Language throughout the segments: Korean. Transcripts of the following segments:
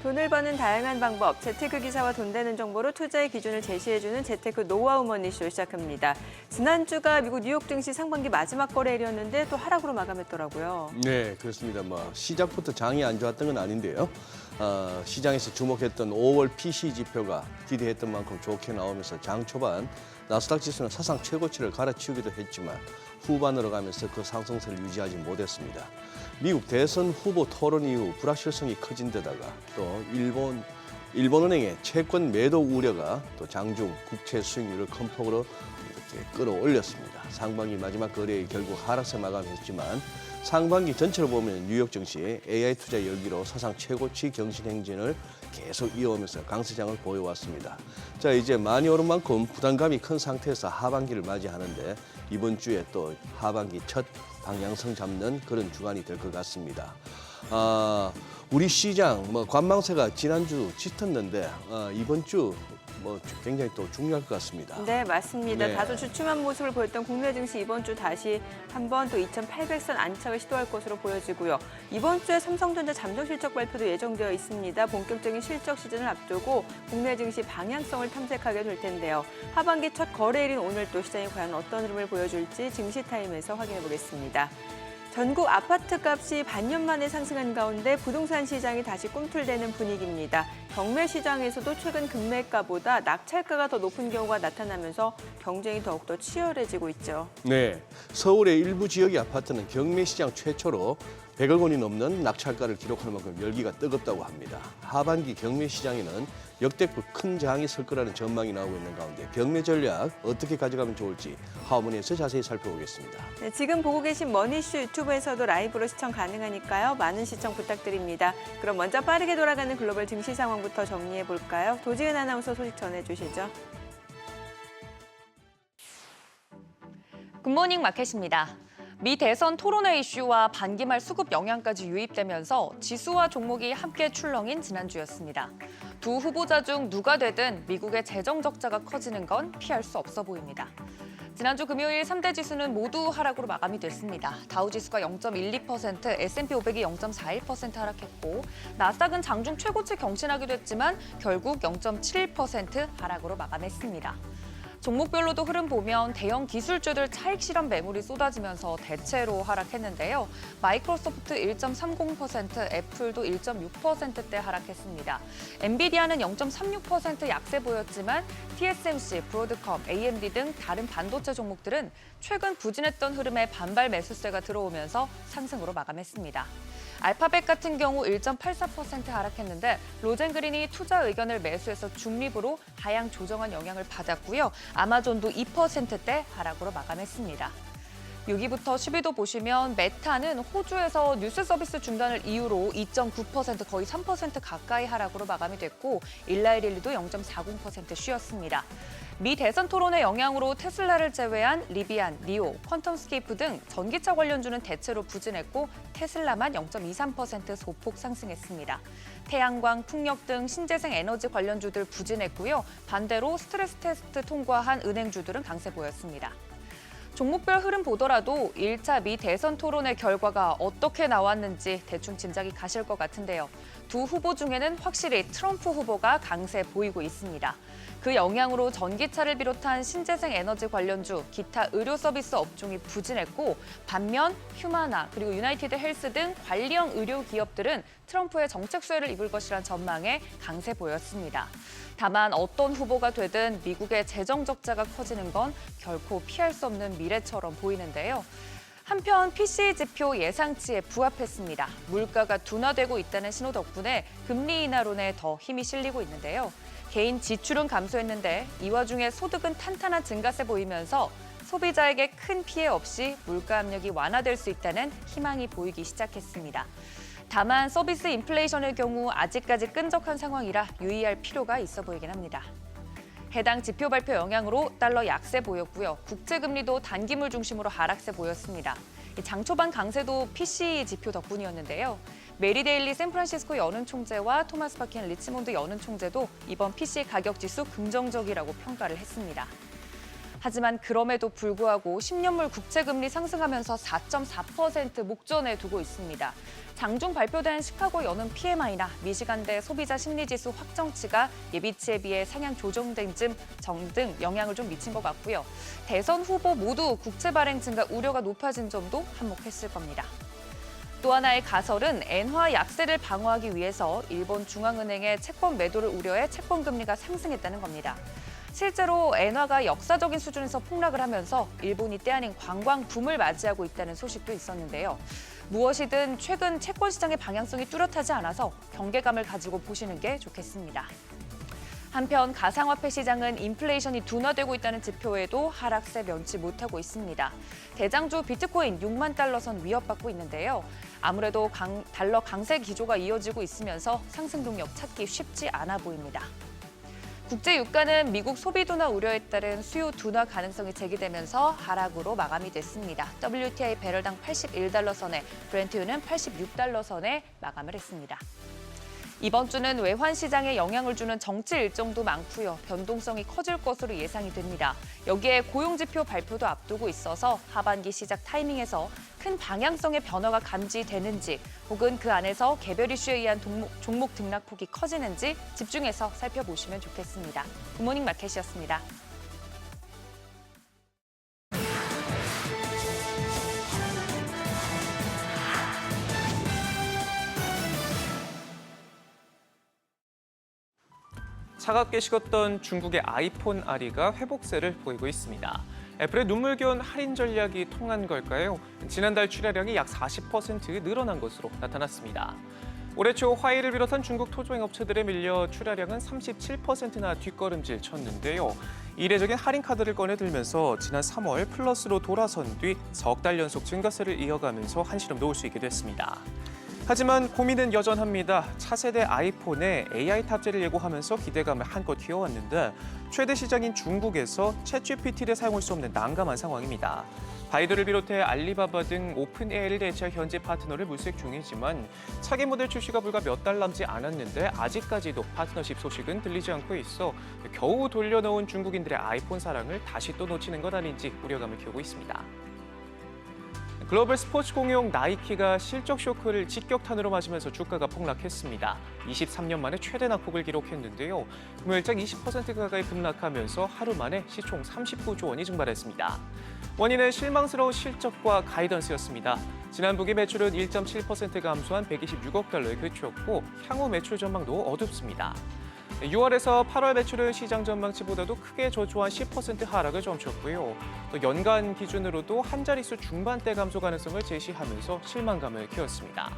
돈을 버는 다양한 방법, 재테크 기사와 돈 되는 정보로 투자의 기준을 제시해주는 재테크 노하우 머니쇼 시작합니다. 지난주가 미국 뉴욕 증시 상반기 마지막 거래일이었는데 또 하락으로 마감했더라고요. 네, 그렇습니다. 시작부터 장이 안 좋았던 건 아닌데요. 시장에서 주목했던 5월 PCE 지표가 기대했던 만큼 좋게 나오면서 장 초반 나스닥 지수는 사상 최고치를 갈아치우기도 했지만 후반으로 가면서 그 상승세를 유지하지 못했습니다. 미국 대선 후보 토론 이후 불확실성이 커진 데다가 또 일본은행의 채권 매도 우려가 또 장중 국채 수익률을 큰 폭으로 이렇게 끌어올렸습니다. 상반기 마지막 거래일 결국 하락세 마감했지만 상반기 전체를 보면 뉴욕 증시 AI 투자 열기로 사상 최고치 경신 행진을 계속 이어오면서 강세장을 보여왔습니다. 자, 이제 많이 오른 만큼 부담감이 큰 상태에서 하반기를 맞이하는데 이번 주에 또 하반기 첫 방향성 잡는 그런 주간이 될 것 같습니다. 우리 시장 관망세가 지난주 짙었는데 이번 주 굉장히 또 중요할 것 같습니다. 네, 맞습니다. 네. 다소 주춤한 모습을 보였던 국내 증시 이번 주 다시 한번 또 2,800선 안착을 시도할 것으로 보여지고요. 이번 주에 삼성전자 잠정 실적 발표도 예정되어 있습니다. 본격적인 실적 시즌을 앞두고 국내 증시 방향성을 탐색하게 될 텐데요. 하반기 첫 거래일인 오늘 또 시장이 과연 어떤 흐름을 보여줄지 증시타임에서 확인해 보겠습니다. 전국 아파트 값이 반년 만에 상승한 가운데 부동산 시장이 다시 꿈틀대는 분위기입니다. 경매 시장에서도 최근 금매가보다 낙찰가가 더 높은 경우가 나타나면서 경쟁이 더욱더 치열해지고 있죠. 네, 서울의 일부 지역의 아파트는 경매 시장 최초로 100억 원이 넘는 낙찰가를 기록할 만큼 열기가 뜨겁다고 합니다. 하반기 경매 시장에는 역대급 큰 저항이 설 거라는 전망이 나오고 있는 가운데 경매 전략 어떻게 가져가면 좋을지 하모니에서 자세히 살펴보겠습니다. 네, 지금 보고 계신 머니쇼 유튜브에서도 라이브로 시청 가능하니까요. 많은 시청 부탁드립니다. 그럼 먼저 빠르게 돌아가는 글로벌 증시 상황부터 정리해 볼까요? 도지은 아나운서 소식 전해주시죠. 굿모닝 마켓입니다. 미 대선 토론회 이슈와 반기말 수급 영향까지 유입되면서 지수와 종목이 함께 출렁인 지난주였습니다. 두 후보자 중 누가 되든 미국의 재정 적자가 커지는 건 피할 수 없어 보입니다. 지난주 금요일 3대 지수는 모두 하락으로 마감이 됐습니다. 다우지수가 0.12%, S&P 500이 0.41% 하락했고 나스닥은 장중 최고치 경신하기도 했지만 결국 0.71% 하락으로 마감했습니다. 종목별로도 흐름 보면 대형 기술주들 차익 실현 매물이 쏟아지면서 대체로 하락했는데요. 마이크로소프트 1.30%, 애플도 1.6%대 하락했습니다. 엔비디아는 0.36% 약세 보였지만 TSMC, 브로드컴, AMD 등 다른 반도체 종목들은 최근 부진했던 흐름에 반발 매수세가 들어오면서 상승으로 마감했습니다. 알파벳 같은 경우 1.84% 하락했는데 로젠그린이 투자 의견을 매수해서 중립으로 하향 조정한 영향을 받았고요. 아마존도 2%대 하락으로 마감했습니다. 6위부터 10위도 보시면 메타는 호주에서 뉴스 서비스 중단을 이유로 2.9% 거의 3% 가까이 하락으로 마감이 됐고 일라이릴리도 0.40% 쉬었습니다. 미 대선 토론의 영향으로 테슬라를 제외한 리비안, 니오, 퀀텀스케이프 등 전기차 관련주는 대체로 부진했고 테슬라만 0.23% 소폭 상승했습니다. 태양광, 풍력 등 신재생 에너지 관련주들 부진했고요. 반대로 스트레스 테스트 통과한 은행주들은 강세 보였습니다. 종목별 흐름 보더라도 1차 미 대선 토론의 결과가 어떻게 나왔는지 대충 짐작이 가실 것 같은데요. 두 후보 중에는 확실히 트럼프 후보가 강세 보이고 있습니다. 그 영향으로 전기차를 비롯한 신재생 에너지 관련주, 기타 의료 서비스 업종이 부진했고 반면 휴마나 그리고 유나이티드 헬스 등 관리형 의료 기업들은 트럼프의 정책 수혜를 입을 것이란 전망에 강세 보였습니다. 다만 어떤 후보가 되든 미국의 재정 적자가 커지는 건 결코 피할 수 없는 미래처럼 보이는데요. 한편 PCE 지표 예상치에 부합했습니다. 물가가 둔화되고 있다는 신호 덕분에 금리 인하론에 더 힘이 실리고 있는데요. 개인 지출은 감소했는데 이 와중에 소득은 탄탄한 증가세 보이면서 소비자에게 큰 피해 없이 물가 압력이 완화될 수 있다는 희망이 보이기 시작했습니다. 다만 서비스 인플레이션의 경우 아직까지 끈적한 상황이라 유의할 필요가 있어 보이긴 합니다. 해당 지표 발표 영향으로 달러 약세 보였고요. 국채금리도 단기물 중심으로 하락세 보였습니다. 장 초반 강세도 PCE 지표 덕분이었는데요. 메리 데일리 샌프란시스코 연은 총재와 토마스 파킨 리치몬드 연은 총재도 이번 PCE 가격 지수 긍정적이라고 평가를 했습니다. 하지만 그럼에도 불구하고 10년물 국채금리 상승하면서 4.4% 목전에 두고 있습니다. 장중 발표된 시카고 연은 PMI나 미시간대 소비자 심리지수 확정치가 예비치에 비해 상향 조정된 등 영향을 좀 미친 것 같고요. 대선 후보 모두 국채 발행 증가 우려가 높아진 점도 한몫했을 겁니다. 또 하나의 가설은 엔화 약세를 방어하기 위해서 일본 중앙은행의 채권 매도를 우려해 채권 금리가 상승했다는 겁니다. 실제로 엔화가 역사적인 수준에서 폭락을 하면서 일본이 때 아닌 관광 붐을 맞이하고 있다는 소식도 있었는데요. 무엇이든 최근 채권 시장의 방향성이 뚜렷하지 않아서 경계감을 가지고 보시는 게 좋겠습니다. 한편 가상화폐 시장은 인플레이션이 둔화되고 있다는 지표에도 하락세 면치 못하고 있습니다. 대장주 비트코인 6만 달러 선 위협받고 있는데요. 아무래도 달러 강세 기조가 이어지고 있으면서 상승 동력 찾기 쉽지 않아 보입니다. 국제 유가는 미국 소비 둔화 우려에 따른 수요 둔화 가능성이 제기되면서 하락으로 마감이 됐습니다. WTI 배럴당 81달러 선에, 브렌트유는 86달러 선에 마감을 했습니다. 이번 주는 외환 시장에 영향을 주는 정치 일정도 많고요. 변동성이 커질 것으로 예상이 됩니다. 여기에 고용지표 발표도 앞두고 있어서 하반기 시작 타이밍에서 큰 방향성의 변화가 감지되는지 혹은 그 안에서 개별 이슈에 의한 종목 등락폭이 커지는지 집중해서 살펴보시면 좋겠습니다. 굿모닝 마켓이었습니다. 차갑게 식었던 중국의 아이폰 R이가 회복세를 보이고 있습니다. 애플의 눈물겨운 할인 전략이 통한 걸까요? 지난달 출하량이 약 40% 늘어난 것으로 나타났습니다. 올해 초 화웨이를 비롯한 중국 토종 업체들에 밀려 출하량은 37%나 뒷걸음질 쳤는데요. 이례적인 할인 카드를 꺼내들면서 지난 3월 플러스로 돌아선 뒤 석 달 연속 증가세를 이어가면서 한시름 놓을 수 있게 됐습니다. 하지만 고민은 여전합니다. 차세대 아이폰에 AI 탑재를 예고하면서 기대감을 한껏 키워왔는데 최대 시장인 중국에서 챗GPT를 사용할 수 없는 난감한 상황입니다. 바이두를 비롯해 알리바바 등 오픈 AI를 대체할 현지 파트너를 물색 중이지만 차기 모델 출시가 불과 몇 달 남지 않았는데 아직까지도 파트너십 소식은 들리지 않고 있어 겨우 돌려놓은 중국인들의 아이폰 사랑을 다시 또 놓치는 것 아닌지 우려감을 키우고 있습니다. 글로벌 스포츠 공용 나이키가 실적 쇼크를 직격탄으로 맞으면서 주가가 폭락했습니다. 23년 만에 최대 낙폭을 기록했는데요. 금요일장 20% 가까이 급락하면서 하루 만에 시총 39조 원이 증발했습니다. 원인은 실망스러운 실적과 가이던스였습니다. 지난 분기 매출은 1.7% 감소한 126억 달러에 그쳤고 향후 매출 전망도 어둡습니다. 6월에서 8월 매출은 시장 전망치보다도 크게 저조한 10% 하락을 점쳤고요. 또 연간 기준으로도 한 자릿수 중반대 감소 가능성을 제시하면서 실망감을 키웠습니다.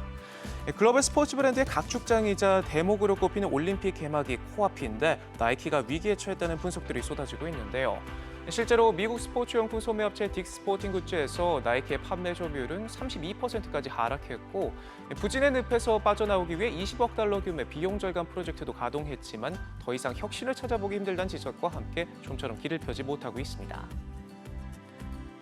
글로벌 스포츠 브랜드의 각축장이자 대목으로 꼽히는 올림픽 개막이 코앞인데 나이키가 위기에 처했다는 분석들이 쏟아지고 있는데요. 실제로 미국 스포츠용품 소매업체 딕스포팅 굿즈에서 나이키의 판매 점유율은 32%까지 하락했고 부진의 늪에서 빠져나오기 위해 20억 달러 규모의 비용 절감 프로젝트도 가동했지만 더 이상 혁신을 찾아보기 힘들다는 지적과 함께 좀처럼 길을 펴지 못하고 있습니다.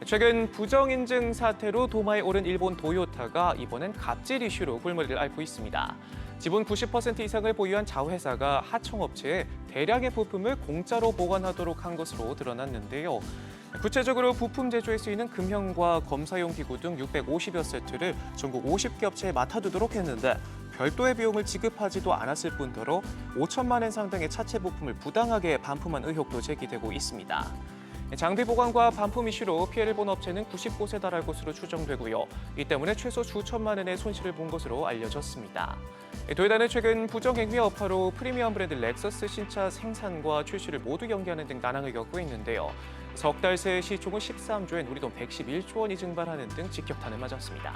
최근 부정인증 사태로 도마에 오른 일본 도요타가 이번엔 갑질 이슈로 골머리를 앓고 있습니다. 지분 90% 이상을 보유한 자회사가 하청업체에 대량의 부품을 공짜로 보관하도록 한 것으로 드러났는데요. 구체적으로 부품 제조에 쓰이는 금형과 검사용 기구 등 650여 세트를 전국 50개 업체에 맡아두도록 했는데 별도의 비용을 지급하지도 않았을 뿐더러 5천만 엔 상당의 차체 부품을 부당하게 반품한 의혹도 제기되고 있습니다. 장비 보관과 반품 이슈로 피해를 본 업체는 90곳에 달할 것으로 추정되고요. 이 때문에 최소 수천만 원의 손실을 본 것으로 알려졌습니다. 도요타는 최근 부정행위 여파로 프리미엄 브랜드 렉서스 신차 생산과 출시를 모두 연기하는 등 난항을 겪고 있는데요. 석 달 새 시총은 13조엔 우리 돈 111조 원이 증발하는 등 직격탄을 맞았습니다.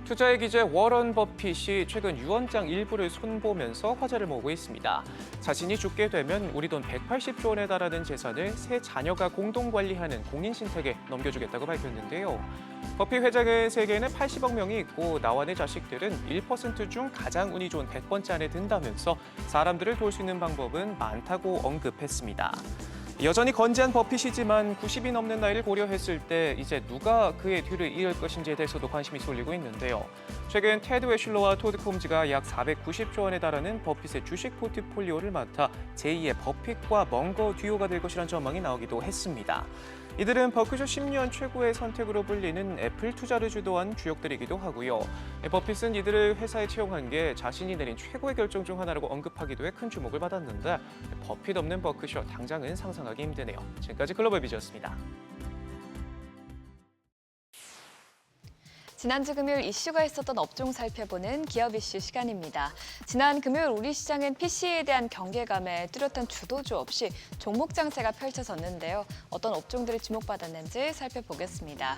투자의 기재 워런 버핏이 최근 유언장 일부를 손보면서 화제를 모으고 있습니다. 자신이 죽게 되면 우리 돈 180조 원에 달하는 재산을 세 자녀가 공동 관리하는 공인신탁에 넘겨주겠다고 밝혔는데요. 버핏 회장은 세계에는 80억 명이 있고 나와 내 자식들은 1% 중 가장 운이 좋은 100번째 안에 든다면서 사람들을 도울 수 있는 방법은 많다고 언급했습니다. 여전히 건재한 버핏이지만 90이 넘는 나이를 고려했을 때 이제 누가 그의 뒤를 이을 것인지에 대해서도 관심이 쏠리고 있는데요. 최근 테드 웨슐러와 토드 콤즈가 약 490조 원에 달하는 버핏의 주식 포트폴리오를 맡아 제2의 버핏과 멍거 듀오가 될 것이라는 전망이 나오기도 했습니다. 이들은 버크셔 10년 최고의 선택으로 불리는 애플 투자를 주도한 주역들이기도 하고요. 버핏은 이들을 회사에 채용한 게 자신이 내린 최고의 결정 중 하나라고 언급하기도 해 큰 주목을 받았는데 버핏 없는 버크셔 당장은 상상하기 힘드네요. 지금까지 글로벌 비즈였습니다. 지난주 금요일 이슈가 있었던 업종 살펴보는 기업 이슈 시간입니다. 지난 금요일 우리 시장은 PC에 대한 경계감에 뚜렷한 주도주 없이 종목 장세가 펼쳐졌는데요. 어떤 업종들이 주목받았는지 살펴보겠습니다.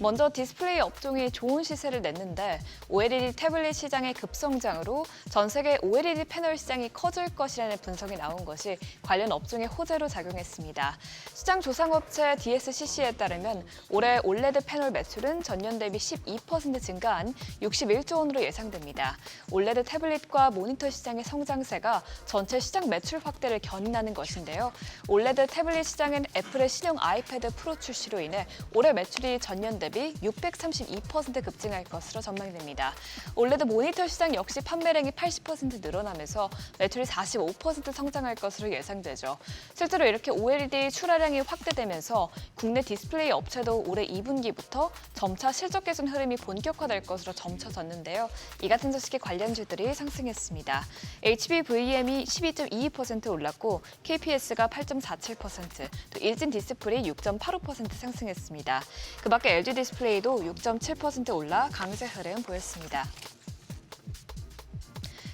먼저 디스플레이 업종이 좋은 시세를 냈는데 OLED 태블릿 시장의 급성장으로 전 세계 OLED 패널 시장이 커질 것이라는 분석이 나온 것이 관련 업종의 호재로 작용했습니다. 시장 조상업체 DSCC에 따르면 올해 OLED 패널 매출은 전년 대비 12% 증가한 61조 원으로 예상됩니다. OLED 태블릿과 모니터 시장의 성장세가 전체 시장 매출 확대를 견인하는 것인데요. OLED 태블릿 시장은 애플의 신형 아이패드 프로 출시로 인해 올해 매출이 전년 대비 632% 급증할 것으로 전망됩니다. OLED 모니터 시장 역시 판매량이 80% 늘어나면서 매출이 45% 성장할 것으로 예상되죠. 실제로 이렇게 OLED 출하량이 확대되면서 국내 디스플레이 업체도 올해 2분기부터 점차 실적 개선 흐름이 본격화될 것으로 점쳐졌는데요. 이 같은 소식에 관련주들이 상승했습니다. HBVM이 12.22% 올랐고 KPS가 8.47%, 또 일진 디스플레이 6.85% 상승했습니다. 그 밖에 LG 디스플레이도 6.7% 올라 강세 흐름 보였습니다.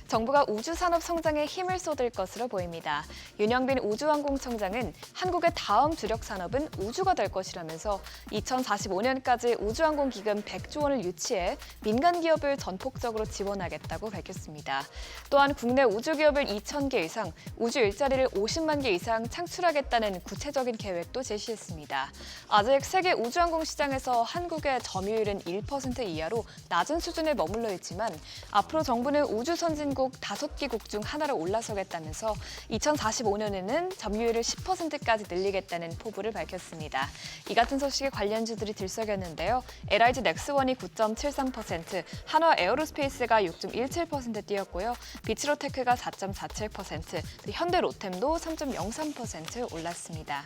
정부가 우주산업 성장에 힘을 쏟을 것으로 보입니다. 윤영빈 우주항공청장은 한국의 다음 주력 산업은 우주가 될 것이라면서 2045년까지 우주항공기금 100조 원을 유치해 민간 기업을 전폭적으로 지원하겠다고 밝혔습니다. 또한 국내 우주기업을 2,000개 이상, 우주 일자리를 50만 개 이상 창출하겠다는 구체적인 계획도 제시했습니다. 아직 세계 우주항공 시장에서 한국의 점유율은 1% 이하로 낮은 수준에 머물러 있지만 앞으로 정부는 우주 선진국 5개국 중 하나로 올라서겠다면서 2045년에는 점유율을 10%까지 늘리겠다는 포부를 밝혔습니다. 이 같은 소식에 관련주들이 들썩였는데요. LIG 넥스원이 9.73%, 한화 에어로스페이스가 6.17% 뛰었고요. 비츠로테크가 4.47%, 현대 로템도 3.03% 올랐습니다.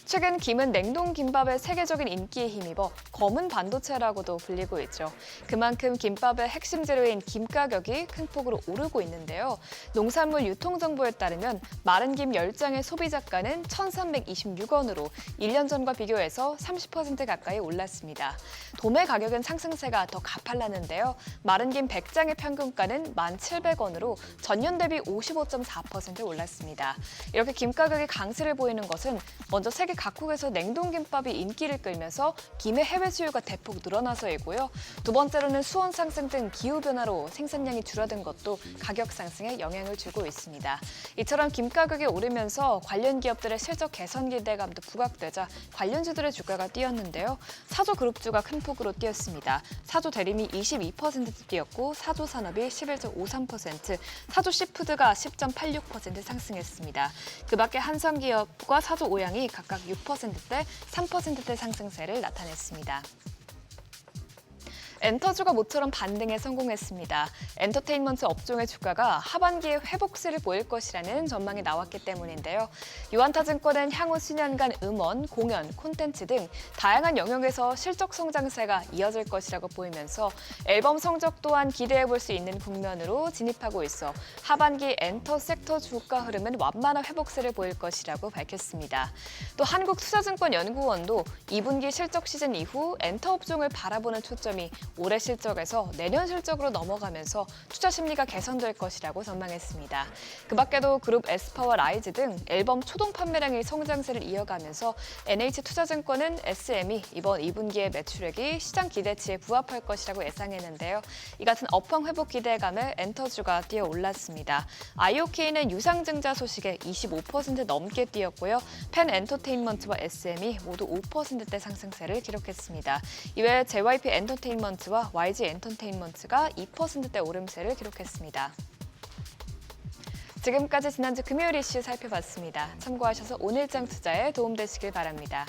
최근 김은 냉동 김밥의 세계적인 인기에 힘입어 검은 반도체라고도 불리고 있죠. 그만큼 김밥의 핵심 재료인 김 가격이 큰 폭으로 오르고 있는데요. 농산물 유통정보에 따르면 마른 김 10장의 소비자가는 1,326원으로 1년 전과 비교해서 30% 가까이 올랐습니다. 도매 가격은 상승세가 더 가팔랐는데요. 마른 김 100장의 평균가는 1,700원으로 전년 대비 55.4% 올랐습니다. 이렇게 김 가격이 강세를 보이는 것은 먼저 세계 각국에서 냉동김밥이 인기를 끌면서 김의 해외 수요가 대폭 늘어나서이고요. 두 번째로는 수온 상승 등 기후변화로 생산량이 줄어든 것도 가격 상승에 영향을 주고 있습니다. 이처럼 김 가격이 오르면서 관련 기업들의 실적 개선 기대감도 부각되자 관련주들의 주가가 뛰었는데요. 사조그룹주가 큰 폭으로 뛰었습니다. 사조대림이 22% 뛰었고 사조산업이 11.53%, 사조시푸드가 10.86% 상승했습니다. 그 밖에 한성기업과 사조오양이 각각 6%대, 3%대 상승세를 나타냈습니다. 엔터주가 모처럼 반등에 성공했습니다. 엔터테인먼트 업종의 주가가 하반기에 회복세를 보일 것이라는 전망이 나왔기 때문인데요. 유한타증권은 향후 수년간 음원, 공연, 콘텐츠 등 다양한 영역에서 실적 성장세가 이어질 것이라고 보이면서 앨범 성적 또한 기대해볼 수 있는 국면으로 진입하고 있어 하반기 엔터 섹터 주가 흐름은 완만한 회복세를 보일 것이라고 밝혔습니다. 또 한국투자증권연구원도 2분기 실적 시즌 이후 엔터 업종을 바라보는 초점이 올해 실적에서 내년 실적으로 넘어가면서 투자 심리가 개선될 것이라고 전망했습니다. 그 밖에도 그룹 에스파와 라이즈 등 앨범 초동 판매량이 성장세를 이어가면서 NH투자증권은 SM이 이번 2분기의 매출액이 시장 기대치에 부합할 것이라고 예상했는데요. 이 같은 업황 회복 기대감에 엔터주가 뛰어 올랐습니다. IOK는 유상증자 소식에 25% 넘게 뛰었고요. 펜 엔터테인먼트와 SM이 모두 5%대 상승세를 기록했습니다. 이외에 JYP 엔터테인먼트와 YG 엔터테인먼트가 2%대 오름세를 기록했습니다. 지금까지 지난주 금요일 이슈 살펴봤습니다. 참고하셔서 오늘장 투자에 도움되시길 바랍니다.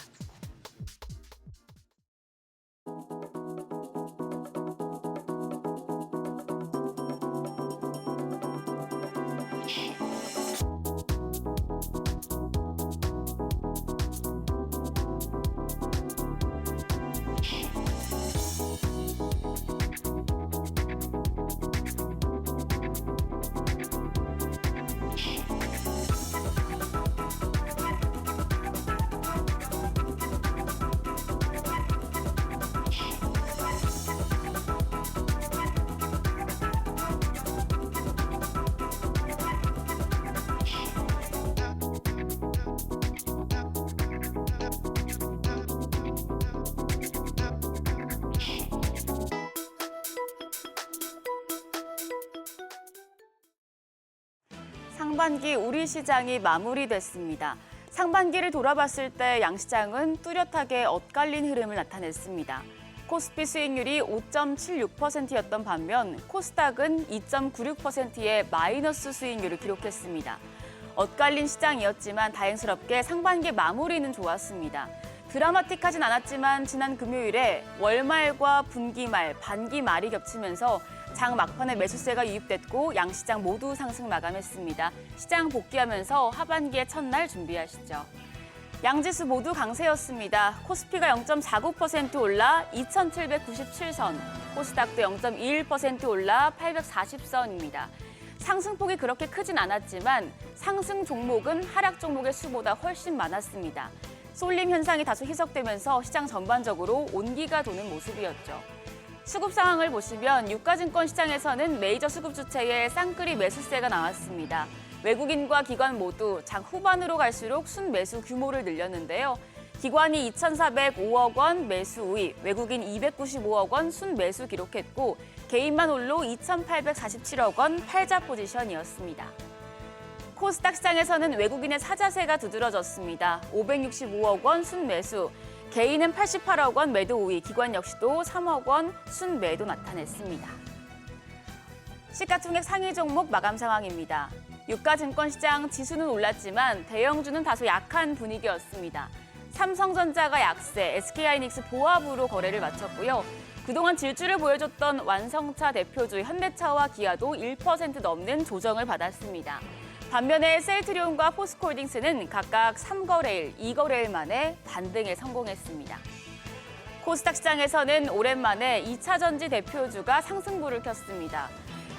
상반기 우리 시장이 마무리됐습니다. 상반기를 돌아봤을 때 양시장은 뚜렷하게 엇갈린 흐름을 나타냈습니다. 코스피 수익률이 5.76%였던 반면 코스닥은 2.96%의 마이너스 수익률을 기록했습니다. 엇갈린 시장이었지만 다행스럽게 상반기 마무리는 좋았습니다. 드라마틱하진 않았지만 지난 금요일에 월말과 분기말, 반기말이 겹치면서 장 막판에 매수세가 유입됐고 양시장 모두 상승 마감했습니다. 시장 복귀하면서 하반기의 첫날 준비하시죠. 양지수 모두 강세였습니다. 코스피가 0.49% 올라 2,797선, 코스닥도 0.21% 올라 840선입니다. 상승폭이 그렇게 크진 않았지만 상승 종목은 하락 종목의 수보다 훨씬 많았습니다. 쏠림 현상이 다소 희석되면서 시장 전반적으로 온기가 도는 모습이었죠. 수급 상황을 보시면 유가증권 시장에서는 메이저 수급 주체의 쌍끌이 매수세가 나왔습니다. 외국인과 기관 모두 장 후반으로 갈수록 순매수 규모를 늘렸는데요. 기관이 2,405억 원 매수 우위, 외국인 295억 원 순매수 기록했고 개인만 홀로 2,847억 원 팔자 포지션이었습니다. 코스닥 시장에서는 외국인의 사자세가 두드러졌습니다. 565억 원 순매수, 개인은 88억 원 매도 우위, 기관 역시도 3억 원 순매도 나타냈습니다. 시가총액 상위 종목 마감 상황입니다. 유가증권 시장 지수는 올랐지만 대형주는 다소 약한 분위기였습니다. 삼성전자가 약세, SK하이닉스 보합으로 거래를 마쳤고요. 그동안 질주를 보여줬던 완성차 대표주 현대차와 기아도 1% 넘는 조정을 받았습니다. 반면에 셀트리온과 포스코홀딩스는 각각 3거래일, 2거래일 만에 반등에 성공했습니다. 코스닥 시장에서는 오랜만에 2차 전지 대표주가 상승부를 켰습니다.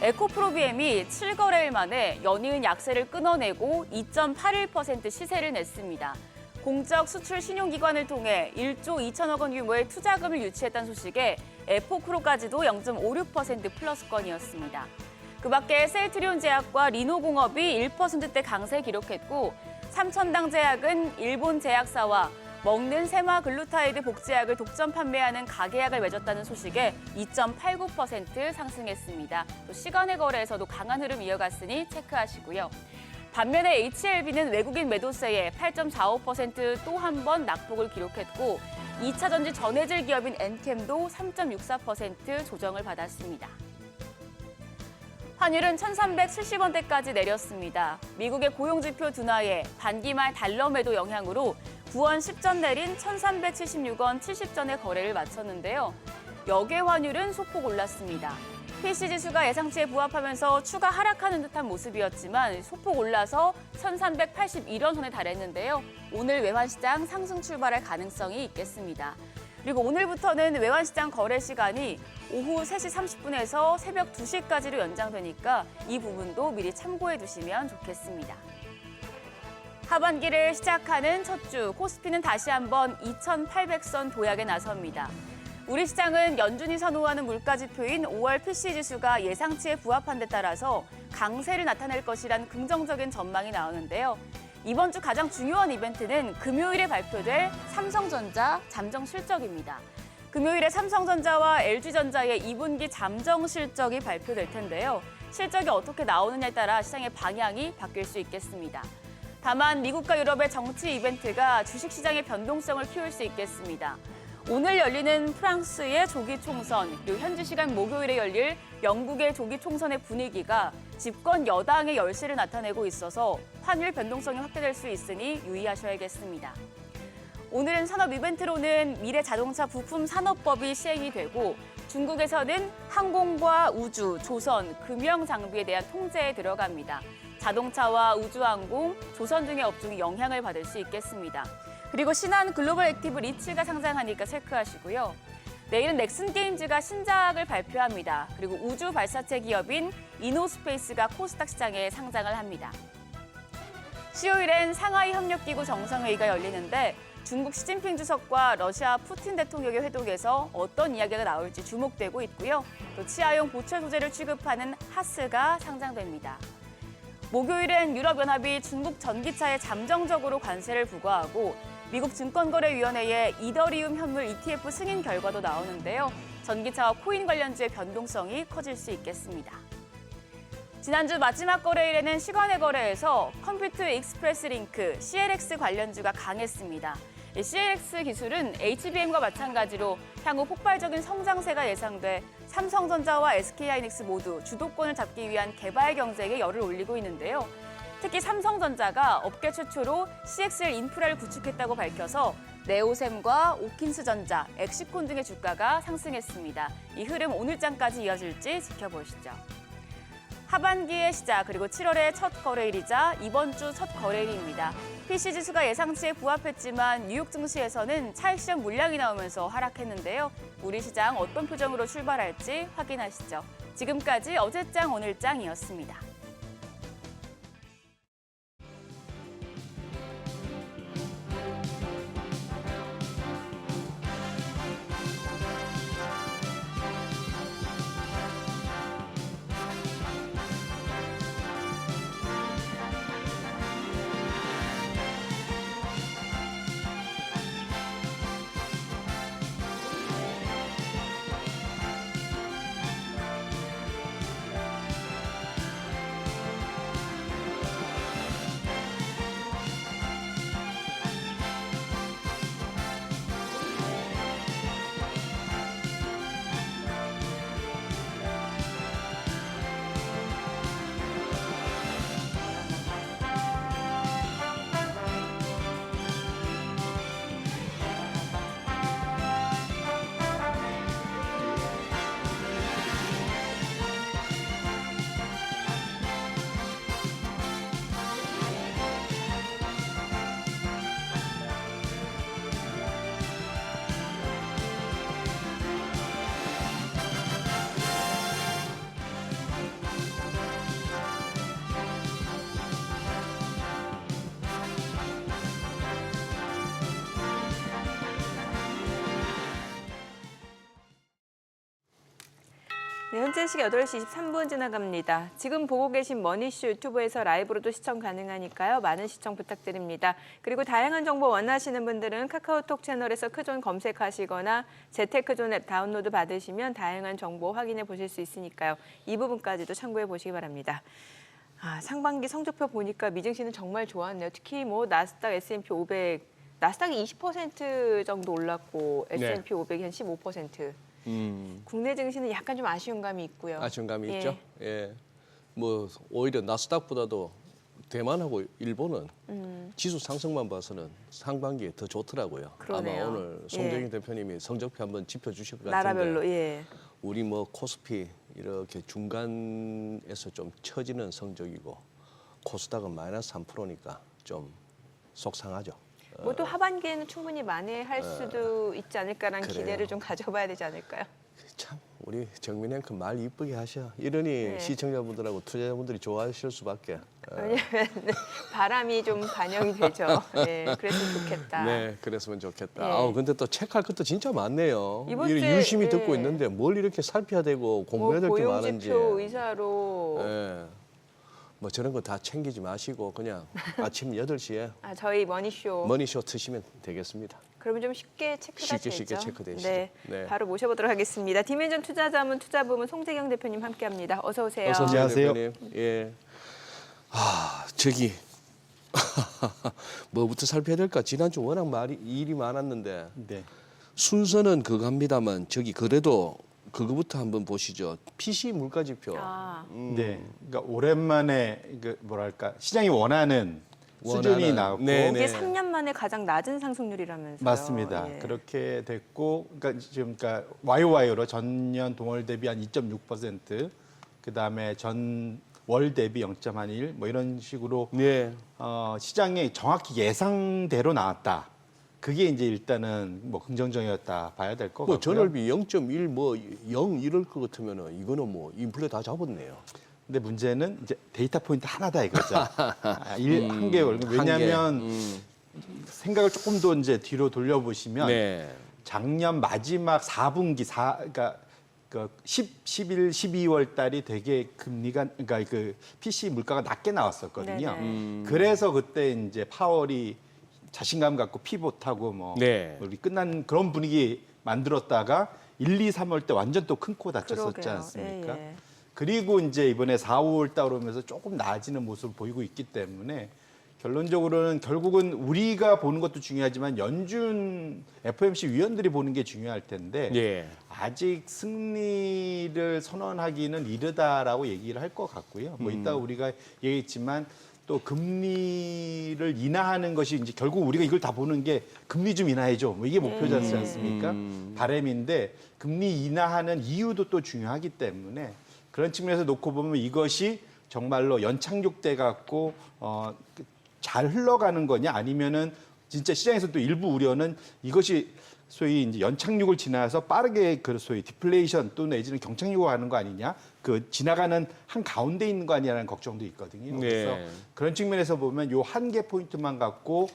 에코프로비엠이 7거래일 만에 연이은 약세를 끊어내고 2.81% 시세를 냈습니다. 공적 수출 신용기관을 통해 1조 2천억 원 규모의 투자금을 유치했다는 소식에 에코프로까지도 0.56% 플러스권이었습니다. 그 밖에 셀트리온 제약과 리노공업이 1%대 강세 기록했고 삼천당 제약은 일본 제약사와 먹는 세마글루타이드 복제약을 독점 판매하는 가계약을 맺었다는 소식에 2.89% 상승했습니다. 또 시간의 거래에서도 강한 흐름 이어갔으니 체크하시고요. 반면에 HLB는 외국인 매도세에 8.45% 또 한 번 낙폭을 기록했고 2차 전지 전해질 기업인 엔캠도 3.64% 조정을 받았습니다. 환율은 1,370원대까지 내렸습니다. 미국의 고용지표 둔화에 반기말 달러 매도 영향으로 9원 10전 내린 1,376원 70전에 거래를 마쳤는데요. 역외 환율은 소폭 올랐습니다. PC지수가 예상치에 부합하면서 추가 하락하는 듯한 모습이었지만 소폭 올라서 1,381원 선에 달했는데요. 오늘 외환시장 상승 출발할 가능성이 있겠습니다. 그리고 오늘부터는 외환시장 거래 시간이 오후 3시 30분에서 새벽 2시까지로 연장되니까 이 부분도 미리 참고해 두시면 좋겠습니다. 하반기를 시작하는 첫 주 코스피는 다시 한번 2,800선 도약에 나섭니다. 우리 시장은 연준이 선호하는 물가지표인 5월 PC지수가 예상치에 부합한 데 따라서 강세를 나타낼 것이란 긍정적인 전망이 나오는데요. 이번 주 가장 중요한 이벤트는 금요일에 발표될 삼성전자 잠정 실적입니다. 금요일에 삼성전자와 LG전자의 2분기 잠정 실적이 발표될 텐데요. 실적이 어떻게 나오느냐에 따라 시장의 방향이 바뀔 수 있겠습니다. 다만 미국과 유럽의 정치 이벤트가 주식시장의 변동성을 키울 수 있겠습니다. 오늘 열리는 프랑스의 조기 총선, 그리고 현지 시간 목요일에 열릴 영국의 조기 총선의 분위기가 집권 여당의 열세를 나타내고 있어서 환율 변동성이 확대될 수 있으니 유의하셔야겠습니다. 오늘은 산업 이벤트로는 미래 자동차 부품 산업법이 시행이 되고 중국에서는 항공과 우주, 조선, 금형 장비에 대한 통제에 들어갑니다. 자동차와 우주항공, 조선 등의 업종이 영향을 받을 수 있겠습니다. 그리고 신한 글로벌 액티브 리츠가 상장하니까 체크하시고요. 내일은 넥슨 게임즈가 신작을 발표합니다. 그리고 우주 발사체 기업인 이노스페이스가 코스닥 시장에 상장을 합니다. 수요일엔 상하이 협력기구 정상회의가 열리는데 중국 시진핑 주석과 러시아 푸틴 대통령의 회동에서 어떤 이야기가 나올지 주목되고 있고요. 또 치아용 보철 소재를 취급하는 하스가 상장됩니다. 목요일엔 유럽연합이 중국 전기차에 잠정적으로 관세를 부과하고 미국 증권거래위원회의 이더리움 현물 ETF 승인 결과도 나오는데요. 전기차와 코인 관련주의 변동성이 커질 수 있겠습니다. 지난주 마지막 거래일에는 시간의 거래에서 컴퓨터 익스프레스 링크, CLX 관련주가 강했습니다. 이 CLX 기술은 HBM과 마찬가지로 향후 폭발적인 성장세가 예상돼 삼성전자와 SK하이닉스 모두 주도권을 잡기 위한 개발 경쟁에 열을 올리고 있는데요. 특히 삼성전자가 업계 최초로 CXL 인프라를 구축했다고 밝혀서 네오셈과 오킨스전자, 엑시콘 등의 주가가 상승했습니다. 이 흐름 오늘장까지 이어질지 지켜보시죠. 하반기의 시작 그리고 7월의 첫 거래일이자 이번 주 첫 거래일입니다. PC지수가 예상치에 부합했지만 뉴욕 증시에서는 차익 실현 물량이 나오면서 하락했는데요. 우리 시장 어떤 표정으로 출발할지 확인하시죠. 지금까지 어제장 오늘장이었습니다. 네, 현재 시각 8시 23분 지나갑니다. 지금 보고 계신 머니쇼 유튜브에서 라이브로도 시청 가능하니까요. 많은 시청 부탁드립니다. 그리고 다양한 정보 원하시는 분들은 카카오톡 채널에서 크존 검색하시거나 재테크존 앱 다운로드 받으시면 다양한 정보 확인해 보실 수 있으니까요. 이 부분까지도 참고해 보시기 바랍니다. 상반기 성적표 보니까 미증시는 정말 좋았네요. 특히 뭐 나스닥, S&P 500, 나스닥이 20% 정도 올랐고 S&P 500이 한 15%. 국내 증시는 약간 좀 아쉬운 감이 있고요. 아쉬운 감이 예. 있죠. 예. 뭐 오히려 나스닥보다도 대만하고 일본은 지수 상승만 봐서는 상반기에 더 좋더라고요. 그러네요. 아마 오늘 송정인 예. 대표님이 성적표 한번 짚어주실 것 같은데 나라별로 예. 우리 뭐 코스피 이렇게 중간에서 좀 처지는 성적이고 코스닥은 마이너스 3%니까 좀 속상하죠. 뭐 또 하반기에는 충분히 만회할 수도 있지 않을까라는 그래요. 기대를 좀 가져봐야 되지 않을까요? 참 우리 정민 앵커 말 이쁘게 하셔. 이러니 네. 시청자분들하고 투자자분들이 좋아하실 수밖에. 왜냐면 바람이 좀 반영이 되죠. 네, 그랬으면 좋겠다. 네, 그랬으면 좋겠다. 예. 아우 근데 또 체크할 것도 진짜 많네요. 이번 이렇게 주에, 유심히 예. 듣고 있는데 뭘 이렇게 살펴야 되고 뭐 공부해야 될 게 많은지. 고용지표 의사로 예. 뭐 저런 거 다 챙기지 마시고 그냥 아침 8시에 저희 머니쇼 머니쇼 트시면 되겠습니다. 그러면 좀 쉽게 체크가 되죠. 쉽게 체크되시죠. 네, 네. 바로 모셔보도록 하겠습니다. 디멘전 투자자문 투자부문 송재경 대표님 함께합니다. 어서 오세요. 어서 오세요, 안녕하세요. 대표님. 예. 저기 뭐부터 살펴야 될까? 지난주 워낙 일이 많았는데 네. 순서는 그겁니다만 저기 그래도 그거부터 한번 보시죠. PC 물가지표. 아, 네, 그러니까 오랜만에 그 뭐랄까 시장이 원하는 수준이 나왔고 네, 이게 네. 3년 만에 가장 낮은 상승률이라면서요. 맞습니다. 예. 그렇게 됐고, 그러니까 지금 그러니까 YOY로 전년 동월 대비 한 2.6%, 그 다음에 전월 대비 0.1, 뭐 이런 식으로 네. 시장이 정확히 예상대로 나왔다. 그게 이제 일단은 뭐 긍정적이었다 봐야 될 것 뭐 같고요. 전월비 0.1, 뭐 0 이럴 것 같으면은 이거는 뭐 인플레 다 잡았네요. 근데 문제는 이제 데이터 포인트 하나다 이거죠. 한 개월. 왜냐하면 생각을 조금 더 이제 뒤로 돌려보시면 네. 작년 마지막 4분기 그러니까 그 11, 12월 달이 되게 금리가 그러니까 그 PC 물가가 낮게 나왔었거든요. 네네. 그래서 그때 이제 파월이 자신감 갖고 피봇하고 뭐 네. 우리 끝난 그런 분위기 만들었다가 1, 2, 3월 때 완전 또 큰 코 다쳤었지 그러게요. 않습니까? 예, 예. 그리고 이제 이번에 4, 5월 달 오면서 조금 나아지는 모습을 보이고 있기 때문에 결론적으로는 결국은 우리가 보는 것도 중요하지만 연준 FOMC 위원들이 보는 게 중요할 텐데 예. 아직 승리를 선언하기는 이르다라고 얘기를 할 것 같고요. 뭐 이따 우리가 얘기했지만 또 금리를 인하하는 것이 이제 결국 우리가 이걸 다 보는 게 금리 좀 인하해줘. 뭐 이게 목표지 않습니까? 바람인데 금리 인하하는 이유도 또 중요하기 때문에 그런 측면에서 놓고 보면 이것이 정말로 연착륙돼 갖고 잘 흘러가는 거냐 아니면은 진짜 시장에서 또 일부 우려는 이것이 소위 이제 연착륙을 지나서 빠르게 그 소위 디플레이션 또 내지는 경착륙을 가는 거 아니냐 그 지나가는 한 가운데 있는 거 아니냐는 걱정도 있거든요. 그래서 네. 그런 측면에서 보면 요 한 개 포인트만 갖고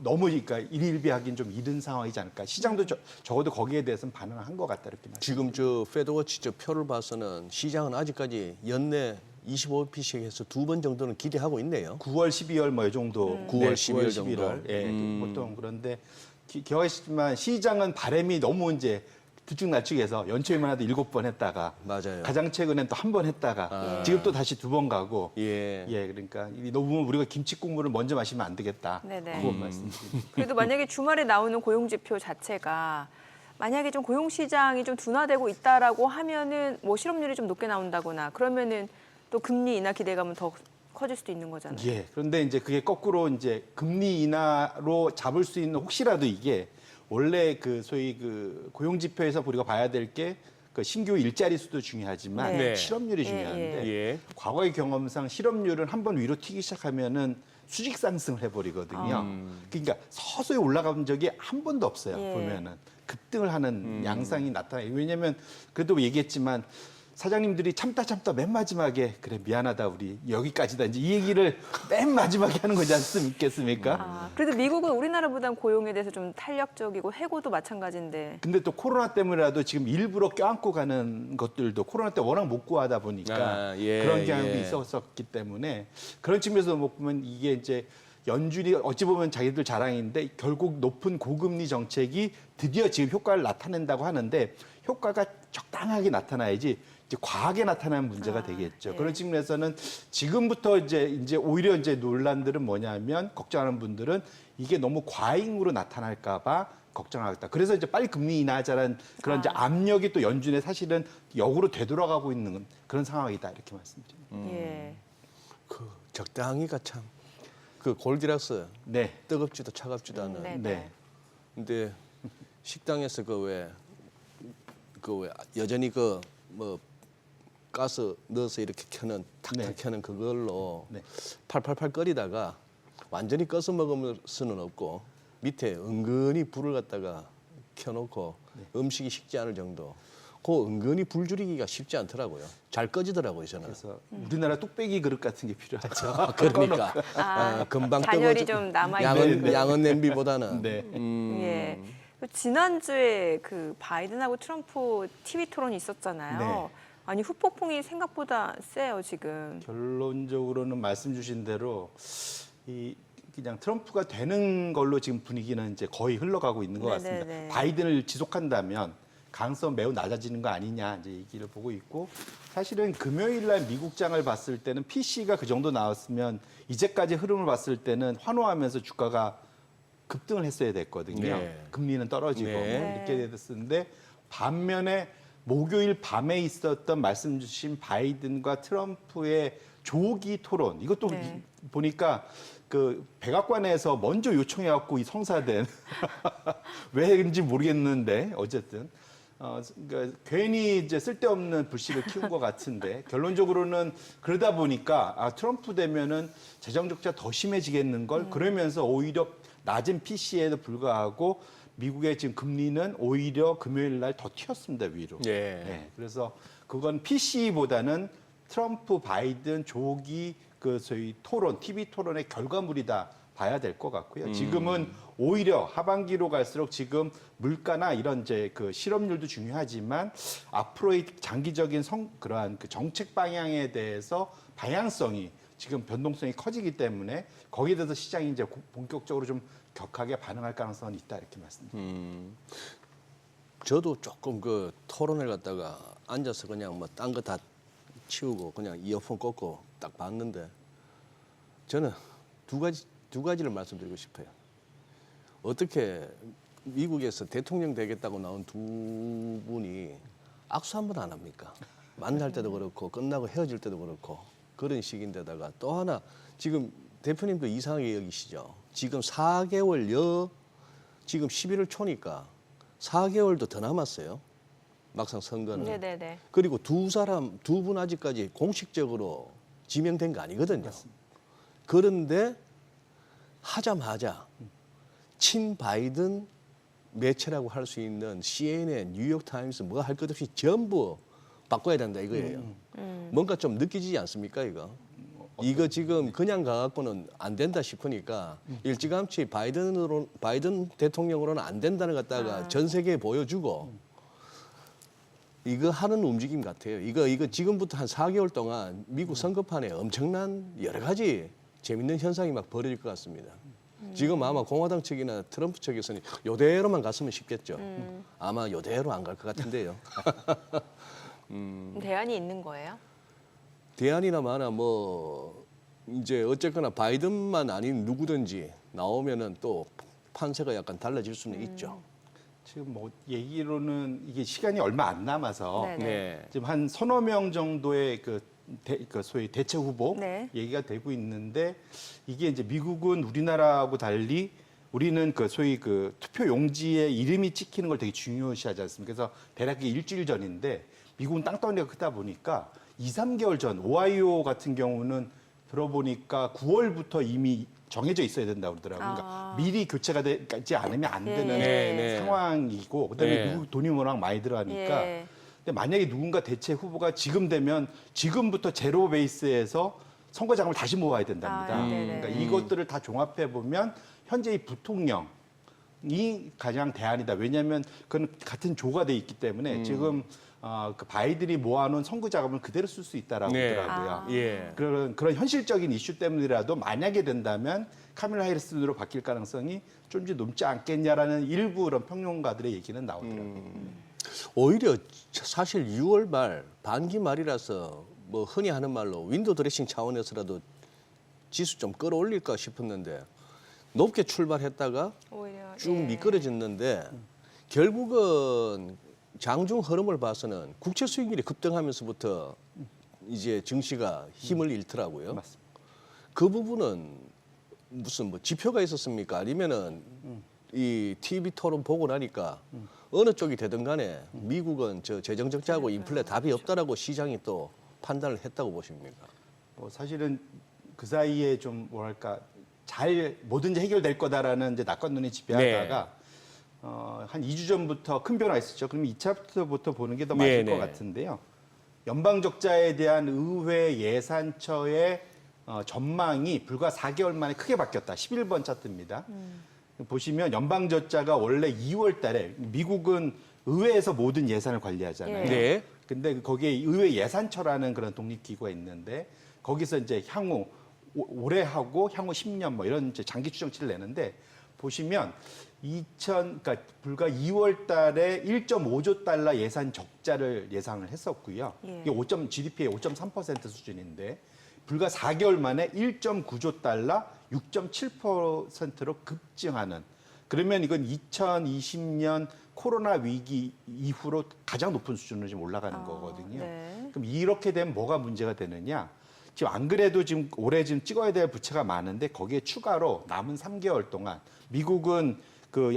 너무 그러니까 일일비하기는 좀 이른 상황이지 않을까. 시장도 적어도 거기에 대해서는 반응한 것 같다 이렇게 말씀. 지금 저 페드워치 저 표를 봐서는 시장은 아직까지 연내 25p씩 해서 2번 정도는 기대하고 있네요. 9월, 12월 뭐 이 정도. 9월, 12월 정도. 11월. 예, 보통 그런데 기억하시지만 시장은 바람이 너무 이제 들쭉날쭉해서 연초에만 해도 7번 했다가 맞아요. 가장 최근엔 또 한 번 했다가 지금 또 다시 2번 가고 예. 그러니까 너무 우리가 김치 국물을 먼저 마시면 안 되겠다. 네네. 그거 말씀드립니다. 그래도 만약에 주말에 나오는 고용 지표 자체가 만약에 좀 고용 시장이 좀 둔화되고 있다라고 하면은 뭐 실업률이 좀 높게 나온다거나 그러면은 또 금리 인하 기대감은 더 커질 수도 있는 거잖아요. 예. 그런데 이제 그게 거꾸로 이제 금리 인하로 잡을 수 있는 혹시라도 이게 원래 그 소위 그 고용 지표에서 우리가 봐야 될 게 그 신규 일자리 수도 중요하지만 네. 실업률이 예, 중요한데 예. 과거의 경험상 실업률은 한 번 위로 튀기 시작하면은 수직 상승을 해버리거든요. 그러니까 서서히 올라간 적이 한 번도 없어요. 예. 보면은 급등을 하는 양상이 나타나요. 왜냐하면 그래도 얘기했지만 사장님들이 참다 맨 마지막에 그래 미안하다 우리 여기까지다 이제 이 얘기를 맨 마지막에 하는 거지 않습니까? 아, 그래도 미국은 우리나라보다는 고용에 대해서 좀 탄력적이고 해고도 마찬가지인데. 근데 또 코로나 때문에라도 지금 일부러 껴안고 가는 것들도 코로나 때 워낙 못 구하다 보니까 아, 예, 그런 경향도 예. 있었기 때문에 그런 측면에서 보면 이게 이제 연준이 어찌 보면 자기들 자랑인데 결국 높은 고금리 정책이 드디어 지금 효과를 나타낸다고 하는데 효과가 적당하게 나타나야지 이제 과하게 나타나는 문제가 되겠죠. 예. 그런 측면에서는 지금부터 이제 오히려 이제 논란들은 뭐냐면 걱정하는 분들은 이게 너무 과잉으로 나타날까봐 걱정하겠다. 그래서 이제 빨리 금리 인하자라는 그런 이제 압력이 또 연준에 사실은 역으로 되돌아가고 있는 그런 상황이다 이렇게 말씀드립니다. 예. 그 적당히가 참 그 골디락스 네, 뜨겁지도 차갑지도 않은. 네. 네, 근데 식당에서 그 왜 여전히 그 뭐 가스 넣어서 이렇게 켜는 탁탁 네. 켜는 그걸로 네. 팔팔팔 끓이다가 완전히 꺼서 먹을 수는 없고 밑에 은근히 불을 갖다가 켜놓고 음식이 식지 않을 정도. 그 은근히 불 줄이기가 쉽지 않더라고요. 잘 꺼지더라고요 저는. 그래서 우리나라 뚝배기 그릇 같은 게 필요하죠. 그러니까 금방 잔열이 뜨거워져. 좀 남아있는. 양은 냄비보다는. 네. 예. 지난주에 그 바이든하고 트럼프 TV 토론이 있었잖아요. 네. 아니 후폭풍이 생각보다 세요 지금. 결론적으로는 말씀 주신 대로 이 그냥 트럼프가 되는 걸로 지금 분위기는 이제 거의 흘러가고 있는 것 같습니다. 네네네. 바이든을 지속한다면 가능성 매우 낮아지는 거 아니냐 이제 얘기를 보고 있고 사실은 금요일 날 미국장을 봤을 때는 PC가 그 정도 나왔으면 이제까지 흐름을 봤을 때는 환호하면서 주가가 급등을 했어야 됐거든요. 네. 금리는 떨어지고 네. 이렇게 됐었는데 반면에 목요일 밤에 있었던 말씀 주신 바이든과 트럼프의 조기 토론 이것도 네. 보니까 그 백악관에서 먼저 요청해갖고 이 성사된 왜인지 모르겠는데 어쨌든 그러니까 괜히 이제 쓸데없는 불씨를 키운 것 같은데 결론적으로는 그러다 보니까 트럼프 되면은 재정 적자 더 심해지겠는 걸 그러면서 오히려 낮은 PC에도 불구하고 미국의 지금 금리는 오히려 금요일 날 더 튀었습니다 위로. 예. 네, 그래서 그건 PC보다는 트럼프 바이든 조기 그 소위 토론, TV 토론의 결과물이다 봐야 될 것 같고요. 지금은 오히려 하반기로 갈수록 지금 물가나 이런 이제 그 실업률도 중요하지만 앞으로의 장기적인 그러한 그 정책 방향에 대해서 방향성이 지금 변동성이 커지기 때문에 거기에 대해서 시장이 이제 본격적으로 좀 격하게 반응할 가능성은 있다 이렇게 말씀드립니다. 저도 조금 그 토론을 갖다가 앉아서 그냥 뭐 딴 거 다 치우고 그냥 이어폰 꽂고 딱 봤는데 저는 두 가지를 말씀드리고 싶어요. 어떻게 미국에서 대통령 되겠다고 나온 두 분이 악수 한 번 안 합니까? 만날 때도 그렇고 끝나고 헤어질 때도 그렇고 그런 식인데다가 또 하나 지금 대표님도 이상하게 여기시죠. 지금 4개월 지금 11월 초니까 4개월도 더 남았어요. 막상 선거는. 네네네. 그리고 두 분 아직까지 공식적으로 지명된 거 아니거든요. 그런데 하자마자 친 바이든 매체라고 할 수 있는 CNN, 뉴욕타임스 뭐 할 것 없이 전부 바꿔야 된다 이거예요. 뭔가 좀 느껴지지 않습니까 이거? 이거 지금 그냥 가갖고는 안 된다 싶으니까 일찌감치 바이든 대통령으로는 안 된다는 것 갖다가 전 세계에 보여주고 이거 하는 움직임 같아요. 이거 지금부터 한 4개월 동안 미국 선거판에 엄청난 여러 가지 재밌는 현상이 막 벌어질 것 같습니다. 지금 아마 공화당 측이나 트럼프 측에서는 요대로만 갔으면 쉽겠죠. 아마 요대로 안 갈 것 같은데요. 대안이 있는 거예요? 대안이나 마나 뭐 이제 어쨌거나 바이든만 아닌 누구든지 나오면은 또 판세가 약간 달라질 수는 있죠. 지금 뭐 얘기로는 이게 시간이 얼마 안 남아서 네네. 네. 지금 한 서너 명 정도의 그 소위 대체 후보 네. 얘기가 되고 있는데 이게 이제 미국은 우리나라하고 달리 우리는 그 소위 그 투표 용지에 이름이 찍히는 걸 되게 중요시하지 않습니까? 그래서 대략 일주일 전인데 미국은 땅덩어리가 크다 보니까 2, 3개월 전 오하이오 같은 경우는 들어보니까 9월부터 이미 정해져 있어야 된다고 그러더라고요. 그러니까 미리 교체가 되지 않으면 안 되는 네. 상황이고 그다음에 네. 미국 돈이 워낙 많이 들어가니까 예. 근데 만약에 누군가 대체 후보가 지금 되면 지금부터 제로 베이스에서 선거 자금을 다시 모아야 된답니다. 네네. 그러니까 이것들을 다 종합해 보면 현재 이 부통령이 가장 대안이다. 왜냐하면 그건 같은 조가 돼 있기 때문에 지금 그 바이든이 모아놓은 선거 자금을 그대로 쓸 수 있다라고 네. 하더라고요. 예. 그런 현실적인 이슈 때문이라도 만약에 된다면 카밀라 해리스로 바뀔 가능성이 좀 높지 않겠냐라는 일부 그런 평론가들의 얘기는 나오더라고요. 오히려 사실 6월 말 반기 말이라서 뭐 흔히 하는 말로 윈도 드레싱 차원에서라도 지수 좀 끌어올릴까 싶었는데 높게 출발했다가 오히려 쭉 예. 미끄러졌는데 결국은 장중 흐름을 봐서는 국채 수익률이 급등하면서부터 이제 증시가 힘을 잃더라고요. 맞습니다. 그 부분은 무슨 뭐 지표가 있었습니까? 아니면은 이 TV 토론 보고 나니까 어느 쪽이 되든 간에 미국은 저 재정 적자하고 인플레 답이 없다라고 시장이 또 판단을 했다고 보십니까? 뭐 사실은 그 사이에 좀 뭐랄까 잘 뭐든지 해결될 거다라는 이제 낙관론이 지배하다가 한 2주 전부터 큰 변화가 있었죠. 그럼 2차부터 보는 게 더 맞을 네, 것 네. 같은데요. 연방 적자에 대한 의회 예산처의 전망이 불과 4개월 만에 크게 바뀌었다. 11번 차트입니다. 보시면 연방 적자가 원래 2월 달에 미국은 의회에서 모든 예산을 관리하잖아요. 예. 네. 근데 거기에 의회 예산처라는 그런 독립기구가 있는데 거기서 이제 향후 올해 하고 향후 10년 뭐 이런 이제 장기 추정치를 내는데 보시면 그러니까 불과 2월 달에 1.5조 달러 예산 적자를 예상을 했었고요. 예. 이게 GDP의 5.3% 수준인데 불과 4개월 만에 1.9조 달러 6.7%로 급증하는 그러면 이건 2020년 코로나 위기 이후로 가장 높은 수준으로 지금 올라가는 거거든요. 네. 그럼 이렇게 되면 뭐가 문제가 되느냐? 지금 안 그래도 지금 올해 지금 찍어야 될 부채가 많은데 거기에 추가로 남은 3개월 동안 미국은 그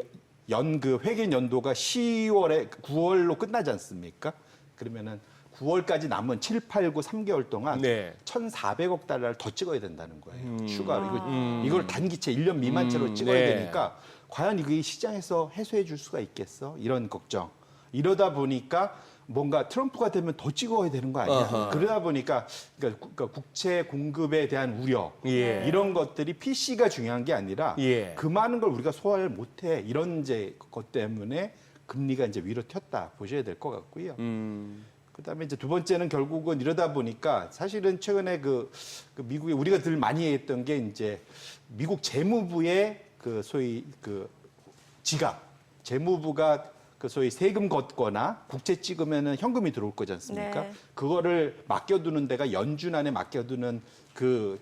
회계 연도가 9월로 끝나지 않습니까? 그러면은 9월까지 남은 7, 8, 9, 3개월 동안 네. 1,400억 달러를 더 찍어야 된다는 거예요. 추가로. 이걸 단기채 1년 미만채로 찍어야 네. 되니까 과연 이게 시장에서 해소해 줄 수가 있겠어? 이런 걱정. 이러다 보니까 뭔가 트럼프가 되면 더 찍어야 되는 거 아니야? 어허. 그러다 보니까 그러니까 국채 공급에 대한 우려 예. 이런 것들이 PC가 중요한 게 아니라 예. 그 많은 걸 우리가 소화를 못해 이런 이제 것 때문에 금리가 이제 위로 튀었다 보셔야 될 것 같고요. 그다음에 이제 두 번째는 결국은 이러다 보니까 사실은 최근에 그 미국에 우리가 늘 많이 했던 게 이제 미국 재무부의 그 소위 그 지갑 재무부가 그 소위 세금 걷거나 국채 찍으면은 현금이 들어올 거지 않습니까? 네. 그거를 맡겨두는 데가 연준 안에 맡겨두는 그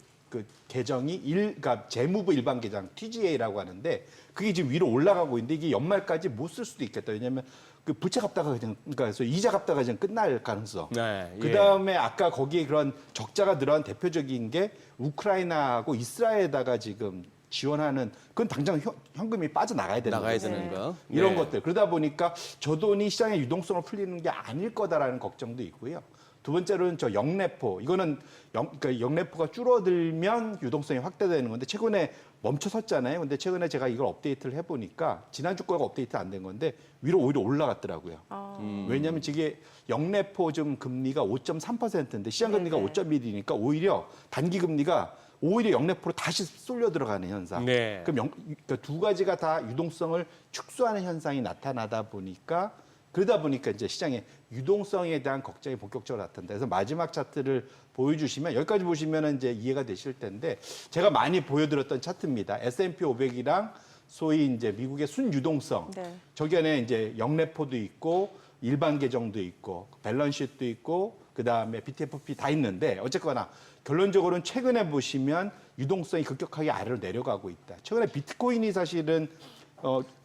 계정이 그러니까 재무부 일반 계정 TGA라고 하는데 그게 지금 위로 올라가고 있는데 이게 연말까지 못 쓸 수도 있겠다. 왜냐하면 그 부채 갚다가 그냥 그러니까 그래서 이자 갚다가 그냥 끝날 가능성. 네, 예. 그다음에 아까 거기에 그런 적자가 늘어난 대표적인 게 우크라이나하고 이스라엘에다가 지금 지원하는 그건 당장 현금이 빠져나가야 되는 나가야 거거든요. 되는 거. 이런 네. 것들. 그러다 보니까 저 돈이 시장의 유동성을 풀리는 게 아닐 거다라는 걱정도 있고요. 두 번째로는 저 영래포. 이거는 그러니까 영래포가 줄어들면 유동성이 확대되는 건데 최근에 멈춰섰잖아요. 근데 최근에 제가 이걸 업데이트를 해보니까 지난주 거가 업데이트 안 된 건데 위로 오히려 올라갔더라고요. 왜냐하면 이게 영래포 좀 금리가 5.3%인데 시장 금리가 네네. 5.1이니까 오히려 단기 금리가 오히려 영래포로 다시 쏠려 들어가는 현상. 네. 그럼 그러니까 두 가지가 다 유동성을 축소하는 현상이 나타나다 보니까 그러다 보니까 이제 시장의 유동성에 대한 걱정이 본격적으로 나타난다. 그래서 마지막 차트를 보여주시면 여기까지 보시면 이제 이해가 되실 텐데 제가 많이 보여드렸던 차트입니다. S&P 500이랑 소위 이제 미국의 순유동성. 네. 저기 안에 이제 영래포도 있고 일반 계정도 있고 밸런시트도 있고 그 다음에 BTFP 다 있는데 어쨌거나 결론적으로는 최근에 보시면 유동성이 급격하게 아래로 내려가고 있다. 최근에 비트코인이 사실은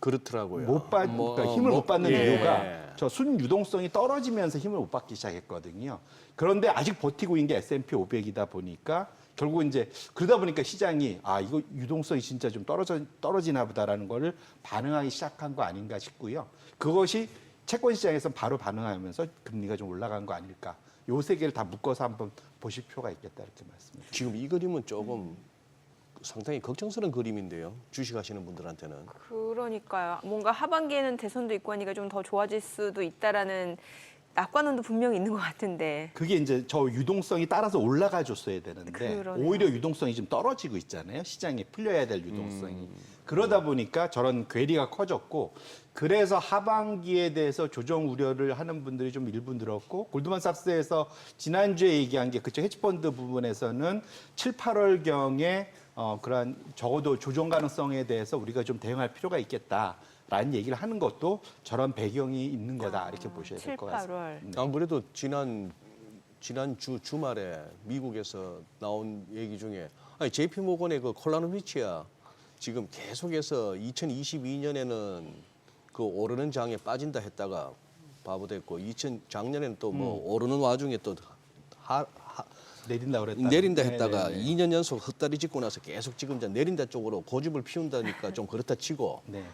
그렇더라고요. 그러니까 힘을 못 받는 예. 이유가 저 순유동성이 떨어지면서 힘을 못 받기 시작했거든요. 그런데 아직 버티고 있는 게 S&P 500이다 보니까 결국 이제 그러다 보니까 시장이 이거 유동성이 진짜 좀 떨어지나 보다라는 거를 반응하기 시작한 거 아닌가 싶고요. 그것이 채권 시장에서 바로 반응하면서 금리가 좀 올라간 거 아닐까. 요 세 개를 다 묶어서 한번 보실 필요가 있겠다 이렇게 말씀드립니다. 지금 이 그림은 조금 상당히 걱정스러운 그림인데요. 주식하시는 분들한테는. 그러니까요. 뭔가 하반기에는 대선도 있고 하니까 좀 더 좋아질 수도 있다라는 낙관론도 분명히 있는 것 같은데. 그게 이제 저 유동성이 따라서 올라가 줬어야 되는데 그러네요. 오히려 유동성이 좀 떨어지고 있잖아요. 시장에 풀려야 될 유동성이. 그러다 보니까 저런 괴리가 커졌고 그래서 하반기에 대해서 조정 우려를 하는 분들이 좀 일부 늘었고 골드만삭스에서 지난주에 얘기한 게 그쪽 헤지펀드 부분에서는 7, 8월경에 그러한 적어도 조정 가능성에 대해서 우리가 좀 대응할 필요가 있겠다라는 얘기를 하는 것도 저런 배경이 있는 거다 이렇게 보셔야 될 7, 것 같습니다. 8월. 네. 아무래도 지난주 주말에 미국에서 나온 얘기 중에 JP 모건의 그 콜라노 위치야 지금 계속해서 2022년에는 그 오르는 장에 빠진다 했다가 바보 됐고 작년에는 또 뭐 오르는 와중에 또 내린다 했다가 네네네. 2년 연속 헛다리 짚고 나서 계속 지금 이제 내린다 쪽으로 고집을 피운다니까 좀 그렇다 치고 네.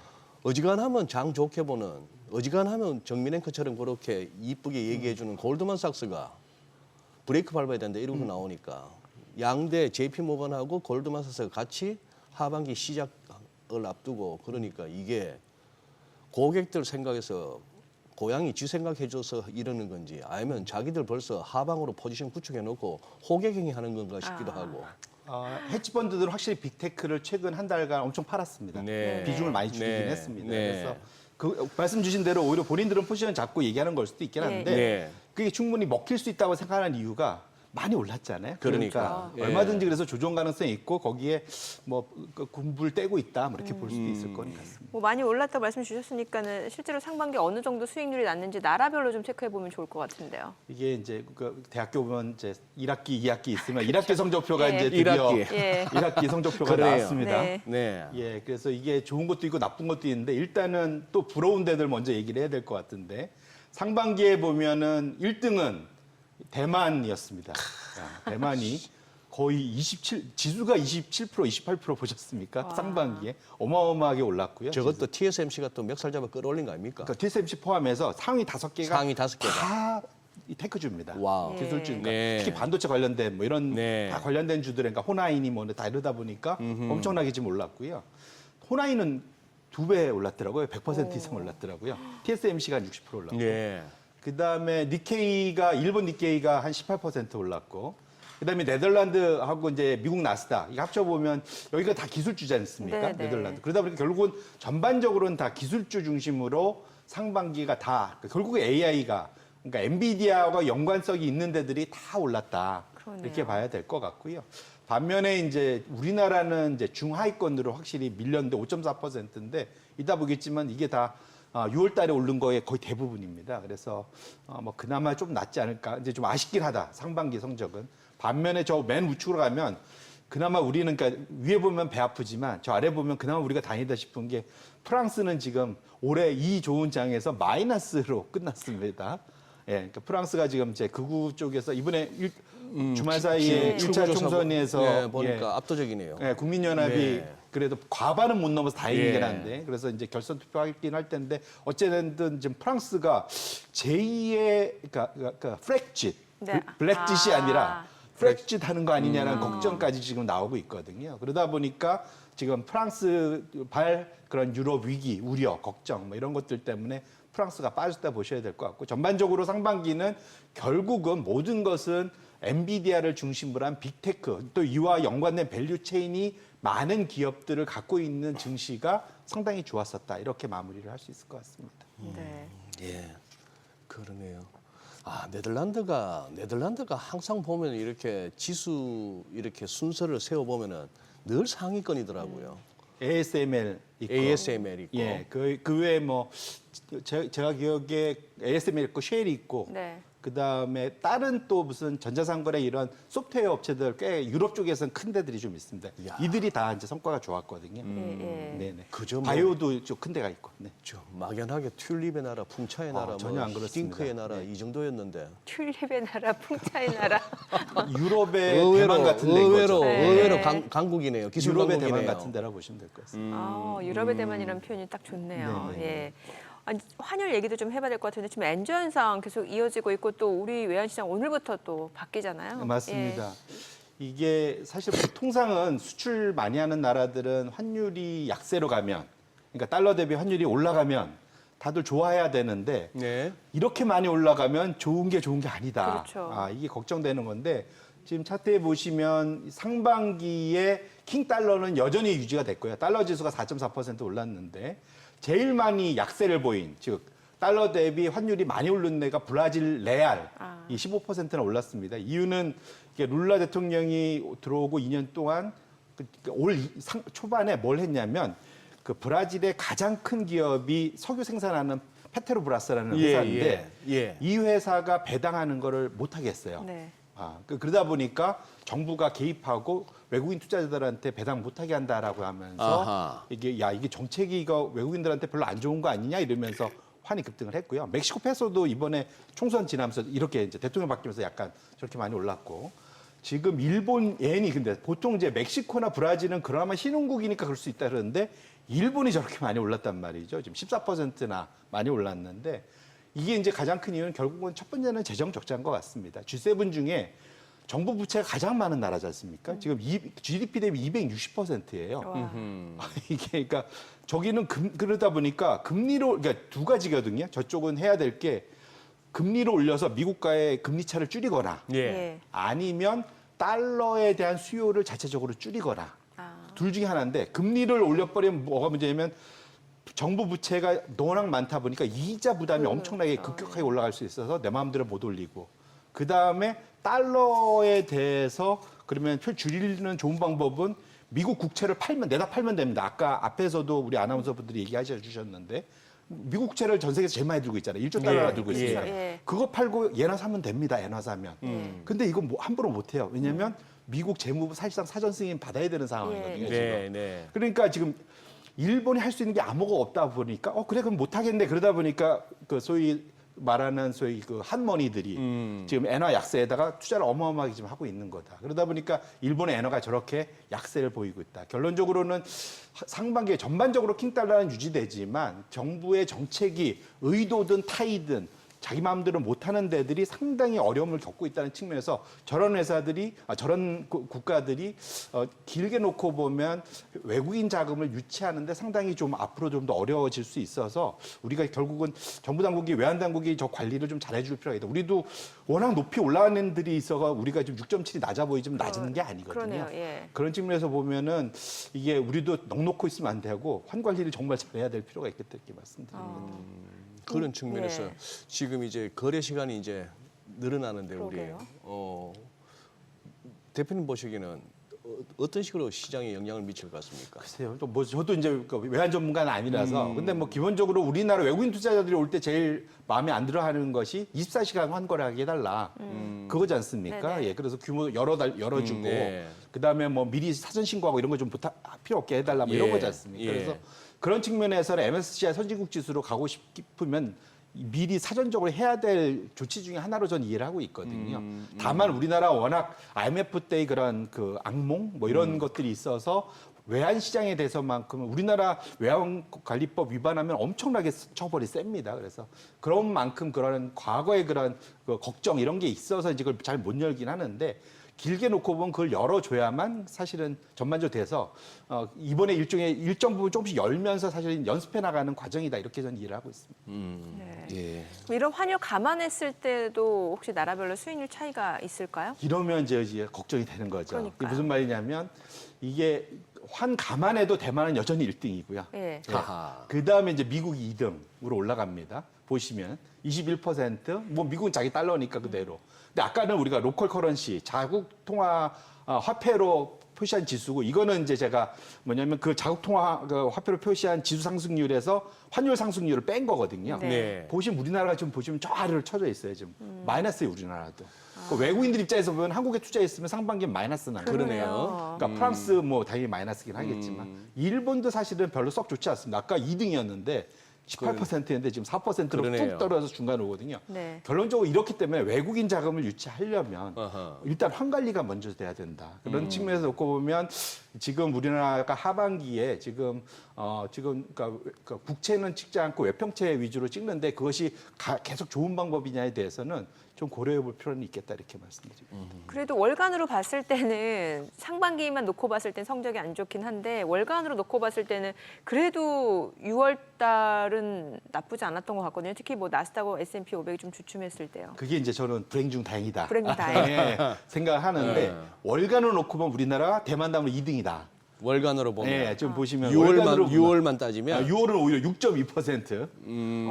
어지간하면 장 좋게 보는 어지간하면 정민앵커처럼 그렇게 이쁘게 얘기해주는 골드만삭스가 브레이크 밟아야 된다 이러고 나오니까 양대 JP 모건하고 골드만삭스가 같이 하반기 시작을 앞두고 그러니까 이게 고객들 생각에서 고양이 지 생각해줘서 이러는 건지 아니면 자기들 벌써 하방으로 포지션 구축해놓고 호객행위 하는 건가 싶기도 하고. 헤지펀드들은 확실히 빅테크를 최근 한 달간 엄청 팔았습니다. 네. 비중을 많이 줄이긴 네. 했습니다. 네. 그래서 그 말씀 주신 대로 오히려 본인들은 포지션 잡고 얘기하는 걸 수도 있긴 한데 네. 그게 충분히 먹힐 수 있다고 생각하는 이유가 많이 올랐잖아요. 그러니까. 예. 얼마든지 그래서 조정 가능성이 있고 거기에 뭐 군부를 떼고 있다 뭐 이렇게 볼 수도 있을 것 같습니다. 뭐 많이 올랐다고 말씀 주셨으니까는 실제로 상반기 어느 정도 수익률이 났는지 나라별로 좀 체크해 보면 좋을 것 같은데요. 이게 이제 그 대학교 보면 이제 1학기, 2학기 있으면 1학기 성적표가 예. 이제 드디어 1학기. 예. 1학기 성적표가 그래요. 나왔습니다. 네. 네. 예, 그래서 이게 좋은 것도 있고 나쁜 것도 있는데 일단은 또 부러운 데들 먼저 얘기를 해야 될 것 같은데 상반기에 보면은 1등은 대만이었습니다. 대만이 거의 지수가 27%, 28% 보셨습니까? 상반기에 어마어마하게 올랐고요. 저것도 TSMC가 또 멱살 잡아 끌어올린 거 아닙니까? 그러니까 TSMC 포함해서 상위 5개가 상위 5개가. 다 테크주입니다. 와우. 기술주니까 네. 특히 반도체 관련된 뭐 이런 네. 다 관련된 주들 그러니까 호나인이 뭐 다 이러다 보니까 엄청나게 지금 올랐고요. 호나인은 2배 올랐더라고요. 100% 이상 올랐더라고요. TSMC가 한 60% 올랐고. 예. 그다음에 일본 니케이가 한 18% 올랐고. 그다음에 네덜란드하고 이제 미국 나스닥 이거 합쳐 보면 여기가 다 기술주지 않습니까? 네, 네. 네덜란드. 그러다 보니까 결국은 전반적으로는 다 기술주 중심으로 상반기가 다 결국에 AI가 그러니까 엔비디아와 연관성이 있는 데들이 다 올랐다. 그러네요. 이렇게 봐야 될 것 같고요. 반면에 이제 우리나라는 이제 중하위권으로 확실히 밀렸는데 5.4%인데 이따 보겠지만 이게 다 6월 달에 오른 거의 거의 대부분입니다. 그래서 뭐 그나마 좀 낫지 않을까. 이제 좀 아쉽긴 하다. 상반기 성적은. 반면에 저 맨 우측으로 가면 그나마 우리는 그러니까 위에 보면 배 아프지만 저 아래 보면 그나마 우리가 다행이다 싶은 게 프랑스는 지금 올해 이 좋은 장에서 마이너스로 끝났습니다. 예, 그러니까 프랑스가 지금 제 극우 쪽에서 이번에 주말 사이에 1차 총선에서 네, 보니까 예, 압도적이네요. 예, 국민연합이 네. 그래도 과반은 못 넘어서 다행이긴 예. 한데 그래서 이제 결선 투표하긴 할 텐데 어쨌든 지금 프랑스가 제2의 그러니까 프렉짓 네. 블랙짓이 아니라 프렉짓 하는 거 아니냐는 음. 걱정까지 지금 나오고 있거든요. 그러다 보니까 지금 프랑스 그런 유럽 위기, 우려, 걱정 뭐 이런 것들 때문에 프랑스가 빠졌다 보셔야 될 것 같고 전반적으로 상반기는 결국은 모든 것은 엔비디아를 중심으로 한 빅테크 또 이와 연관된 밸류 체인이 많은 기업들을 갖고 있는 증시가 상당히 좋았었다. 이렇게 마무리를 할 수 있을 것 같습니다. 네. 예. 그러네요. 네덜란드가 항상 보면 이렇게 지수 이렇게 순서를 세워 보면은 늘 상위권이더라고요. ASML 있고 ASML 있고. 예, 그 외에 뭐 제가 기억에 ASML 있고 쉘이 있고 네. 그다음에 다른 또 무슨 전자상거래 이런 소프트웨어 업체들 꽤 유럽 쪽에서는 큰 데들이 좀 있습니다. 야. 이들이 다 이제 성과가 좋았거든요. 예, 예. 네네. 그저 뭐- 바이오도 좀 큰 데가 있고. 네. 막연하게 튤립의 나라, 풍차의 나라, 전혀 안 그렇습니다. 딩크의 나라 네. 이 정도였는데 튤립의 나라, 풍차의 나라. 유럽의 대만 같은 데인 거죠. 네. 의외로 강국이네요. 기술 유럽의 강국이네요. 대만 같은 데라고 보시면 될 것 같습니다. 유럽의 대만이라는 표현이 딱 좋네요. 네, 네. 예. 아니, 환율 얘기도 좀 해봐야 될 것 같은데 지금 엔저 현상 계속 이어지고 있고 또 우리 외환시장 오늘부터 또 바뀌잖아요. 맞습니다. 이게 사실 통상은 수출 많이 하는 나라들은 환율이 약세로 가면, 그러니까 달러 대비 환율이 올라가면 다들 좋아해야 되는데 네. 이렇게 많이 올라가면 좋은 게 아니다. 그렇죠. 이게 걱정되는 건데 지금 차트에 보시면 상반기에 킹 달러는 여전히 유지가 됐고요. 달러 지수가 4.4% 올랐는데 제일 많이 약세를 보인 즉 달러 대비 환율이 많이 오른 데가 브라질 레알 이 15%나 올랐습니다. 이유는 이게 룰라 대통령이 들어오고 2년 동안 올 초반에 뭘 했냐면 그 브라질의 가장 큰 기업이 석유 생산하는 페트로브라스라는 회사인데 예. 이 회사가 배당하는 거를 못 하겠어요. 네. 그러다 보니까 정부가 개입하고 외국인 투자자들한테 배당 못하게 한다라고 하면서 아하. 이게 정책이 이거 외국인들한테 별로 안 좋은 거 아니냐 이러면서 환이 급등을 했고요. 멕시코 페소도 이번에 총선 지나면서 이렇게 이제 대통령 바뀌면서 약간 저렇게 많이 올랐고 지금 일본 엔이 근데 보통 이제 멕시코나 브라질은 그나마 신흥국이니까 그럴 수 있다 그러는데 일본이 저렇게 많이 올랐단 말이죠. 지금 14%나 많이 올랐는데 이게 이제 가장 큰 이유는 결국은 첫 번째는 재정 적자인 것 같습니다. G7 중에 정부 부채가 가장 많은 나라지 않습니까? 지금 GDP 대비 260%예요. 이게 그러니까 저기는 그러다 보니까 금리로 그러니까 두 가지거든요. 저쪽은 해야 될 게 금리를 올려서 미국과의 금리 차를 줄이거나 예. 아니면 달러에 대한 수요를 자체적으로 줄이거나 둘 중에 하나인데 금리를 올려버리면 뭐가 문제냐면 정부 부채가 워낙 많다 보니까 이자 부담이 엄청나게 급격하게 올라갈 수 있어서 내 마음대로 못 올리고 그다음에 달러에 대해서 그러면 표 줄이는 좋은 방법은 미국 국채를 내다 팔면 됩니다. 아까 앞에서도 우리 아나운서분들이 얘기하셔 주셨는데 미국 국채를 전 세계에서 제일 많이 들고 있잖아요. 1조 달러나 들고 있습니다. 예. 그거 팔고 예나 사면 됩니다. 예나 사면. 근데 이거 뭐 함부로 못 해요. 왜냐면 미국 재무부 사실상 사전 승인 받아야 되는 상황이거든요. 지금. 네. 그러니까 지금 일본이 할 수 있는 게 아무것도 없다 보니까 그래 그럼 못 하겠네. 그러다 보니까 그 소위 말하는 소위 그 한머니들이 지금 엔화 약세에다가 투자를 어마어마하게 지금 하고 있는 거다. 그러다 보니까 일본의 엔화가 저렇게 약세를 보이고 있다. 결론적으로는 상반기에 전반적으로 킹달러는 유지되지만 정부의 정책이 의도든 타의든 자기 마음대로 못하는 데들이 상당히 어려움을 겪고 있다는 측면에서 저런 회사들이 저런 국가들이 길게 놓고 보면 외국인 자금을 유치하는데 상당히 좀 앞으로 좀 더 어려워질 수 있어서 우리가 결국은 정부 당국이 외환 당국이 저 관리를 좀 잘해줄 필요가 있다. 우리도 워낙 높이 올라가는 데들이 있어가 우리가 지금 6.7이 낮아 보이지만 낮은 게 아니거든요. 그러네요. 예. 그런 측면에서 보면은 이게 우리도 넉놓고 있으면 안 되고 환 관리를 정말 잘해야 될 필요가 있겠다 이렇게 말씀드립니다. 그런 측면에서 예. 지금 이제 거래 시간이 이제 늘어나는데 그러게요. 대표님 보시기에는 어떤 식으로 시장에 영향을 미칠 것 같습니까? 글쎄요. 또 뭐 저도 이제 그 외환 전문가는 아니라서 근데 뭐 기본적으로 우리나라 외국인 투자자들이 올 때 제일 마음에 안 들어하는 것이 24시간 환거래하게 해달라. 그거지 않습니까? 네네. 예. 그래서 규모 열어주고 네. 그다음에 뭐 미리 사전 신고하고 이런 거 좀 필요 없게 해달라 뭐 이런 예. 거지 않습니까? 예. 그래서 그런 측면에서는 MSCI 선진국 지수로 가고 싶으면 미리 사전적으로 해야 될 조치 중에 하나로 전 이해를 하고 있거든요. 다만 우리나라 워낙 IMF 때의 그런 그 악몽 뭐 이런 것들이 있어서 외환 시장에 대해서만큼 우리나라 외환관리법 위반하면 엄청나게 처벌이 셉니다. 그래서 그런 만큼 그런 과거의 그런 그 걱정 이런 게 있어서 이제 그걸 잘 못 열긴 하는데 길게 놓고 보면 그걸 열어줘야만 사실은 전반적으로 돼서 이번에 일정 부분 조금씩 열면서 사실 연습해 나가는 과정이다 이렇게 저는 이해를 하고 있습니다. 네. 예. 그럼 이런 환율 감안했을 때도 혹시 나라별로 수익률 차이가 있을까요? 이러면 이제 걱정이 되는 거죠. 그러니까요. 이게 무슨 말이냐면 이게 환 감안해도 대만은 여전히 1등이고요. 예. 하하. 그 다음에 이제 미국이 2등으로 올라갑니다. 보시면 21%, 뭐 미국은 자기 달러니까 그대로. 근데 아까는 우리가 로컬 커런시, 자국 통화 화폐로 표시한 지수고 이거는 이제 제가 뭐냐면 그 자국 통화 그 화폐로 표시한 지수 상승률에서 환율 상승률을 뺀 거거든요. 네. 네. 보시면 우리나라가 지금 보시면 저 아래로 쳐져 있어요. 지금 마이너스예요, 우리나라도. 그 외국인들 입장에서 보면 한국에 투자했으면 상반기엔 마이너스 나요. 그러네요. 그러니까 프랑스 뭐 당연히 마이너스긴 하겠지만 일본도 사실은 별로 썩 좋지 않습니다. 아까 2등이었는데 18%였는데 지금 4%로 그러네요. 뚝 떨어져서 중간에 오거든요. 네. 결론적으로 이렇기 때문에 외국인 자금을 유치하려면 어허. 일단 환 관리가 먼저 돼야 된다. 그런 측면에서 놓고 보면 지금 우리나라가 하반기에 지금 그러니까 국채는 찍지 않고 외평채 위주로 찍는데 그것이 계속 좋은 방법이냐에 대해서는 좀 고려해 볼 필요는 있겠다 이렇게 말씀드립니다. 그래도 월간으로 봤을 때는 상반기만 놓고 봤을 땐 성적이 안 좋긴 한데 월간으로 놓고 봤을 때는 그래도 6월 달은 나쁘지 않았던 것 같거든요. 특히 뭐 나스닥하고 S&P 500이 좀 주춤했을 때요. 그게 이제 저는 불행 중 다행이다. 불행 중 다행. 예, 생각하는데 네. 월간으로 놓고 보면 우리나라가 대만 다음으로 2등이다. 월간으로 보면 예, 좀 보시면 6월만 따지면 6월은 오히려 6.2%.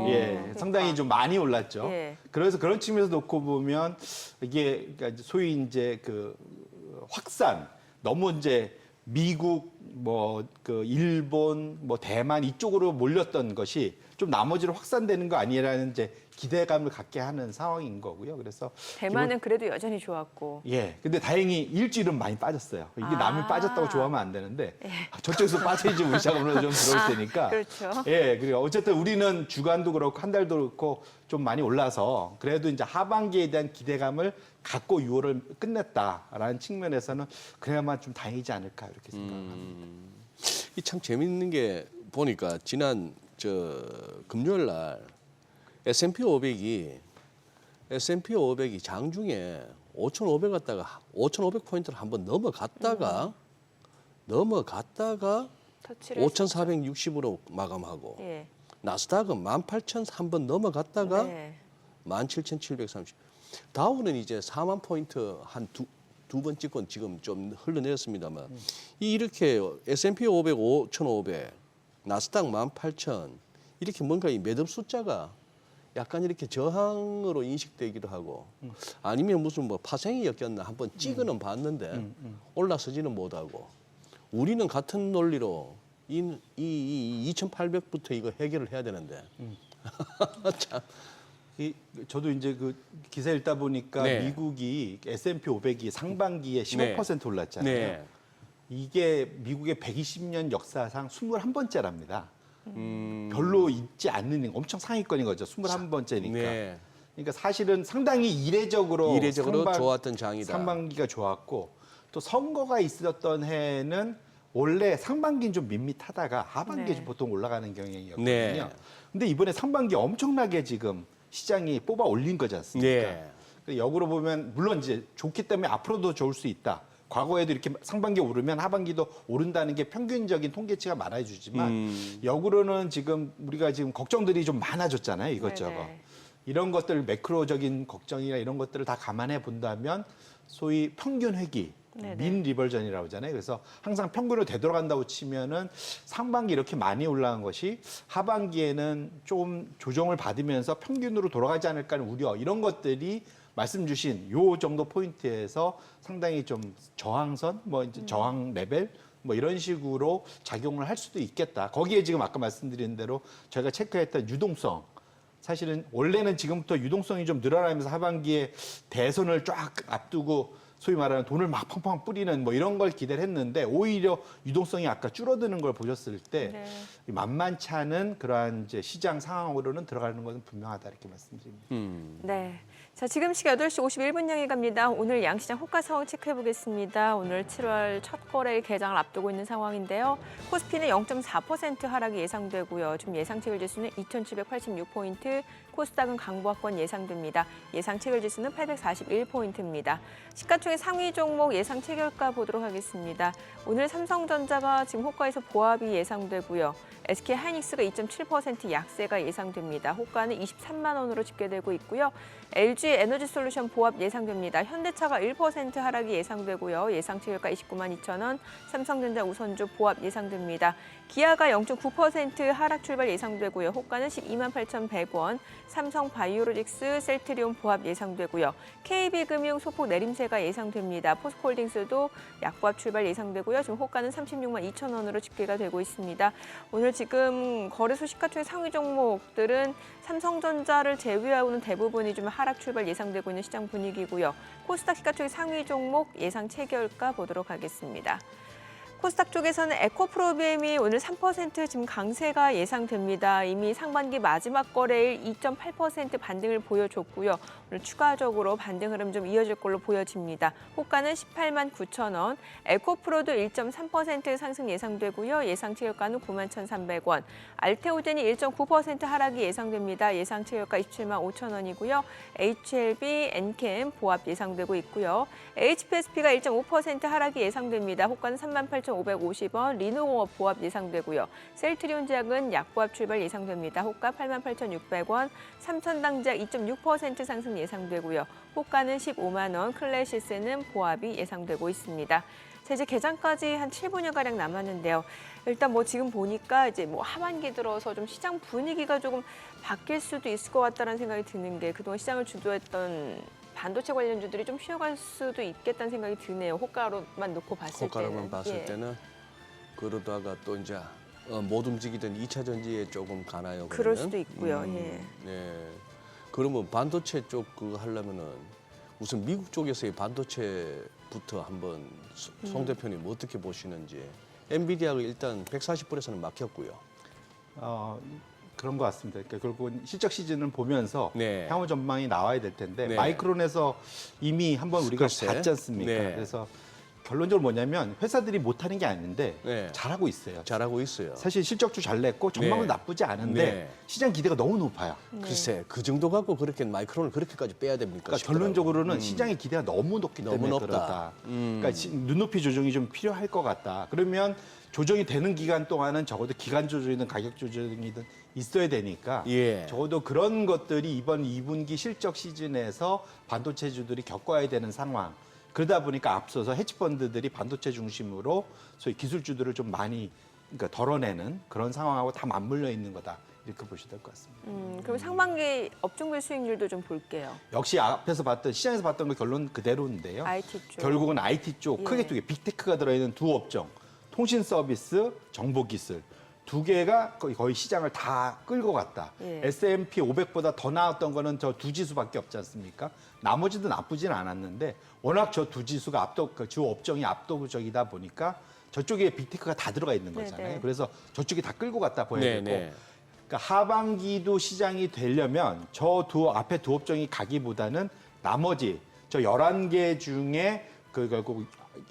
예, 상당히 좀 많이 올랐죠. 예. 그래서 그런 측면에서 놓고 보면 이게 그러니까 소위 이제 그 확산 너무 이제 미국 뭐 그 일본 뭐 대만 이쪽으로 몰렸던 것이 좀 나머지로 확산되는 거 아니라는 이제 기대감을 갖게 하는 상황인 거고요. 그래서 대만은 그래도 여전히 좋았고. 예. 근데 다행히 일주일은 많이 빠졌어요. 이게 아. 남이 빠졌다고 좋아하면 안 되는데 저쪽에서 빠져야지 우리 자금으로 좀 들어올 테니까. 그렇죠. 예. 그리고 어쨌든 우리는 주간도 그렇고 한 달도 그렇고 좀 많이 올라서 그래도 이제 하반기에 대한 기대감을 갖고 6월을 끝냈다라는 측면에서는 그래야만 좀 다행이지 않을까 이렇게 생각합니다. 이 참 재밌는 게 보니까 지난 금요일 날 S&P 500이 장중에 5,500 갔다가 5,500 포인트를 한번 넘어갔다가 터치를 5,460으로 마감하고 예. 나스닥은 18,000 한번 넘어갔다가 네. 17,730. 다우는 이제 4만 포인트 한 두 번 찍고 지금 좀 흘러내렸습니다만 이렇게 S&P 500 5,500, 나스닥 18,000 이렇게 뭔가 이 매듭 숫자가 약간 이렇게 저항으로 인식되기도 하고 아니면 무슨 뭐 파생이었겠나 한번 찍어는 봤는데 올라서지는 못하고 우리는 같은 논리로 이 2,800부터 이거 해결을 해야 되는데 참. 저도 이제 그 기사 읽다 보니까 네. 미국이 S&P 500이 상반기에 15% 올랐잖아요. 네. 이게 미국의 120년 역사상 21번째랍니다. 별로 있지 않는 엄청 상위권인 거죠. 21번째니까. 네. 그러니까 사실은 상당히 이례적으로 좋았던 장이다. 상반기가 좋았고 또 선거가 있었던 해에는 원래 상반기는 좀 밋밋하다가 하반기에 네. 보통 올라가는 경향이었거든요. 네. 근데 이번에 상반기 엄청나게 지금 시장이 뽑아 올린 거지 않습니까? 네. 역으로 보면 물론 이제 좋기 때문에 앞으로도 좋을 수 있다. 과거에도 이렇게 상반기 오르면 하반기도 오른다는 게 평균적인 통계치가 말해주지만 역으로는 지금 우리가 지금 걱정들이 좀 많아졌잖아요. 이것저것. 네네. 이런 것들 매크로적인 걱정이나 이런 것들을 다 감안해 본다면 소위 평균 회귀, 네네. 민 리버전이라고 하잖아요. 그래서 항상 평균으로 되돌아간다고 치면은 상반기 이렇게 많이 올라간 것이 하반기에는 좀 조정을 받으면서 평균으로 돌아가지 않을까 하는 우려 이런 것들이 말씀 주신 요 정도 포인트에서 상당히 좀 저항선, 뭐 이제 저항 레벨 뭐 이런 식으로 작용을 할 수도 있겠다. 거기에 지금 아까 말씀드린 대로 저희가 체크했던 유동성. 사실은 원래는 지금부터 유동성이 좀 늘어나면서 하반기에 대선을 쫙 앞두고 소위 말하는 돈을 막 펑펑 뿌리는 뭐 이런 걸 기대를 했는데 오히려 유동성이 아까 줄어드는 걸 보셨을 때 네. 만만치 않은 그러한 이제 시장 상황으로는 들어가는 것은 분명하다 이렇게 말씀드립니다. 네. 자, 지금 시각 8시 51분 향해 갑니다. 오늘 양시장 호가 상황 체크해 보겠습니다. 오늘 7월 첫 거래일 개장을 앞두고 있는 상황인데요. 코스피는 0.4% 하락이 예상되고요. 지금 예상 체결 지수는 2,786포인트, 코스닥은 강보합권 예상됩니다. 예상 체결 지수는 841포인트입니다. 시가총액 상위 종목 예상 체결가 보도록 하겠습니다. 오늘 삼성전자가 지금 호가에서 보합이 예상되고요. SK하이닉스가 2.7% 약세가 예상됩니다. 호가는 23만 원으로 집계되고 있고요. LG 에너지솔루션 보합 예상됩니다. 현대차가 1% 하락이 예상되고요. 예상 체결가 29만 2천 원, 삼성전자 우선주 보합 예상됩니다. 기아가 0.9% 하락 출발 예상되고요. 호가는 12만 8,100원, 삼성바이오로직스, 셀트리온 보합 예상되고요. KB금융 소폭 내림세가 예상됩니다. 포스코홀딩스도 약보합 출발 예상되고요. 지금 호가는 36만 2천 원으로 집계가 되고 있습니다. 오늘 지금 거래소 시가총액 상위 종목들은 삼성전자를 제외하고는 대부분이 좀 하락 출발 예상되고 있는 시장 분위기고요. 코스닥 시가총액 상위 종목 예상 체결가 보도록 하겠습니다. 코스닥 쪽에서는 에코프로비엠이 오늘 3% 지금 강세가 예상됩니다. 이미 상반기 마지막 거래일 2.8% 반등을 보여줬고요. 오늘 추가적으로 반등 흐름 좀 이어질 걸로 보여집니다. 호가는 18만 9천 원, 에코프로도 1.3% 상승 예상되고요. 예상 체결가는 9만 1,300원. 알테오젠이 1.9% 하락이 예상됩니다. 예상 체결가 27만 5천 원이고요. HLB, 엔캠 보합 예상되고 있고요. HPSP가 1.5% 하락이 예상됩니다. 호가는 38,550원, 리노공업 보합 예상되고요. 셀트리온제약은 약보합 출발 예상됩니다. 호가 88,600원, 삼천당제약 2.6% 상승 예상되고요. 호가는 15만 원, 클래시스는 보합이 예상되고 있습니다. 자, 이제 개장까지 한 7분여가량 남았는데요. 일단 뭐 지금 보니까 이제 뭐 하반기 들어서 좀 시장 분위기가 조금 바뀔 수도 있을 것 같다는 생각이 드는 게 그동안 시장을 주도했던 반도체 관련주들이 좀 쉬어갈 수도 있겠다는 생각이 드네요. 호가로만 놓고 봤을 때는. 호가로만 봤을 예. 때는 그러다가 또 이제 못 움직이던 2차 전지에 조금 가나요? 그럴 그러면? 수도 있고요. 예. 네. 그러면 반도체 쪽 그거 하려면은 우선 미국 쪽에서의 반도체부터 한번 송 대표님 어떻게 보시는지. 엔비디아가 일단 140불에서는 막혔고요. 그런 것 같습니다. 그러니까 결국은 실적 시즌을 보면서 네. 향후 전망이 나와야 될 텐데 네. 마이크론에서 이미 한번 우리가 글쎄. 봤지 않습니까? 네. 그래서 결론적으로 뭐냐면 회사들이 못하는 게 아닌데 네. 잘하고 있어요. 잘하고 있어요. 사실 실적도 잘 냈고 전망은 네. 나쁘지 않은데 네. 시장 기대가 너무 높아요. 글쎄 그 정도 갖고 그렇게 마이크론을 그렇게까지 빼야 됩니까? 그러니까 싶더라고요. 결론적으로는 시장의 기대가 너무 높기 너무 때문에 높다. 그렇다. 그러니까 눈높이 조정이 좀 필요할 것 같다. 그러면 조정이 되는 기간 동안은 적어도 기간 조정이든 가격 조정이든 있어야 되니까 예. 적어도 그런 것들이 이번 2분기 실적 시즌에서 반도체주들이 겪어야 되는 상황. 그러다 보니까 앞서서 헤지펀드들이 반도체 중심으로 소위 기술주들을 좀 많이 그러니까 덜어내는 그런 상황하고 다 맞물려 있는 거다. 이렇게 보셔야 될 것 같습니다. 그럼 상반기 업종별 수익률도 좀 볼게요. 역시 앞에서 봤던 시장에서 봤던 거 결론 그대로인데요. IT 쪽. 결국은 IT 쪽 예. 크게 두 개, 빅테크가 들어있는 두 업종, 통신 서비스, 정보 기술 두 개가 거의 시장을 다 끌고 갔다. 예. S&P 500보다 더 나왔던 거는 저 두 지수밖에 없지 않습니까? 나머지도 나쁘진 않았는데 워낙 저 두 지수가 주 업종이 압도적이다 보니까 저쪽에 빅테크가 다 들어가 있는 거잖아요. 네네. 그래서 저쪽이 다 끌고 갔다 보여야 되고 네. 그러니까 하반기도 시장이 되려면 저 앞에 두 업종이 가기보다는 나머지 저 11개 중에 결국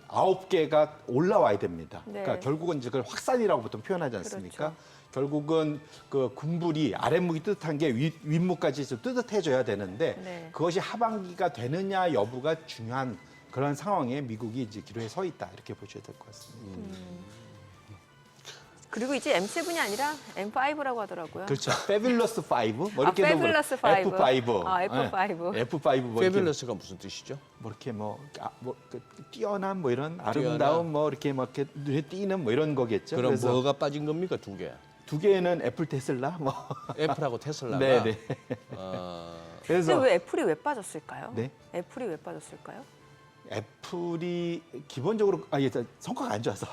9개가 올라와야 됩니다. 네. 그러니까 결국은 이제 그걸 확산이라고 보통 표현하지 않습니까? 그렇죠. 결국은 그 군불이 아랫목이 뜨뜻한 게 윗목까지 좀 뜨뜻해져야 되는데 네. 그것이 하반기가 되느냐 여부가 중요한 그런 상황에 미국이 이제 기로에 서 있다 이렇게 보셔야 될 것 같습니다. 그리고 이제 M7이 아니라 M5라고 하더라고요. 그렇죠. 패빌러스 5? 뭐 이렇게 패빌러스 5. F5. 아, F5. 네. F5 뭐 이렇게 페빌러스가 무슨 뜻이죠? 뭐 이렇게 뛰어난 뭐 이런 아름다운 뭐 이렇게 막 이렇게 눈에 띄는 뭐 이런 거겠죠. 그럼 그래서 뭐가 빠진 겁니까, 두 개? 두 개는 애플 테슬라 뭐. 애플하고 테슬라가. 네. 근데 그래서 왜 애플이 왜 빠졌을까요? 네? 애플이 왜 빠졌을까요? 애플이 기본적으로 성과가 안 좋아서.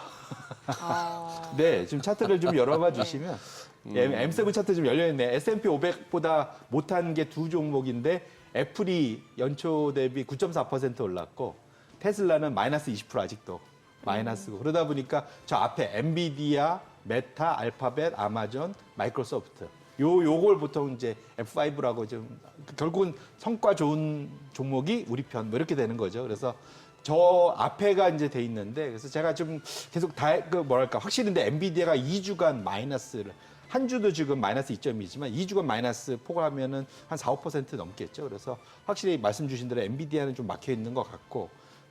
아, 네, 지금 차트를 좀 열어봐 주시면 M7 차트 좀 열려 있네. S&P 500보다 못한 게 두 종목인데 애플이 연초 대비 9.4% 올랐고 테슬라는 마이너스 20% 아직도 마이너스고 그러다 보니까 저 앞에 엔비디아, 메타, 알파벳, 아마존, 마이크로소프트 요걸 보통 이제 F5라고 좀 결국은 성과 좋은 종목이 우리 편 뭐 이렇게 되는 거죠. 그래서 저 앞에가 이제 돼 있는데 그래서 제가 좀 계속 확실한데 엔비디아가 2주간 마이너스를 한 주도 지금 마이너스 2점이지만 2주간 마이너스 포괄하면은 한 4, 5% 넘겠죠. 그래서 확실히 말씀 주신 대로 엔비디아는 좀 막혀 있는 것 같고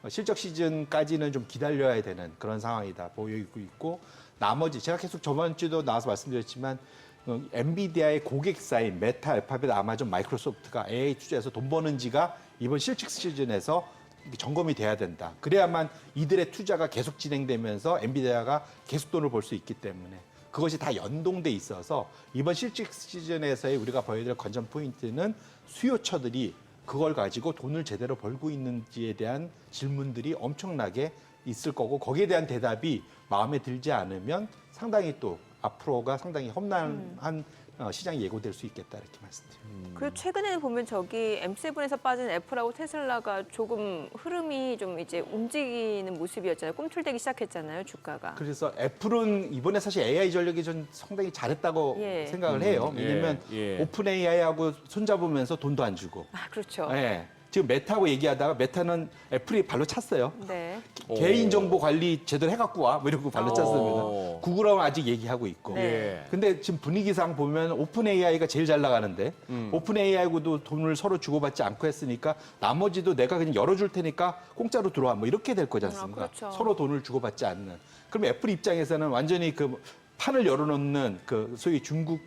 실적 시즌까지는 좀 기다려야 되는 그런 상황이다 보이고 있고 나머지 제가 계속 저번 주도 나와서 말씀드렸지만 엔비디아의 고객사인 메타, 알파벳, 아마존, 마이크로소프트가 AI 투자해서 돈 버는지가 이번 실적 시즌에서 점검이 돼야 된다. 그래야만 이들의 투자가 계속 진행되면서 엔비디아가 계속 돈을 벌 수 있기 때문에 그것이 다 연동돼 있어서 이번 실적 시즌에서의 우리가 보여야 될 관전 포인트는 수요처들이 그걸 가지고 돈을 제대로 벌고 있는지에 대한 질문들이 엄청나게 있을 거고 거기에 대한 대답이 마음에 들지 않으면 상당히 또 앞으로가 상당히 험난한 시장이 예고될 수 있겠다 이렇게 말씀드립니다. 그리고 최근에는 보면 저기 M7에서 빠진 애플하고 테슬라가 조금 흐름이 좀 이제 움직이는 모습이었잖아요. 꿈틀대기 시작했잖아요, 주가가. 그래서 애플은 이번에 사실 AI 전략이 좀 상당히 잘했다고 예. 생각을 해요. 왜냐면 예. 오픈 AI하고 손잡으면서 돈도 안 주고. 아, 그렇죠. 예. 지금 메타하고 얘기하다가 메타는 애플이 발로 찼어요. 네. 개인정보 관리 제대로 해갖고 와. 뭐 이러고 발로 찼습니다. 구글하고 아직 얘기하고 있고. 네. 근데 지금 분위기상 보면 오픈 AI가 제일 잘 나가는데 오픈 AI하고도 돈을 서로 주고받지 않고 했으니까 나머지도 내가 그냥 열어줄 테니까 공짜로 들어와. 뭐 이렇게 될 거지 않습니까? 그렇죠. 서로 돈을 주고받지 않는. 그럼 애플 입장에서는 완전히 그 판을 열어놓는 그 소위 중국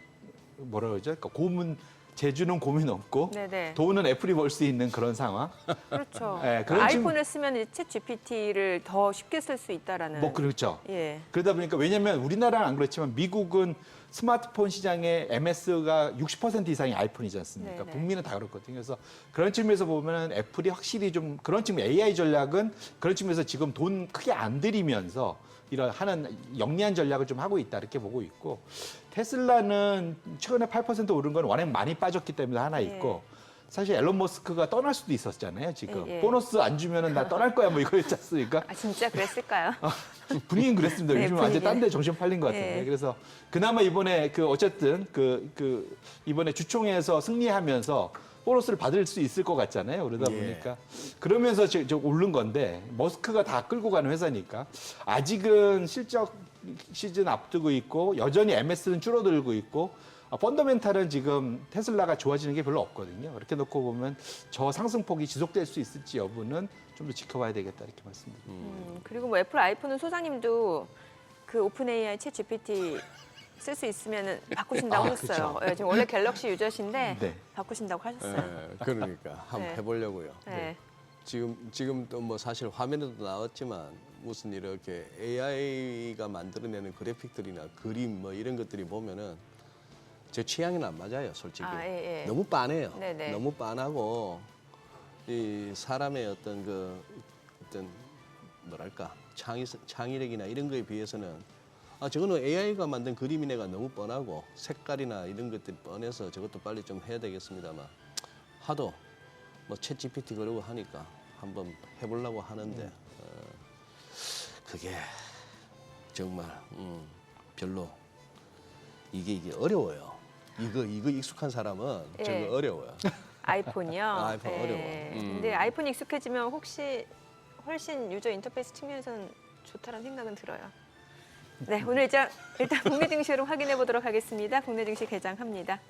뭐라 그러죠? 그러니까 고문 제주는 고민 없고 네네. 돈은 애플이 벌 수 있는 그런 상황. 그렇죠. 네, 그런 아이폰을 쓰면 이제 챗 GPT를 더 쉽게 쓸 수 있다라는. 뭐 그렇죠. 예. 그러다 보니까 왜냐하면 우리나라는 안 그렇지만 미국은 스마트폰 시장의 MS가 60% 이상이 아이폰이지 않습니까? 네네. 북미는 다 그렇거든요. 그래서 그런 측면에서 보면 애플이 확실히 좀 그런 측면 AI 전략은 그런 측면에서 지금 돈 크게 안 들이면서 이런 하는 영리한 전략을 좀 하고 있다 이렇게 보고 있고 테슬라는 최근에 8% 오른 건 워낙 많이 빠졌기 때문에 하나 있고 사실 앨런 머스크가 떠날 수도 있었잖아요. 지금 예. 보너스 안 주면은 나 떠날 거야 뭐 이거였지 않습니까? 아, 진짜 그랬을까요? 분위기는 그랬습니다. 네, 요즘 완전 분위기. 딴 데 정신 팔린 것 같은데. 예. 그래서 그나마 이번에 어쨌든 이번에 주총에서 승리하면서 보너스를 받을 수 있을 것 같잖아요. 그러다 예. 보니까 그러면서 저 오른 건데 머스크가 다 끌고 가는 회사니까 아직은 실적 시즌 앞두고 있고 여전히 MS는 줄어들고 있고 펀더멘탈은 지금 테슬라가 좋아지는 게 별로 없거든요. 그렇게 놓고 보면 저 상승폭이 지속될 수 있을지 여부는 좀 더 지켜봐야 되겠다 이렇게 말씀드립니다. 그리고 뭐 애플 아이폰은 소장님도 그 오픈 AI 챗 GPT 쓸 수 있으면 바꾸신다고 아, 했어요. 그쵸. 예, 지금 원래 갤럭시 유저신데 네. 바꾸신다고 하셨어요. 그러니까 한번 네. 해보려고요. 네. 지금 또 뭐 사실 화면에도 나왔지만 무슨 이렇게 AI가 만들어내는 그래픽들이나 그림 뭐 이런 것들이 보면은 제 취향에는 안 맞아요, 솔직히. 아, 예, 예. 너무 빤해요. 네네. 너무 빤하고 이 사람의 어떤 뭐랄까 창의력이나 이런 거에 비해서는 저거는 AI가 만든 그림이네가 너무 뻔하고 색깔이나 이런 것들이 뻔해서 저것도 빨리 좀 해야 되겠습니다만 하도 뭐 챗 GPT 그러고 하니까 한번 해보려고 하는데 그게 정말 별로 이게 어려워요. 이거 익숙한 사람은 예. 저거 어려워요. 아이폰이요? 아이폰 어려워. 근데 아이폰이 익숙해지면 혹시 훨씬 유저 인터페이스 측면에서는 좋다는 생각은 들어요. 네, 오늘 일단 국내 증시 흐름 확인해 보도록 하겠습니다. 국내 증시 개장합니다.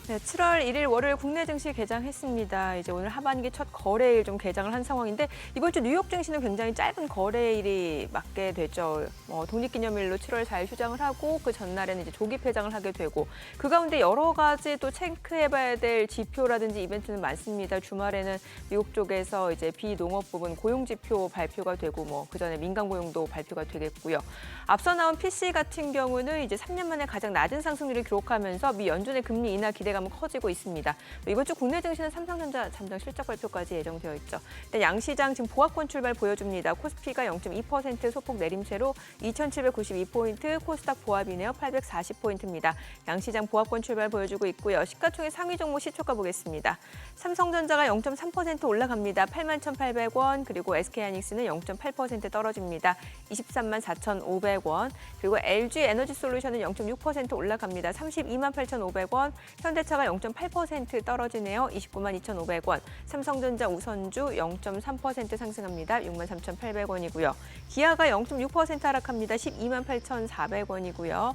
네, 7월 1일 월요일 국내 증시 개장했습니다. 이제 오늘 하반기 첫 거래일 좀 개장을 한 상황인데 이번 주 뉴욕 증시는 굉장히 짧은 거래일이 맞게 되죠. 독립기념일로 7월 4일 휴장을 하고 그 전날에는 이제 조기 폐장을 하게 되고 그 가운데 여러 가지 또 체크해봐야 될 지표라든지 이벤트는 많습니다. 주말에는 미국 쪽에서 이제 비농업 부분 고용 지표 발표가 되고 그 전에 민간 고용도 발표가 되겠고요. 앞서 나온 PC 같은 경우는 이제 3년 만에 가장 낮은 상승률을 기록하면서 미 연준의 금리 인하 기대감은 커지고 있습니다. 이번 주 국내 증시는 삼성전자 잠정 실적 발표까지 예정되어 있죠. 일단 양시장 지금 보합권 출발 보여줍니다. 코스피가 0.2% 소폭 내림세로 2,792포인트, 코스닥 보합이네요. 840포인트입니다. 양시장 보합권 출발 보여주고 있고요. 시가총액 상위 종목 시초가 보겠습니다. 삼성전자가 0.3% 올라갑니다. 81,800원, 그리고 SK하이닉스는 0.8% 떨어집니다. 234,500원, 그리고 LG에너지솔루션은 0.6% 올라갑니다. 328,500원, 현대차가 0.8% 떨어지네요. 292,500원, 삼성전자 우선주 0.3% 상승합니다. 63,800원이고요. 기아가 0.6% 하락합니다. 128,400원이고요.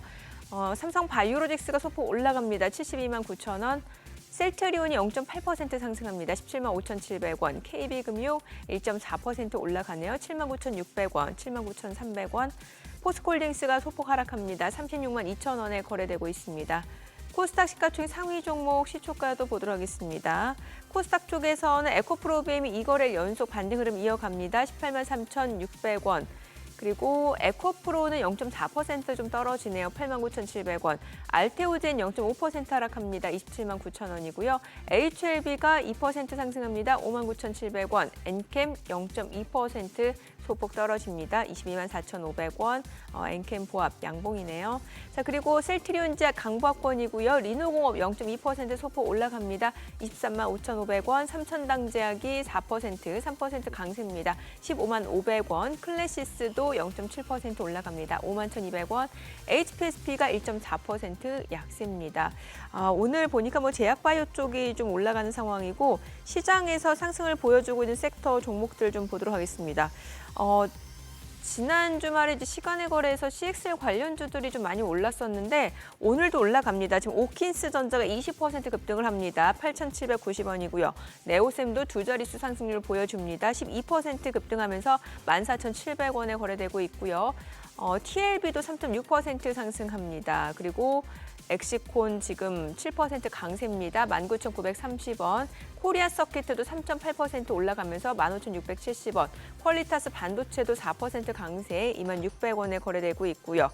삼성 바이오로직스가 소폭 올라갑니다. 729,000원. 셀트리온이 0.8% 상승합니다. 175,700원. KB금융 1.4% 올라가네요. 79,600원, 79,300원. 포스코홀딩스가 소폭 하락합니다. 362,000원에 거래되고 있습니다. 코스닥 시가총액 상위 종목 시초가도 보도록 하겠습니다. 코스닥 쪽에서는 에코프로비엠이 2거래일 연속 반등 흐름 이어갑니다. 183,600원. 그리고 에코프로는 0.4% 좀 떨어지네요. 89,700원. 알테오젠 0.5% 하락합니다. 279,000원이고요. HLB가 2% 상승합니다. 59,700원. 엔캠 0.2% 소폭 떨어집니다. 224,500원. 엔캠 보합 양봉이네요. 자, 그리고 셀트리온지아 강보합권이고요. 리노공업 0.2% 소폭 올라갑니다. 235,500원. 삼천당제약이 3% 강세입니다. 155,500원. 클래시스도 0.7% 올라갑니다. 51,200원. HPSP가 1.4% 약세입니다. 오늘 보니까 제약바이오 쪽이 좀 올라가는 상황이고 시장에서 상승을 보여주고 있는 섹터 종목들 좀 보도록 하겠습니다. 지난 주말에 이제 시간의 거래에서 CXL 관련주들이 좀 많이 올랐었는데 오늘도 올라갑니다. 지금 오킨스 전자가 20% 급등을 합니다. 8,790원이고요. 네오셈도 두 자릿수 상승률을 보여줍니다. 12% 급등하면서 14,700원에 거래되고 있고요. TLB도 3.6% 상승합니다. 그리고 엑시콘 지금 7% 강세입니다. 19,930원. 코리아 서킷도 3.8% 올라가면서 15,670원. 퀄리타스 반도체도 4% 강세 26,600원에 거래되고 있고요.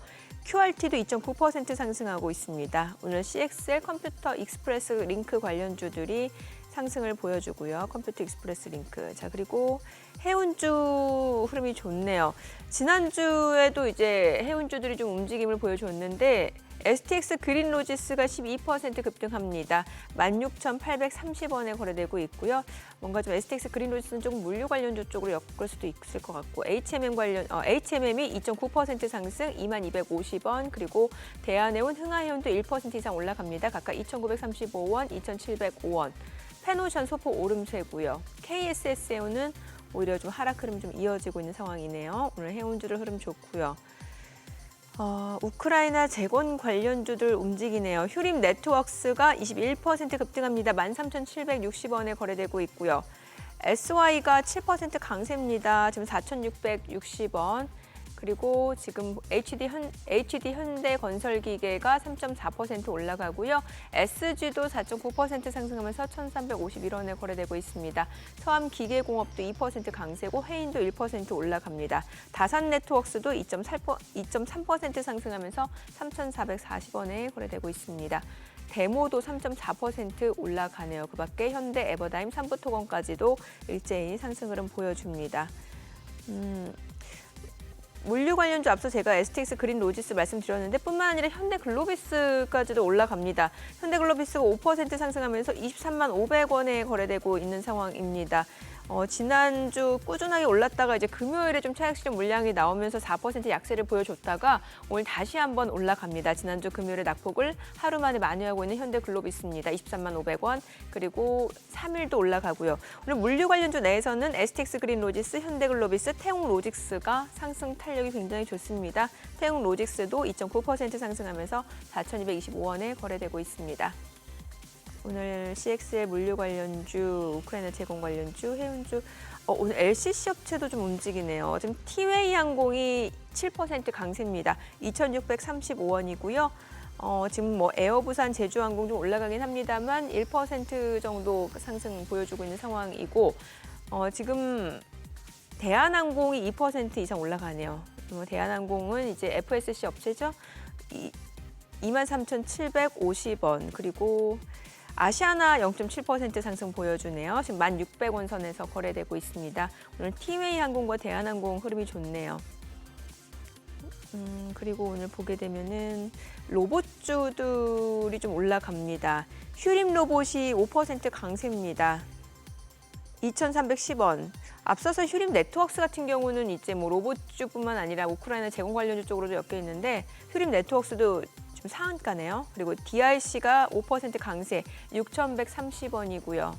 QRT도 2.9% 상승하고 있습니다. 오늘 CXL 컴퓨터 익스프레스 링크 관련주들이 상승을 보여주고요. 컴퓨터 익스프레스 링크. 자, 그리고 해운주 흐름이 좋네요. 지난주에도 이제 해운주들이 좀 움직임을 보여줬는데 STX 그린로지스가 12% 급등합니다. 16,830원에 거래되고 있고요. 뭔가 좀 STX 그린로지스는 조금 물류 관련주 쪽으로 엮을 수도 있을 것 같고 HMM이 2.9% 상승 2250원, 그리고 대한해운, 흥하해운도 1% 이상 올라갑니다. 각각 2,935원, 2,705원. 페노션 소폭 오름세고요. KSS해운은 오히려 좀 하락 흐름 좀 이어지고 있는 상황이네요. 오늘 해운주들 흐름 좋고요. 우크라이나 재건 관련주들 움직이네요. 휴림 네트워크스가 21% 급등합니다. 13,760원에 거래되고 있고요. SY가 7% 강세입니다. 지금 4,660원. 그리고 지금 HD 현대건설기계가 3.4% 올라가고요. SG도 4.9% 상승하면서 1,351원에 거래되고 있습니다. 서암기계공업도 2% 강세고 해인도 1% 올라갑니다. 다산네트워크스도 2.3% 상승하면서 3,440원에 거래되고 있습니다. 데모도 3.4% 올라가네요. 그 밖에 현대, 에버다임, 삼부토건까지도 일제히 상승 흐름 보여줍니다. 물류 관련주 앞서 제가 STX 그린로지스 말씀드렸는데 뿐만 아니라 현대글로비스까지도 올라갑니다. 현대글로비스가 5% 상승하면서 23만 500원에 거래되고 있는 상황입니다. 지난주 꾸준하게 올랐다가 이제 금요일에 좀 차익실현 물량이 나오면서 4% 약세를 보여줬다가 오늘 다시 한번 올라갑니다. 지난주 금요일에 낙폭을 하루 만에 만회하고 있는 현대글로비스입니다. 23만 500원 그리고 3일도 올라가고요. 오늘 물류 관련주 내에서는 STX 그린로지스, 현대글로비스, 태웅로직스가 상승 탄력이 굉장히 좋습니다. 태웅로직스도 2.9% 상승하면서 4,225원에 거래되고 있습니다. 오늘 CXL 물류 관련주, 우크라이나 제공 관련주, 해운주, 오늘 LCC 업체도 좀 움직이네요. 지금 티웨이 항공이 7% 강세입니다. 2,635원이고요. 지금 뭐 에어부산, 제주항공 좀 올라가긴 합니다만 1% 정도 상승 보여주고 있는 상황이고 지금 대한항공이 2% 이상 올라가네요. 대한항공은 이제 FSC 업체죠. 23,750원 그리고 아시아나 0.7% 상승 보여주네요. 지금 1,600원 선에서 거래되고 있습니다. 오늘 티웨이 항공과 대한항공 흐름이 좋네요. 그리고 오늘 보게 되면은 로봇주들이 좀 올라갑니다. 휴림 로봇이 5% 강세입니다. 2,310원. 앞서서 휴림 네트워크스 같은 경우는 이제 뭐 로봇주뿐만 아니라 우크라이나 제공 관련주 쪽으로도 엮여 있는데 휴림 네트워크스도 좀 상한가네요. 그리고 DRC가 5% 강세, 6,130원이고요.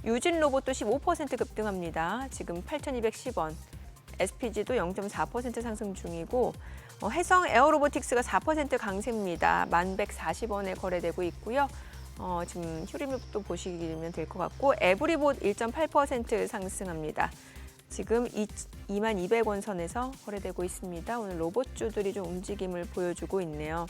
유진 로봇도 15% 급등합니다. 지금 8,210원. SPG도 0.4% 상승 중이고 해성 에어로보틱스가 4% 강세입니다. 1,140원에 거래되고 있고요. 지금 휴림도 보시면 될 것 같고 에브리봇 1.8% 상승합니다. 지금 22,200원 선에서 거래되고 있습니다. 오늘 로봇주들이 좀 움직임을 보여주고 있네요.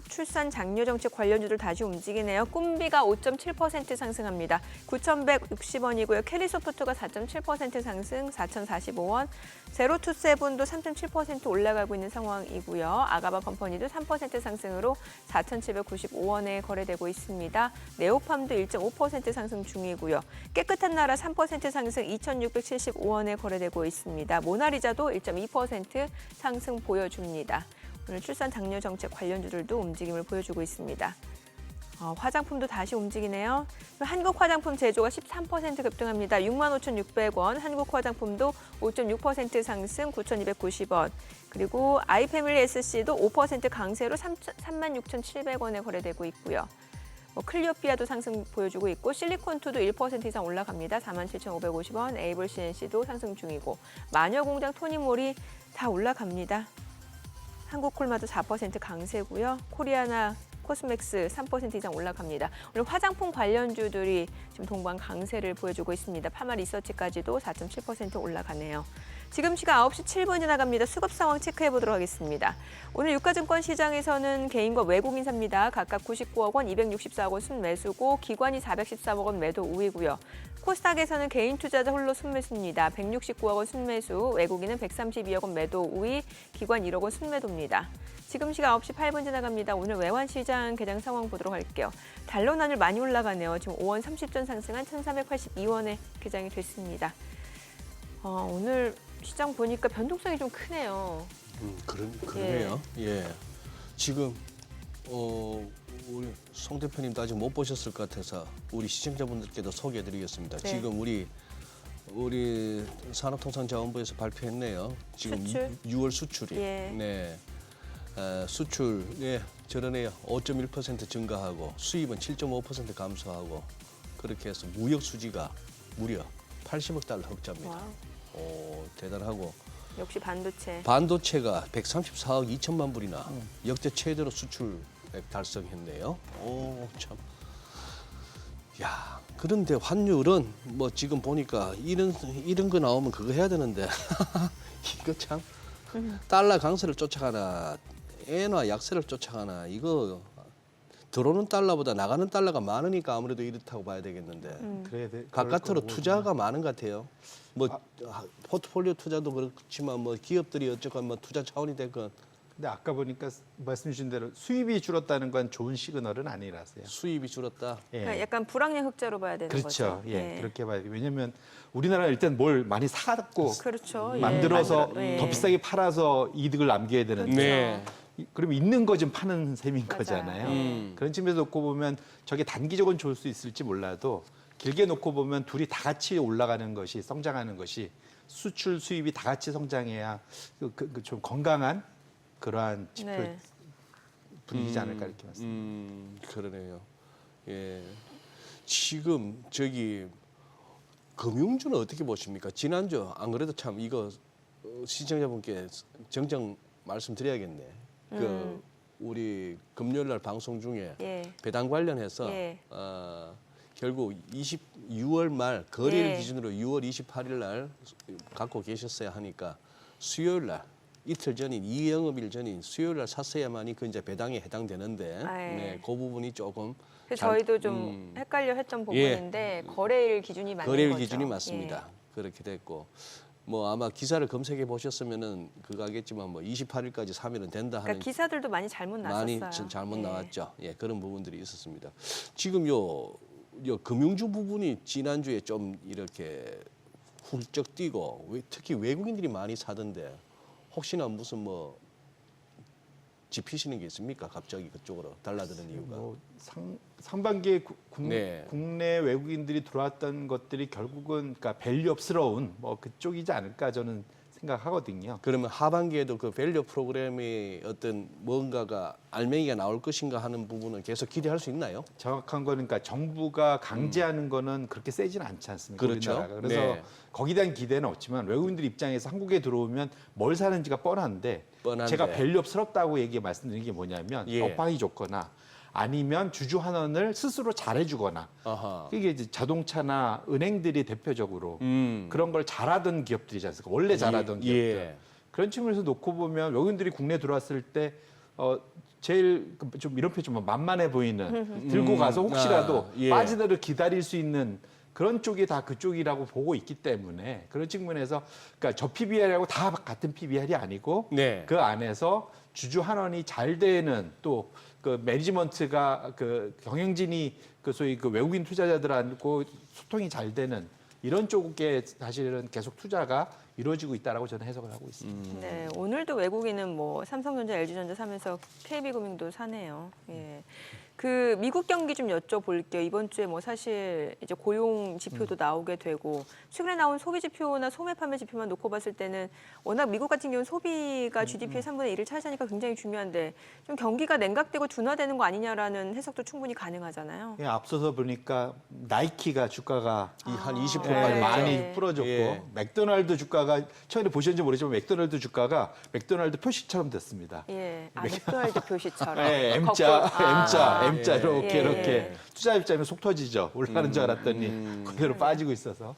출산 장려 정책 관련주들 다시 움직이네요. 꿈비가 5.7% 상승합니다. 9,160원이고요. 캐리소프트가 4.7% 상승 4,045원. 제로투세븐도 3.7% 올라가고 있는 상황이고요. 아가바 컴퍼니도 3% 상승으로 4,795원에 거래되고 있습니다. 네오팜도 1.5% 상승 중이고요. 깨끗한 나라 3% 상승 2,675원에 거래되고 있습니다. 모나리자도 1.2% 상승 보여줍니다. 오늘 출산 장려 정책 관련주들도 움직임을 보여주고 있습니다. 화장품도 다시 움직이네요. 한국 화장품 제조가 13% 급등합니다. 65,600원. 한국 화장품도 5.6% 상승 9,290원. 그리고 아이패밀리 SC도 5% 강세로 36,700원에 거래되고 있고요. 클리오피아도 상승 보여주고 있고 실리콘투도 1% 이상 올라갑니다. 47,550원. 에이블 CNC도 상승 중이고 마녀공장 토니몰이 다 올라갑니다. 한국콜마도 4% 강세고요. 코리아나 코스맥스 3% 이상 올라갑니다. 오늘 화장품 관련주들이 지금 동반 강세를 보여주고 있습니다. 파마 리서치까지도 4.7% 올라가네요. 지금 시각 9시 7분 지나갑니다. 수급 상황 체크해 보도록 하겠습니다. 오늘 유가증권 시장에서는 개인과 외국인 삽니다. 각각 99억 원, 264억 원 순매수고 기관이 413억 원 매도 우위고요. 코스닥에서는 개인 투자자 홀로 순매수입니다. 169억 원 순매수, 외국인은 132억 원 매도 우위, 기관 1억 원 순매도입니다. 지금 시각 9시 8분 지나갑니다. 오늘 외환시장 개장 상황 보도록 할게요. 달러 나눌 많이 올라가네요. 지금 5원 30전 상승한 1,482원에 개장이 됐습니다. 오늘 시장 보니까 변동성이 좀 크네요. 그러네요. 예. 지금 우리 송 대표님도 아직 못 보셨을 것 같아서 우리 시청자분들께도 소개해드리겠습니다. 네. 지금 우리 산업통상자원부에서 발표했네요. 지금 수출? 6월 수출이. 예. 네. 수출 저러네요. 5.1% 증가하고 수입은 7.5% 감소하고 그렇게 해서 무역 수지가 무려 80억 달러 흑자입니다. 와우. 대단하고 역시 반도체. 반도체가 134억 2천만 불이나 역대 최대로 수출액 달성했네요. 참. 야, 그런데 환율은 뭐 지금 보니까 이런 거 나오면 그거 해야 되는데 이거 참 달러 강세를 쫓아가나 엔화 약세를 쫓아가나 이거 들어오는 달러보다 나가는 달러가 많으니까 아무래도 이렇다고 봐야 되겠는데 바깥으로 투자가 많은 것 같아요. 뭐 포트폴리오 투자도 그렇지만 뭐 기업들이 어쨌건 뭐 투자 차원이 됐건 근데 아까 보니까 말씀 주신 대로 수입이 줄었다는 건 좋은 시그널은 아니라서요. 수입이 줄었다. 예. 그러니까 약간 불황의 흑자로 봐야 되는 그렇죠. 거죠. 예, 그렇게 봐야 돼요. 왜냐하면 우리나라는 일단 뭘 많이 사갖고 그렇죠. 예, 만들어서 예. 더 비싸게 팔아서 이득을 남겨야 되는데 네. 그럼 있는 거 좀 파는 셈인 맞아요. 거잖아요. 그런 측면에서 놓고 보면 저게 단기적으로 좋을 수 있을지 몰라도 길게 놓고 보면 둘이 다 같이 올라가는 것이 성장하는 것이 수출 수입이 다 같이 성장해야 좀 건강한 그러한 지표 네. 분위기지 않을까 이렇게 말씀드립니다. 그러네요. 예. 지금 저기 금융주는 어떻게 보십니까? 지난주 안 그래도 참 이거 시청자분께 정정 말씀드려야겠네. 그 우리 금요일 날 방송 중에 예. 배당 관련해서 예. 결국 6월 말 거래일 예. 기준으로 6월 28일 날 갖고 계셨어야 하니까 수요일 날 이틀 전인 이영업일 전인 수요일 날 샀어야만이 그 이제 배당에 해당되는데 아, 예. 네, 그 부분이 조금 그래서 잘- 저희도 좀 헷갈려 했던 부분인데 거래일 기준이 맞는 거래일 거죠. 기준이 맞습니다. 그렇게 됐고 뭐 아마 기사를 검색해 보셨으면은 그거 알겠지만 뭐 28일까지 사면은 된다 하는 그러니까 기사들도 많이 잘못 많이 났었어요. 잘못 예. 나왔죠. 예, 그런 부분들이 있었습니다. 지금 요 금융주 부분이 지난주에 좀 이렇게 훌쩍 뛰고 특히 외국인들이 많이 사던데 혹시나 무슨 뭐 짚히시는 게 있습니까? 갑자기 그쪽으로 달라드는 이유가. 뭐 상반기에 네. 국내 외국인들이 들어왔던 것들이 결국은 그러니까 밸류업스러운 뭐 그쪽이지 않을까 저는 생각하거든요. 그러면 하반기에도 그 밸류 프로그램의 어떤 뭔가가 알맹이가 나올 것인가 하는 부분은 계속 기대할 수 있나요? 정확한 거는 그러니까 정부가 강제하는 거는 그렇게 세지는 않지 않습니까? 그렇죠. 우리나라가. 그래서 네. 거기에 대한 기대는 없지만 외국인들 입장에서 한국에 들어오면 뭘 사는지가 뻔한데 뻔한데. 제가 밸류업스럽다고 말씀드린 게 뭐냐면 예. 업황이 좋거나 아니면 주주 환원을 스스로 잘해주거나 아하. 이게 이제 자동차나 은행들이 대표적으로 음. 그런 걸 잘하던 기업들이지 않습니까? 원래 잘하던 기업들. 예. 그런 측면에서 놓고 보면 외국인들이 국내에 들어왔을 때 제일 좀 이런 표현 좀 만만해 보이는 들고 가서 혹시라도 예. 빠지도록 기다릴 수 있는 그런 쪽이 다 그쪽이라고 보고 있기 때문에 그런 측면에서 그러니까 저 PBR하고 다 같은 PBR이 아니고 네. 그 안에서 주주 환원이 잘 되는 또 그 매니지먼트가 그 경영진이 그 소위 그 외국인 투자자들하고 소통이 잘 되는 이런 쪽에 사실은 계속 투자가 이루어지고 있다라고 저는 해석을 하고 있습니다. 네, 오늘도 외국인은 뭐 삼성전자, LG전자 사면서 KB금융도 사네요. 예. 그 미국 경기 좀 여쭤볼게요. 이번 주에 뭐 사실 이제 고용 지표도 나오게 되고 최근에 나온 소비 지표나 소매 판매 지표만 놓고 봤을 때는 워낙 미국 같은 경우는 소비가 GDP의 3분의 1을 차지하니까 굉장히 중요한데 좀 경기가 냉각되고 둔화되는 거 아니냐라는 해석도 충분히 가능하잖아요. 예, 앞서서 보니까 나이키가 주가가 한 20%까지 네. 많이 부러졌고 예. 맥도날드 주가가 최근에 보셨는지 모르지만 맥도날드 주가가 맥도날드 표시처럼 됐습니다. 예, 맥도날드 표시처럼. 네, M자, 거꾸로. 아. M자 이렇게 예. 이렇게 투자 입장이면 속 터지죠. 올라가는 줄 알았더니 그대로 빠지고 있어서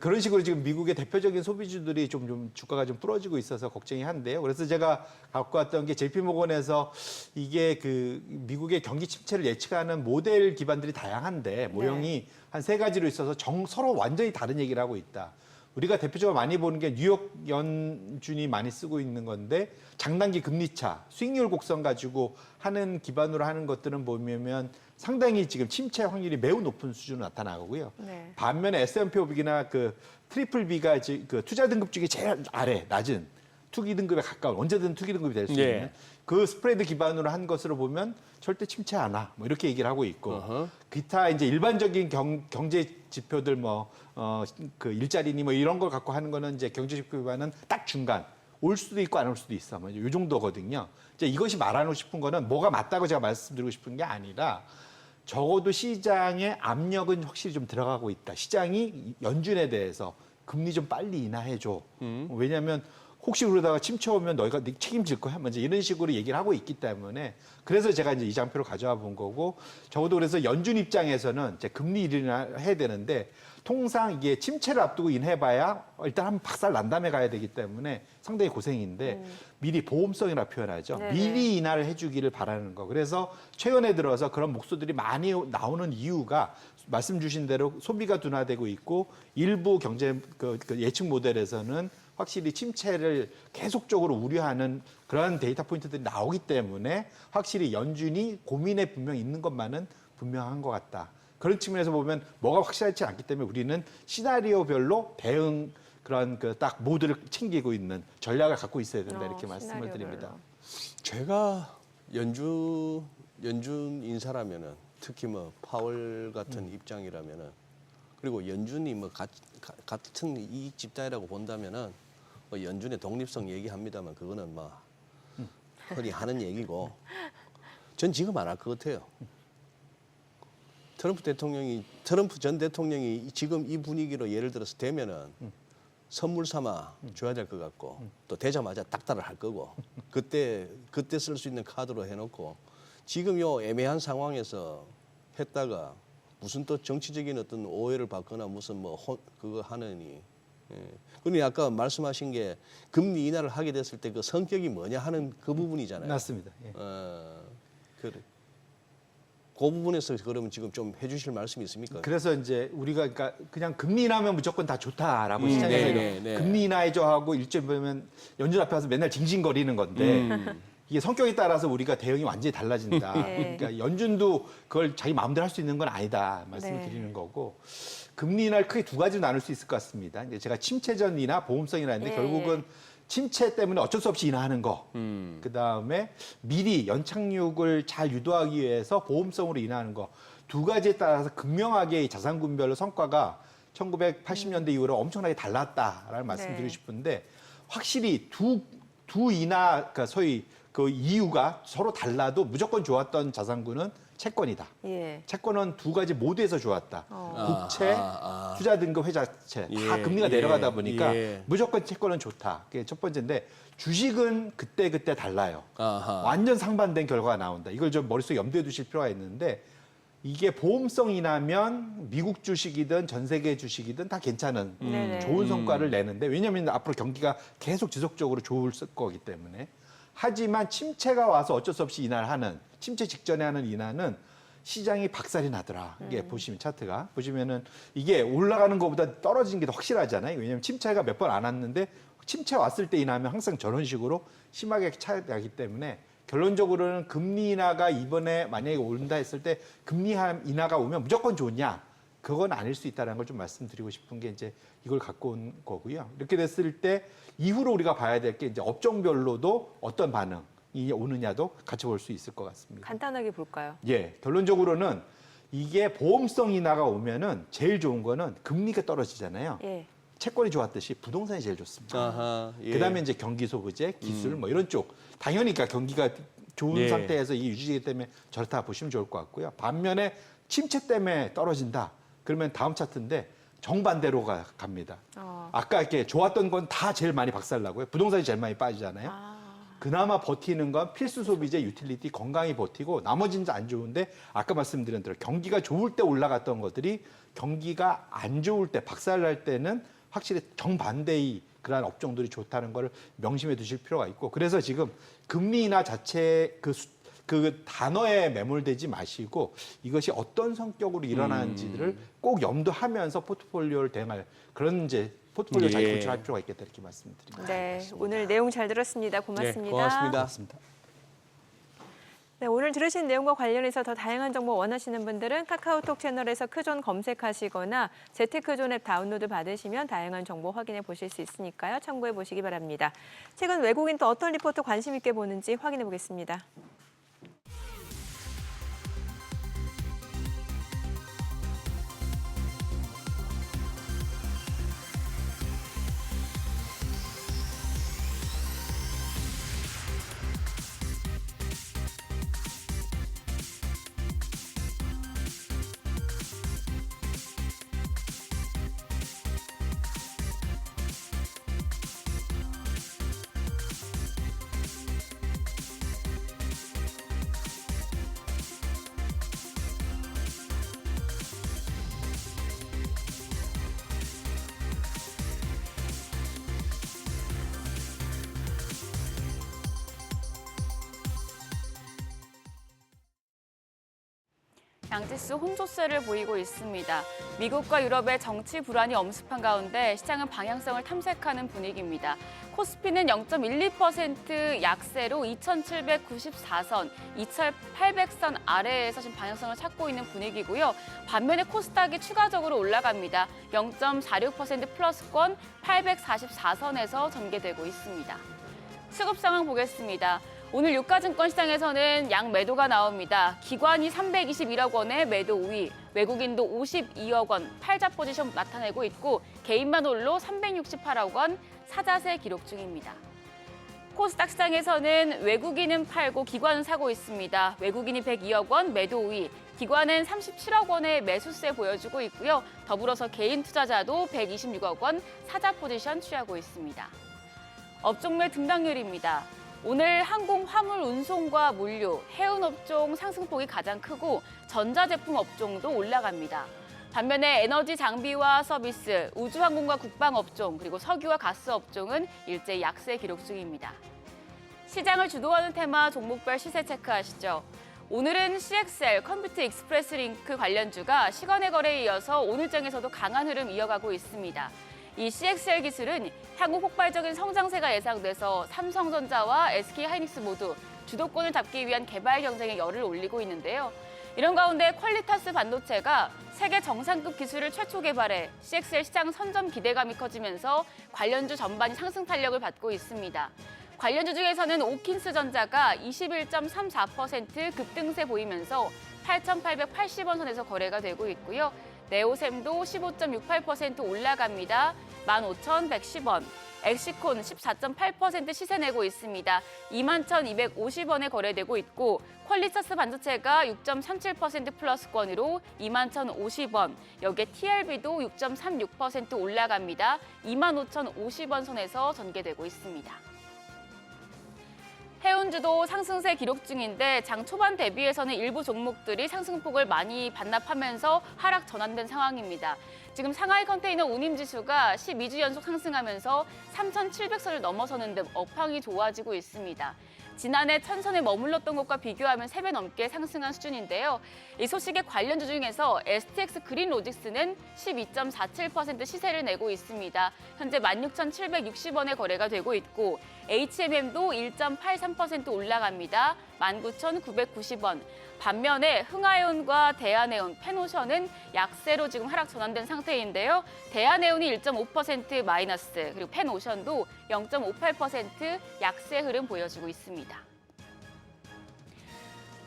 그런 식으로 지금 미국의 대표적인 소비주들이 좀 주가가 좀 부러지고 있어서 걱정이 한데요. 그래서 제가 갖고 왔던 게 JP모건에서 이게 그 미국의 경기 침체를 예측하는 모델 기반들이 다양한데 모형이 한 3가지로 있어서 서로 완전히 다른 얘기를 하고 있다. 우리가 대표적으로 많이 보는 게 뉴욕 연준이 많이 쓰고 있는 건데 장단기 금리차, 수익률 곡선 가지고 하는 기반으로 하는 것들은 보면 상당히 지금 침체 확률이 매우 높은 수준으로 나타나고요. 네. 반면에 S&P 500이나 그 트리플 B가 그 투자 등급 중에 제일 아래 낮은 투기 등급에 가까운 언제든 투기 등급이 될 수 예. 있는 그 스프레드 기반으로 한 것으로 보면 절대 침체 않아. 뭐 이렇게 얘기를 하고 있고 어허. 기타 이제 일반적인 경제 지표들 그 일자리니 뭐 이런 걸 갖고 하는 거는 이제 경제 지표 기반은 딱 중간. 올 수도 있고 안 올 수도 있어. 뭐 이 정도거든요. 이제 이것이 말하고 싶은 거는 뭐가 맞다고 제가 말씀드리고 싶은 게 아니라 적어도 시장의 압력은 확실히 좀 들어가고 있다. 시장이 연준에 대해서 금리 좀 빨리 인하해줘. 왜냐하면 혹시 그러다가 침체 오면 너희가 책임질 거야? 먼저 이런 식으로 얘기를 하고 있기 때문에 그래서 제가 이제 이 장표를 가져와 본 거고 적어도 그래서 연준 입장에서는 이제 금리 인하를 해야 되는데 통상 이게 침체를 앞두고 인해봐야 일단 한번 박살 난 다음에 가야 되기 때문에 상당히 고생인데 미리 보험성이라 표현하죠. 네네. 미리 인하를 해주기를 바라는 거. 그래서 최근에 들어서 그런 목소들이 많이 나오는 이유가 말씀 주신 대로 소비가 둔화되고 있고 일부 경제 그 예측 모델에서는 확실히 침체를 계속적으로 우려하는 그런 데이터 포인트들이 나오기 때문에 확실히 연준이 고민에 분명히 있는 것만은 분명한 것 같다. 그런 측면에서 보면 뭐가 확실하지 않기 때문에 우리는 시나리오별로 대응 그런 그 딱 모드를 챙기고 있는 전략을 갖고 있어야 된다 이렇게 말씀을 시나리오별로. 드립니다. 제가 연준 인사라면은 특히 뭐 파월 같은 입장이라면은 그리고 연준이 뭐 같은 이익 집단이라고 본다면은 뭐 연준의 독립성 얘기합니다만 그거는 뭐 흔히 하는 얘기고 전 지금 안 할 것 같아요. 트럼프 전 대통령이 지금 이 분위기로 예를 들어서 되면은 선물 삼아 줘야 될 것 같고 또 되자마자 딱따를 할 거고 그때 쓸 수 있는 카드로 해놓고 지금 요 애매한 상황에서 했다가 무슨 또 정치적인 어떤 오해를 받거나 무슨 뭐 그거 하느니. 예. 그러니 아까 말씀하신 게 금리 인하를 하게 됐을 때 그 성격이 뭐냐 하는 그 부분이잖아요. 맞습니다. 예. 그래. 그 부분에서 그러면 지금 좀 해주실 말씀이 있습니까? 그래서 이제 우리가 그러니까 그냥 금리 인하면 무조건 다 좋다라고 시장에서 네. 금리 인하해줘 하고 일절 보면 연준 앞에 와서 맨날 징징거리는 건데 이게 성격에 따라서 우리가 대응이 완전히 달라진다. 네. 그러니까 연준도 그걸 자기 마음대로 할 수 있는 건 아니다 말씀을 네. 드리는 거고 금리 인하를 크게 두 가지로 나눌 수 있을 것 같습니다. 이제 제가 침체전 인하, 보험성 인하인데 예. 결국은 침체 때문에 어쩔 수 없이 인하하는 거. 그다음에 미리 연착륙을 잘 유도하기 위해서 보험성으로 인하하는 거. 두 가지에 따라서 극명하게 이 자산군별로 성과가 1980년대 이후로 엄청나게 달랐다라는 말씀드리고 네. 싶은데 확실히 두 인하, 그러니까 소위 그 이유가 서로 달라도 무조건 좋았던 자산군은 채권이다. 예. 채권은 두 가지 모두에서 좋았다. 국채, 아. 투자 등급 회자채 다 예, 금리가 예, 내려가다 보니까 예. 무조건 채권은 좋다. 그게 첫 번째인데 주식은 그때 달라요. 아하. 완전 상반된 결과가 나온다. 이걸 좀 머릿속에 염두에 두실 필요가 있는데 이게 보험성이 나면 미국 주식이든 전 세계 주식이든 다 괜찮은 네네. 좋은 성과를 내는데 왜냐하면 앞으로 경기가 계속 지속적으로 좋을 거기 때문에 하지만 침체가 와서 어쩔 수 없이 인하를 하는 침체 직전에 하는 인하는 시장이 박살이 나더라. 이게 보시면 차트가 보시면은 이게 올라가는 것보다 떨어지는 게 더 확실하잖아요. 왜냐하면 침체가 몇 번 안 왔는데 침체 왔을 때 인하면 항상 저런 식으로 심하게 차이나기 때문에 결론적으로는 금리 인하가 이번에 만약에 온다 했을 때 금리 인하가 오면 무조건 좋냐? 그건 아닐 수 있다는 걸 좀 말씀드리고 싶은 게 이제 이걸 갖고 온 거고요. 이렇게 됐을 때 이후로 우리가 봐야 될 게 이제 업종별로도 어떤 반응이 오느냐도 같이 볼 수 있을 것 같습니다. 간단하게 볼까요? 예, 결론적으로는 이게 보험성 인하가 오면은 제일 좋은 거는 금리가 떨어지잖아요. 예. 채권이 좋았듯이 부동산이 제일 좋습니다. 아하, 예. 그다음에 이제 경기 소비재, 기술 뭐 이런 쪽 당연히 그러니까 경기가 좋은 예. 상태에서 이게 유지되기 때문에 저렇다 보시면 좋을 것 같고요. 반면에 침체 때문에 떨어진다. 그러면 다음 차트인데 정반대로 갑니다. 아까 이렇게 좋았던 건 다 제일 많이 박살나고요. 부동산이 제일 많이 빠지잖아요. 그나마 버티는 건 필수 소비재, 유틸리티, 건강이 버티고 나머지는 안 좋은데 아까 말씀드린 대로 경기가 좋을 때 올라갔던 것들이 경기가 안 좋을 때 박살날 때는 확실히 정반대의 그러한 업종들이 좋다는 걸 명심해 두실 필요가 있고 그래서 지금 금리 인하 자체 그 단어에 매몰되지 마시고 이것이 어떤 성격으로 일어나는지를 꼭 염두하면서 포트폴리오를 대응할 그런 이제 포트폴리오 잘 예. 구축할 필요가 있겠다 이렇게 말씀드립니다. 네. 오늘 내용 잘 들었습니다. 고맙습니다. 네, 고맙습니다. 네, 오늘 들으신 내용과 관련해서 더 다양한 정보 원하시는 분들은 카카오톡 채널에서 크존 검색하시거나 재테크존 앱 다운로드 받으시면 다양한 정보 확인해 보실 수 있으니까요. 참고해 보시기 바랍니다. 최근 외국인 또 어떤 리포트 관심 있게 보는지 확인해 보겠습니다. 양지수 혼조세를 보이고 있습니다. 미국과 유럽의 정치 불안이 엄습한 가운데 시장은 방향성을 탐색하는 분위기입니다. 코스피는 0.12% 약세로 2,794선, 2,800선 아래에서 지금 방향성을 찾고 있는 분위기고요. 반면에 코스닥이 추가적으로 올라갑니다. 0.46% 플러스권 844선에서 전개되고 있습니다. 수급 상황 보겠습니다. 오늘 유가증권 시장에서는 양매도가 나옵니다. 기관이 321억 원의 매도 우위, 외국인도 52억 원 팔자 포지션 나타내고 있고 개인만 홀로 368억 원 사자세 기록 중입니다. 코스닥 시장에서는 외국인은 팔고 기관은 사고 있습니다. 외국인이 102억 원 매도 우위, 기관은 37억 원의 매수세 보여주고 있고요. 더불어서 개인 투자자도 126억 원 사자 포지션 취하고 있습니다. 업종별 등락률입니다. 오늘 항공, 화물, 운송과 물류, 해운 업종 상승폭이 가장 크고 전자제품 업종도 올라갑니다. 반면에 에너지 장비와 서비스, 우주항공과 국방 업종, 그리고 석유와 가스 업종은 일제히 약세 기록 중입니다. 시장을 주도하는 테마 종목별 시세 체크하시죠. 오늘은 CXL, 컴퓨터 익스프레스 링크 관련주가 시간의 거래에 이어서 오늘장에서도 강한 흐름 이어가고 있습니다. 이 CXL 기술은 향후 폭발적인 성장세가 예상돼서 삼성전자와 SK하이닉스 모두 주도권을 잡기 위한 개발 경쟁에 열을 올리고 있는데요. 이런 가운데 퀄리타스 반도체가 세계 정상급 기술을 최초 개발해 CXL 시장 선점 기대감이 커지면서 관련주 전반이 상승 탄력을 받고 있습니다. 관련주 중에서는 오킨스전자가 21.34% 급등세 보이면서 8,880원 선에서 거래가 되고 있고요. 네오셈도 15.68% 올라갑니다. 15,110원. 엑시콘 14.8% 시세 내고 있습니다. 21,250원에 거래되고 있고 퀄리타스 반도체가 6.37% 플러스권으로 21,050원. 여기에 TLB도 6.36% 올라갑니다. 25,050원 선에서 전개되고 있습니다. 해운주도 상승세 기록 중인데 장 초반 대비해서는 일부 종목들이 상승폭을 많이 반납하면서 하락 전환된 상황입니다. 지금 상하이 컨테이너 운임지수가 12주 연속 상승하면서 3,700선을 넘어서는데 업황이 좋아지고 있습니다. 지난해 1,000선에 머물렀던 것과 비교하면 3배 넘게 상승한 수준인데요. 이 소식의 관련주 중에서 STX 그린로직스는 12.47% 시세를 내고 있습니다. 현재 16,760원에 거래가 되고 있고 HMM도 1.83% 올라갑니다. 19,990원. 반면에 흥하해운과 대한해운, 펜오션은 약세로 지금 하락 전환된 상태인데요. 대한해운이 1.5% 마이너스, 그리고 펜오션도 0.58% 약세 흐름 보여주고 있습니다.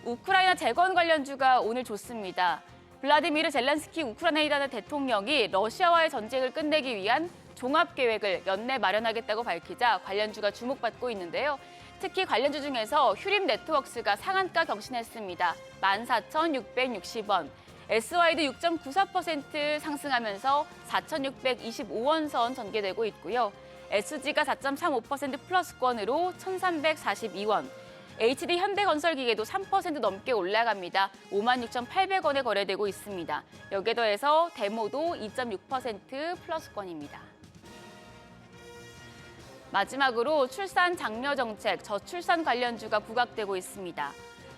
우크라이나 재건 관련주가 오늘 좋습니다. 블라디미르 젤란스키 우크라이나 대통령이 러시아와의 전쟁을 끝내기 위한 종합계획을 연내 마련하겠다고 밝히자 관련주가 주목받고 있는데요. 특히 관련주 중에서 휴림 네트워크스가 상한가 경신했습니다. 14,660원. SY도 6.94% 상승하면서 4,625원 선 전개되고 있고요. SG가 4.35% 플러스권으로 1,342원. HD 현대건설기계도 3% 넘게 올라갑니다. 56,800원에 거래되고 있습니다. 여기에 더해서 데모도 2.6% 플러스권입니다. 마지막으로 출산 장려 정책, 저출산 관련주가 부각되고 있습니다.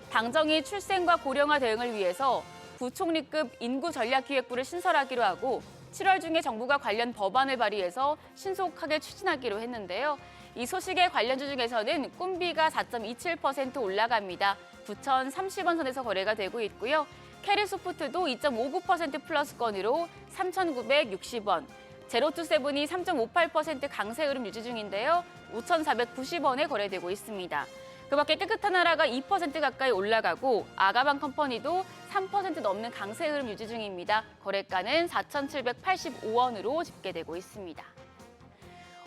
당정이 출생과 고령화 대응을 위해서 부총리급 인구전략기획부를 신설하기로 하고 7월 중에 정부가 관련 법안을 발의해서 신속하게 추진하기로 했는데요. 이 소식의 관련주 중에서는 꿈비가 4.27% 올라갑니다. 9,030원 선에서 거래가 되고 있고요. 캐리소프트도 2.59% 플러스권으로 3,960원. 제로투세븐이 3.58% 강세 흐름 유지 중인데요. 5,490원에 거래되고 있습니다. 그밖에 깨끗한 나라가 2% 가까이 올라가고 아가방 컴퍼니도 3% 넘는 강세 흐름 유지 중입니다. 거래가는 4,785원으로 집계되고 있습니다.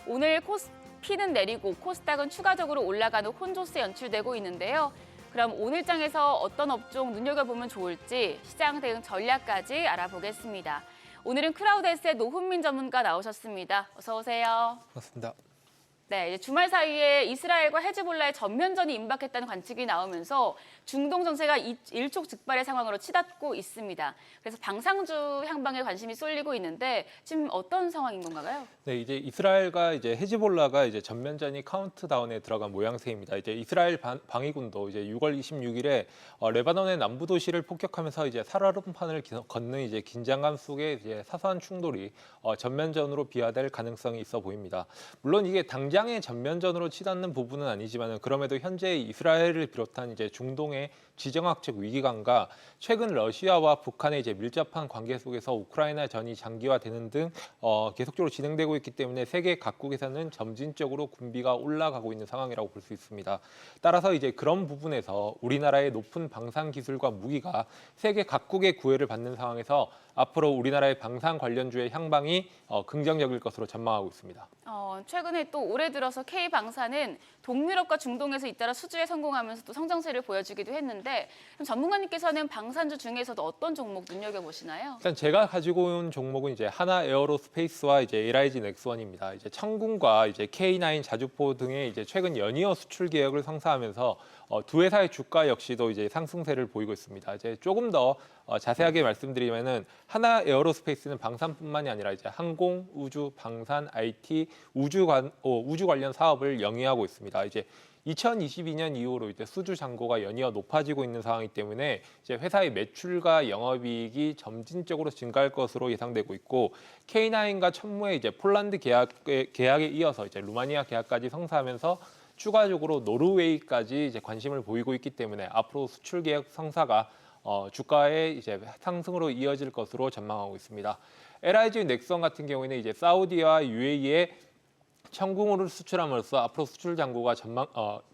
오늘 코스피는 내리고 코스닥은 추가적으로 올라가는 혼조세 연출되고 있는데요. 그럼 오늘 장에서 어떤 업종 눈여겨보면 좋을지 시장 대응 전략까지 알아보겠습니다. 오늘은 크라우드에스의 노훈민 전문가 나오셨습니다. 어서 오세요. 반갑습니다. 네, 이제 주말 사이에 이스라엘과 헤즈볼라의 전면전이 임박했다는 관측이 나오면서 중동 정세가 일촉즉발의 상황으로 치닫고 있습니다. 그래서 방상주 향방에 관심이 쏠리고 있는데 지금 어떤 상황인 건가요? 네, 이제 이스라엘과 이제 헤즈볼라가 이제 전면전이 카운트다운에 들어간 모양새입니다. 이제 이스라엘 방위군도 이제 6월 26일에 레바논의 남부 도시를 폭격하면서 이제 살얼음판을 걷는 이제 긴장감 속에 이제 사소한 충돌이 전면전으로 비화될 가능성이 있어 보입니다. 물론 이게 당장의 전면전으로 치닫는 부분은 아니지만 그럼에도 현재 이스라엘을 비롯한 이제 중동의 지정학적 위기감과 최근 러시아와 북한의 이제 밀접한 관계 속에서 우크라이나 전이 장기화되는 등 계속적으로 진행되고 있기 때문에 세계 각국에서는 점진적으로 군비가 올라가고 있는 상황이라고 볼 수 있습니다. 따라서 이제 그런 부분에서 우리나라의 높은 방산 기술과 무기가 세계 각국의 구애를 받는 상황에서 앞으로 우리나라의 방산 관련주의 향방이 긍정적일 것으로 전망하고 있습니다. 최근에 또 올해 들어서 K방산은 동유럽과 중동에서 잇따라 수주에 성공하면서 또 성장세를 보여주기도 했는데 그럼 전문가님께서는 방산주 중에서도 어떤 종목 눈여겨보시나요? 일단 제가 가지고 온 종목은 이제 하나 에어로스페이스와 이제 LIG 넥스원입니다. 이제 청군과 이제 K9 자주포 등의 이제 최근 연이어 수출 계획을 성사하면서 두 회사의 주가 역시도 이제 상승세를 보이고 있습니다. 이제 조금 더 자세하게 말씀드리면은 하나 에어로스페이스는 방산뿐만이 아니라 이제 항공, 우주, 방산, IT, 우주 관련 사업을 영위하고 있습니다. 이제 2022년 이후로 이제 수주 잔고가 연이어 높아지고 있는 상황이기 때문에 이제 회사의 매출과 영업이익이 점진적으로 증가할 것으로 예상되고 있고 K9과 천무의 이제 폴란드 계약에 이어서 이제 루마니아 계약까지 성사하면서 추가적으로 노르웨이까지 이제 관심을 보이고 있기 때문에 앞으로 수출 계약 성사가 주가의 이제 상승으로 이어질 것으로 전망하고 있습니다. LIG 넥선 같은 경우에는 이제 사우디와 UAE에 천궁을 수출함으로써 앞으로 수출 잔고가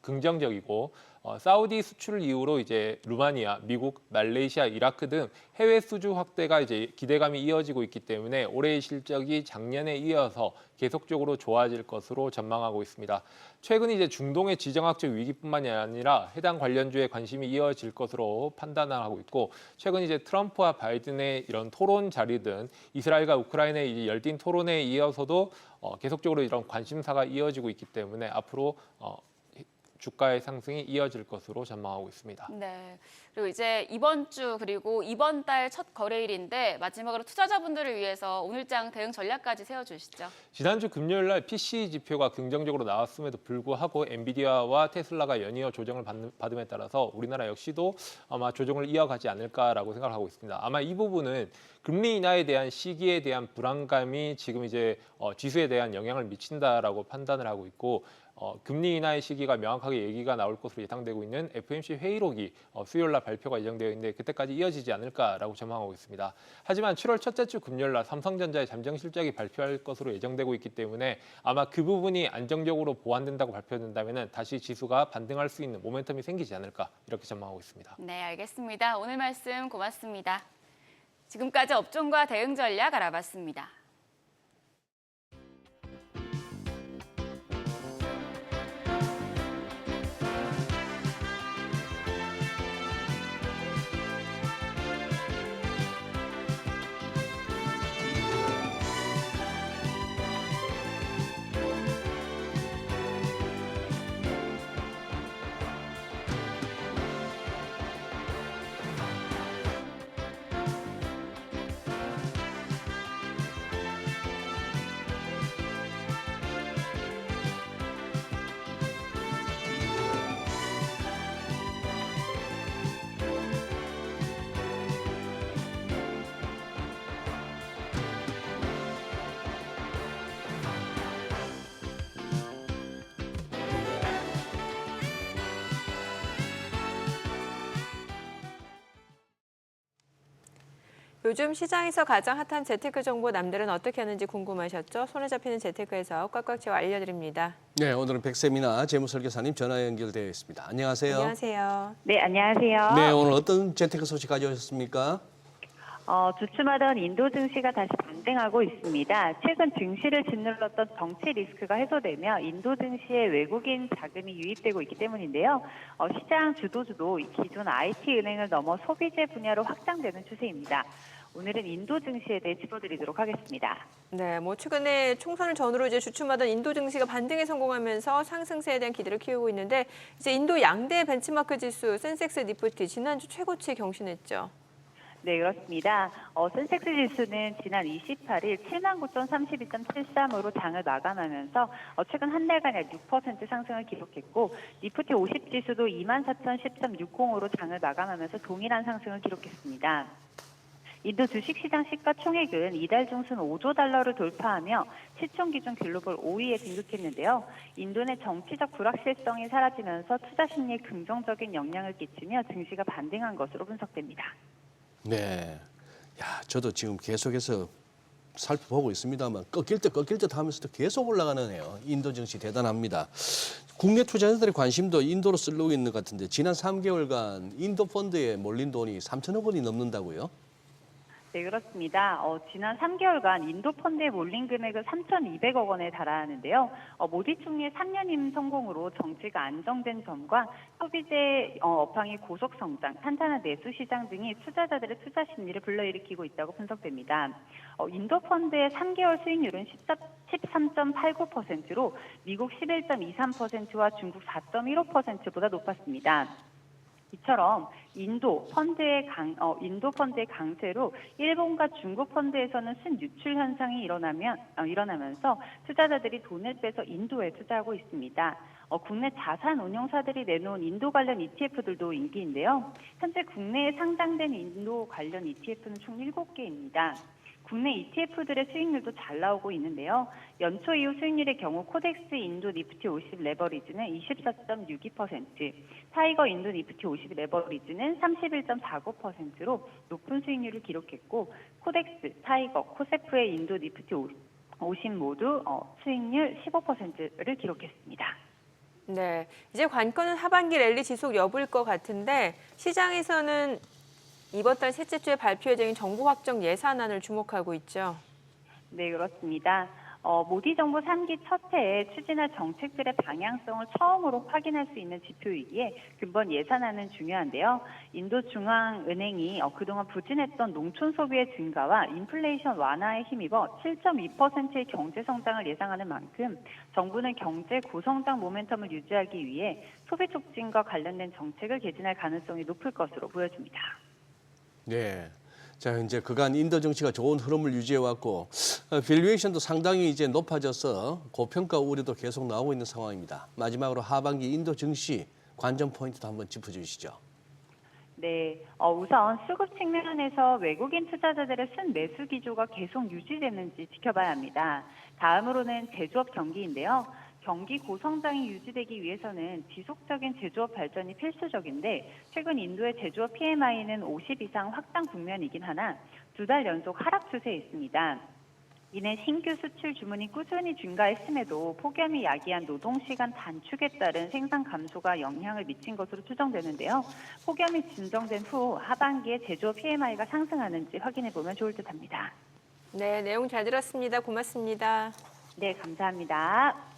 긍정적이고 사우디 수출 이후로 이제 루마니아, 미국, 말레이시아, 이라크 등 해외 수주 확대가 이제 기대감이 이어지고 있기 때문에 올해의 실적이 작년에 이어서 계속적으로 좋아질 것으로 전망하고 있습니다. 최근 이제 중동의 지정학적 위기뿐만이 아니라 해당 관련주에 관심이 이어질 것으로 판단하고 있고 최근 이제 트럼프와 바이든의 이런 토론 자리든 이스라엘과 우크라이나의 이제 열띤 토론에 이어서도 계속적으로 이런 관심사가 이어지고 있기 때문에 앞으로 주가의 상승이 이어질 것으로 전망하고 있습니다. 네. 그리고 이제 이번 주 그리고 이번 달 첫 거래일인데 마지막으로 투자자분들을 위해서 오늘장 대응 전략까지 세워주시죠. 지난주 금요일 날 PCE 지표가 긍정적으로 나왔음에도 불구하고 엔비디아와 테슬라가 연이어 조정을 받음에 따라서 우리나라 역시도 아마 조정을 이어가지 않을까라고 생각을 하고 있습니다. 아마 이 부분은 금리 인하에 대한 시기에 대한 불안감이 지금 이제 지수에 대한 영향을 미친다라고 판단을 하고 있고 금리 인하의 시기가 명확하게 얘기가 나올 것으로 예상되고 있는 FOMC 회의록이 수요일 날 발표가 예정되어 있는데 그때까지 이어지지 않을까라고 전망하고 있습니다. 하지만 7월 첫째 주 금요일 날 삼성전자의 잠정 실적이 발표할 것으로 예정되고 있기 때문에 아마 그 부분이 안정적으로 보완된다고 발표된다면 다시 지수가 반등할 수 있는 모멘텀이 생기지 않을까 이렇게 전망하고 있습니다. 네, 알겠습니다. 오늘 말씀 고맙습니다. 지금까지 업종과 대응 전략 알아봤습니다. 요즘 시장에서 가장 핫한 재테크 정보 남들은 어떻게 하는지 궁금하셨죠? 손에 잡히는 재테크에서 꽉꽉 채워 알려드립니다. 네, 오늘은 백세미나 재무설계사님 전화 연결되어 있습니다. 안녕하세요. 안녕하세요. 네, 안녕하세요. 네, 오늘 어떤 재테크 소식 가져오셨습니까? 주춤하던 인도 증시가 다시 반등하고 있습니다. 최근 증시를 짓눌렀던 정치 리스크가 해소되며 인도 증시에 외국인 자금이 유입되고 있기 때문인데요. 시장 주도주도 기존 IT 은행을 넘어 소비재 분야로 확장되는 추세입니다. 오늘은 인도 증시에 대해 짚어드리도록 하겠습니다. 네, 뭐 최근에 총선을 전후로 이제 주춤하던 인도 증시가 반등에 성공하면서 상승세에 대한 기대를 키우고 있는데 이제 인도 양대 벤치마크 지수 센섹스 니프티 지난주 최고치 경신했죠. 네, 그렇습니다. 센섹스 지수는 지난 28일 79,032.73으로 장을 마감하면서 최근 한 달간 약 6% 상승을 기록했고 니프티 50 지수도 24,010.60으로 장을 마감하면서 동일한 상승을 기록했습니다. 인도 주식시장 시가총액은 이달 중순 5조 달러를 돌파하며 시총 기준 글로벌 5위에 등극했는데요. 인도 내 정치적 불확실성이 사라지면서 투자 심리에 긍정적인 영향을 끼치며 증시가 반등한 것으로 분석됩니다. 네. 야, 저도 지금 계속해서 살펴보고 있습니다만 꺾일 듯 하면서도 계속 올라가는 해요. 인도 증시 대단합니다. 국내 투자자들의 관심도 인도로 쏠리고 있는 것 같은데 지난 3개월간 인도 펀드에 몰린 돈이 3천억 원이 넘는다고요? 네, 그렇습니다. 지난 3개월간 인도 펀드에 몰린 금액은 3,200억 원에 달하는데요. 모디 총리의 3년임 성공으로 정치가 안정된 점과 소비재 업황의 고속 성장, 탄탄한 내수 시장 등이 투자자들의 투자 심리를 불러일으키고 있다고 분석됩니다. 인도 펀드의 3개월 수익률은 13.89%로 미국 11.23%와 중국 4.15%보다 높았습니다. 이처럼 인도 펀드의 강세로 일본과 중국 펀드에서는 순유출 현상이 일어나면서 투자자들이 돈을 빼서 인도에 투자하고 있습니다. 국내 자산 운용사들이 내놓은 인도 관련 ETF들도 인기인데요. 현재 국내에 상장된 인도 관련 ETF는 총 7개입니다. 국내 ETF들의 수익률도 잘 나오고 있는데요. 연초 이후 수익률의 경우 코덱스 인도 니프티 50 레버리지는 24.62%, 타이거 인도 니프티 50 레버리지는 31.49%로 높은 수익률을 기록했고 코덱스, 타이거, 코세프의 인도 니프티 50 모두 수익률 15%를 기록했습니다. 네, 이제 관건은 하반기 랠리 지속 여부일 것 같은데 시장에서는 이번 달 셋째 주에 발표 예정인 정부 확정 예산안을 주목하고 있죠. 네, 그렇습니다. 모디 정부 3기 첫 해에 추진할 정책들의 방향성을 처음으로 확인할 수 있는 지표이기에 근본 예산안은 중요한데요. 인도 중앙은행이 그동안 부진했던 농촌 소비의 증가와 인플레이션 완화에 힘입어 7.2%의 경제 성장을 예상하는 만큼 정부는 경제 고성장 모멘텀을 유지하기 위해 소비 촉진과 관련된 정책을 개진할 가능성이 높을 것으로 보여집니다. 네. 자, 이제 그간 인도 정치가 좋은 흐름을 유지해 왔고 밸류에이션도 상당히 이제 높아져서 고평가 우려도 계속 나오고 있는 상황입니다. 마지막으로 하반기 인도 증시 관전 포인트도 한번 짚어 주시죠. 네, 우선 수급 측면에서 외국인 투자자들의 순매수 기조가 계속 유지되는지 지켜봐야 합니다. 다음으로는 제조업 경기인데요. 경기 고성장이 유지되기 위해서는 지속적인 제조업 발전이 필수적인데 최근 인도의 제조업 PMI는 50 이상 확장 국면이긴 하나 2달 연속 하락 추세에 있습니다. 이내 신규 수출 주문이 꾸준히 증가했음에도 폭염이 야기한 노동시간 단축에 따른 생산 감소가 영향을 미친 것으로 추정되는데요. 폭염이 진정된 후 하반기에 제조업 PMI가 상승하는지 확인해보면 좋을 듯합니다. 네, 내용 잘 들었습니다. 고맙습니다. 네, 감사합니다.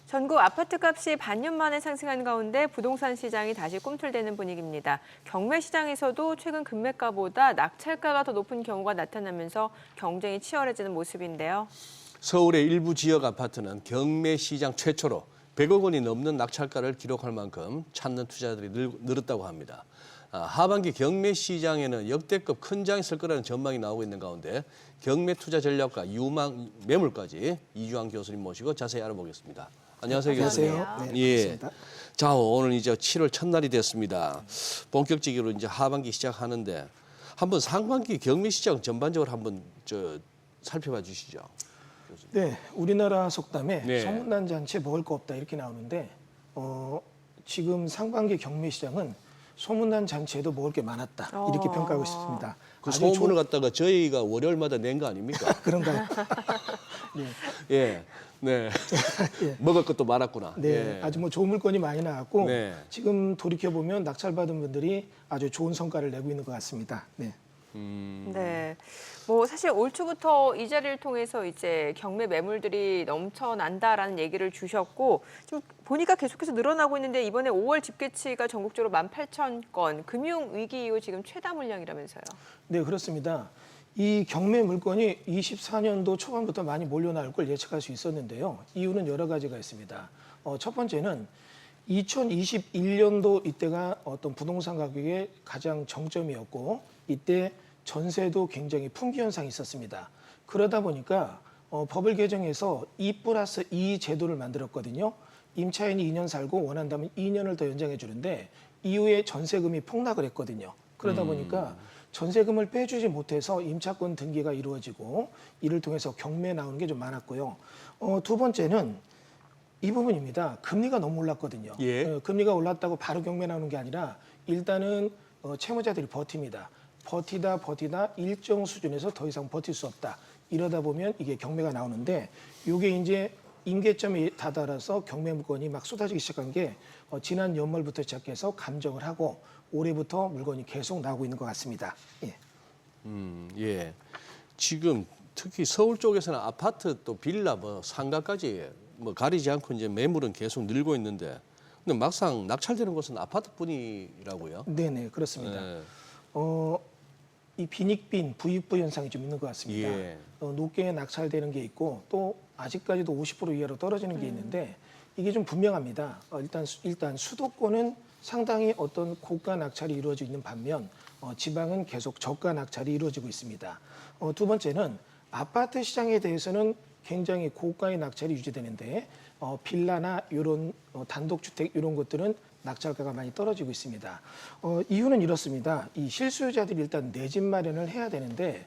전국 아파트값이 반년 만에 상승한 가운데 부동산 시장이 다시 꿈틀대는 분위기입니다. 경매 시장에서도 최근 금매가보다 낙찰가가 더 높은 경우가 나타나면서 경쟁이 치열해지는 모습인데요. 서울의 일부 지역 아파트는 경매 시장 최초로 100억 원이 넘는 낙찰가를 기록할 만큼 찾는 투자자들이 늘었다고 합니다. 하반기 경매 시장에는 역대급 큰 장이 설 거라는 전망이 나오고 있는 가운데 경매 투자 전략과 유망 매물까지 이주환 교수님 모시고 자세히 알아보겠습니다. 안녕하세요, 교수님. 안녕하세요. 네, 예. 반갑습니다. 자, 오늘 이제 7월 첫날이 됐습니다. 본격적으로 이제 하반기 시작하는데 한번 상반기 경매 시장 전반적으로 한번 살펴봐 주시죠. 네, 우리나라 속담에 네. 소문난 잔치에 먹을 거 없다 이렇게 나오는데 지금 상반기 경매 시장은 소문난 잔치에도 먹을 게 많았다 이렇게 평가하고 있습니다. 그 아주 소문을 갖다가 저희가 월요일마다 낸 거 아닙니까? 그런가요? 네. 예. 네. 예. 먹을 것도 많았구나. 네, 예. 아주 뭐 좋은 물건이 많이 나왔고 네. 지금 돌이켜 보면 낙찰받은 분들이 아주 좋은 성과를 내고 있는 것 같습니다. 네. 네. 뭐 사실 올 초부터 이 자리를 통해서 이제 경매 매물들이 넘쳐난다라는 얘기를 주셨고 지금 보니까 계속해서 늘어나고 있는데 이번에 5월 집계치가 전국적으로 18,000건, 금융 위기 이후 지금 최다 물량이라면서요. 네, 그렇습니다. 이 경매 물건이 24년도 초반부터 많이 몰려나올 걸 예측할 수 있었는데요. 이유는 여러 가지가 있습니다. 첫 번째는 2021년도 이때가 어떤 부동산 가격의 가장 정점이었고 이때 전세도 굉장히 풍기 현상이 있었습니다. 그러다 보니까 법을 개정해서 2+2 제도를 만들었거든요. 임차인이 2년 살고 원한다면 2년을 더 연장해 주는데 이후에 전세금이 폭락을 했거든요. 그러다 보니까 전세금을 빼주지 못해서 임차권 등기가 이루어지고 이를 통해서 경매에 나오는 게 좀 많았고요. 두 번째는 이 부분입니다. 금리가 너무 올랐거든요. 예. 금리가 올랐다고 바로 경매 나오는 게 아니라 일단은 채무자들이 버팁니다. 버티다 일정 수준에서 더 이상 버틸 수 없다. 이러다 보면 이게 경매가 나오는데 이게 이제 임계점에 다다라서 경매 물건이 막 쏟아지기 시작한 게 지난 연말부터 시작해서 감정을 하고 올해부터 물건이 계속 나오고 있는 것 같습니다. 예. 예. 지금 특히 서울 쪽에서는 아파트 또 빌라 뭐 상가까지 뭐 가리지 않고 이제 매물은 계속 늘고 있는데 근데 막상 낙찰되는 곳은 아파트뿐이라고요. 네네, 그렇습니다. 네. 이 빈익빈, 부익부 현상이 좀 있는 것 같습니다. 예. 높게 낙찰되는 게 있고 또 아직까지도 50% 이하로 떨어지는 게 있는데 이게 좀 분명합니다. 일단 수도권은 상당히 어떤 고가 낙찰이 이루어지고 있는 반면 지방은 계속 저가 낙찰이 이루어지고 있습니다. 두 번째는 아파트 시장에 대해서는 굉장히 고가의 낙찰이 유지되는데 빌라나 이런 단독주택 이런 것들은 낙찰가가 많이 떨어지고 있습니다. 이유는 이렇습니다. 이 실수요자들이 일단 내 집 마련을 해야 되는데